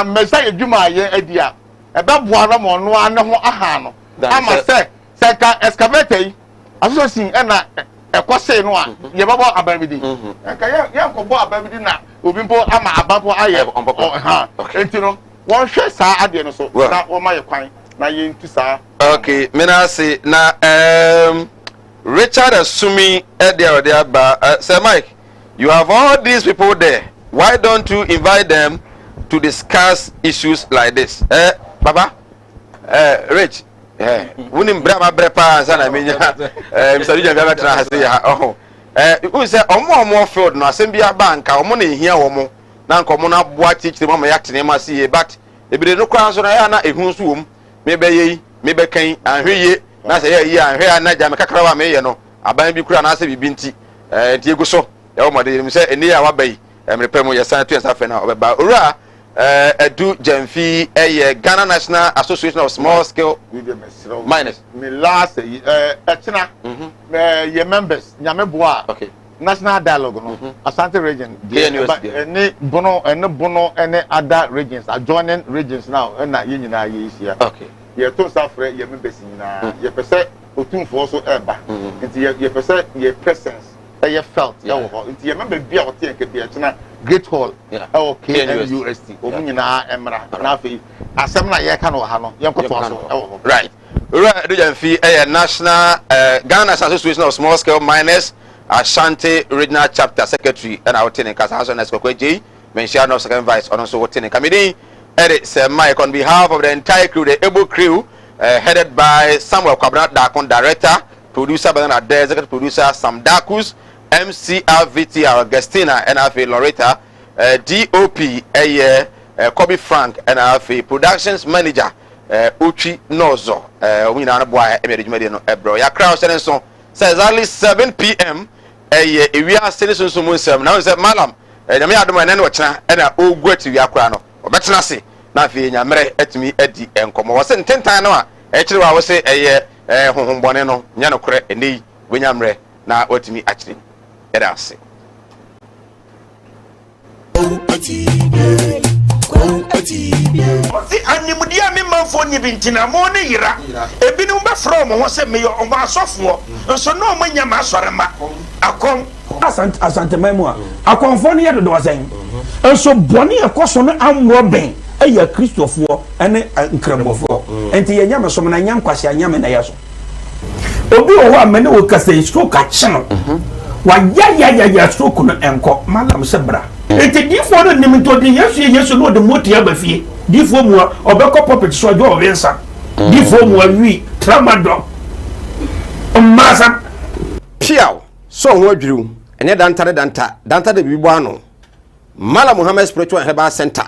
Messiah Juma, yeah, a bab one on one ahano. I must say, Saka excavate. I saw seeing a quase one. You bought a baby. And Yanko bought a baby now. Ubimpo ama Abapo aye on papa. And you know, one share sa adiano so that one my quine. Okay, Mina say na Richard assuming there but Sir Mike, you have all these people there. Why don't you invite them to discuss issues like this? Baba? Rich. Wunim brama brepa sana minya. Mr. Richard Biabatra say oh. Who say omo field no asembia banka omo na ehia omo na nkomo na boa teach them ma yakte ma see but ebire no kwan so na ya na ehun so wom mebe yi mebe kan ahweye na se ye ahwe na ja me kakra wa me ye no aban bi kura na se bibi nti nti egu so e wo mode mi se eni ya wabai emre pemu ye san to ensa fe na obeba ora Edu Jemfi Ghana National Association of Small Scale Miners. Me last Echina your members Nyameboa. Okay. National Dialogue no Asante region. Any bono any other regions adjoining regions now and na yina ye here. Okay. Ye to safre ye members na ye pese otumfo so eba. Nti ye pese ye presence ye felt ye wo. Nti ye member bia o tie nke bia Echina Great Hall okay UST omunyina emra na afi asem na ye ka no ha no ye nkoto aso right Edu Jemfi National Ghana Association of Small Scale Miners Ashanti Regional Chapter Secretary and our tenant Casa Next J. Mention of second vice and also tenant committee. Edit Sir Mike on behalf of the entire crew, the able crew, headed by Samuel Kwabena Dakon, director, producer Bernard Ade, executive producer Sam Dakus, MCRVT Augustina, NFA Loretta, DOP Kobe Frank, NFA Productions Manager Uchi Nozo, Winana Boy, Emery Mediano Ebro. Ya crowd so says exactly 7 p.m. We are citizens who move now is Malam. And I don't know what and I go to Yakrano. Or better not say, nothing. I'm married at me at the income. Was in 10 times. Actually, I was say a year, home boneno, Yano Cre, and me, when I'm re, now what me actually. And I'll say. The animudia member for Nibintina Mone Ira, a binumba from was a mayor of our software, and so no many Masarama. I come Asante Memoir. I come for near the dozen. And so Bonnie, of course, on I'm robbing a year Christopher and a incredible for. And the Yama Soman and Yam Quasia Yam and Ayaso. Obi or many will cast a stroke at channel. Why, ya stroke on and call Madame Sebra. Et dit for the name to the yes, you know the motia befi. Dit for moi, or back up puppet so your vensa. Dit for moi, we, Tramador. Massa Piao, so what drew, and yet Danta the Bibuano. Mala Muhammad Spiritual Herbal Center.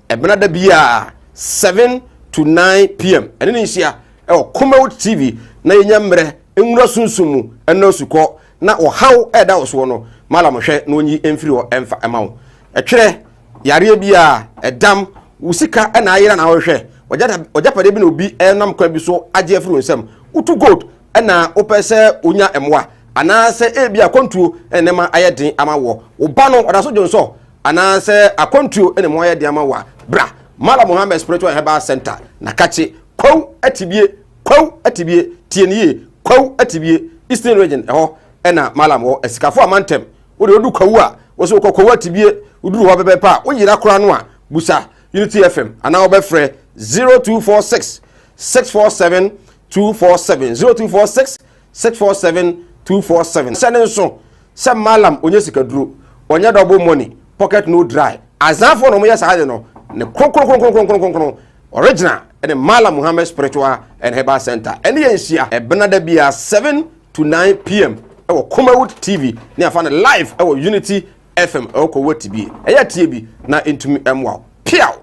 Ebna Bia 7 to 9 p.m. And in Asia, Kumawood TV, na yambre, Sunsumu, and no suko, na or how Eda was one. Malamoshe no nyi emfiri o emfa emawo etwere yare bia edam usika na ayira na wohwe ojapade bi na obi enam kwa bi so age afiri nsem utu gold na opese onya emwa anase ebia kontuo enema ayeden amawo oba no odaso jonso anase akontuo enema ayeden amawa bra Mala Muhammad Spiritual Herbal Center na kache kwaw atibie tienie kwaw atibie Eastern Region eho ena Malam wo esikafo amantem wo do kwawu wo so kwawu atibie uduru ho bebepa wo yira kora no a busa Unity FM ana wo befre 0246 647 247 0246 647 247 sene so se Malam onye sikaduro onye double money pocket no dry azafo no mo yesa no ne kronkron original and Malam Muhammad Spiritual and Herbal Center and yensia e benada bia 7 to 9 p.m. Our Kumawood TV ni afana live our Unity FM our Kumawood TV eya tie bi na intumi emwa piao.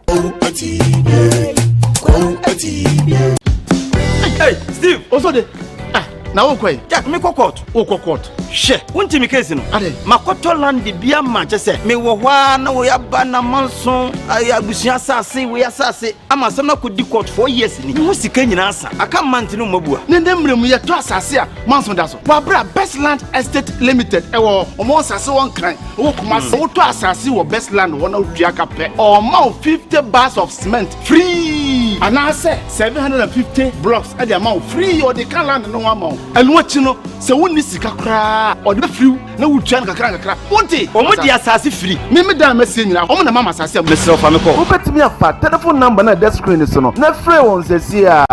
Hey Steve also de na wo kwai ja me kokot wo kokot she wonti mi case no ade makoto land bia ma che se me wo hwa na wo yaba na manso abusia asase wo asase ama sam na kodi court 4 years ni wo sika nyina asa aka mant no mabua ne ndemrem ye to asase a manso da so wa bra Best Land Estate Limited ewo omo asase won kan wo kuma wo to asase wo Best Land wona dua kape o ma 50 bars of cement free anase 750 blocks at the amount free or the can land no amount elu chino se woni sika kra o de free na wutua kakra wonte o mo di asase free me da mesi nyina o mo na mama asase mesel fa me call wo betimi afa telephone number na desk screen so no na free won se sia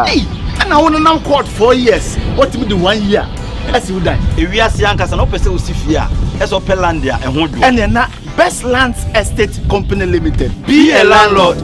na won nam court 4 years what me the 1 year as you die ewi ase ankasa no pese osifia eso pelandia ehundu ene na Best Lands Estate Company Limited be a landlord.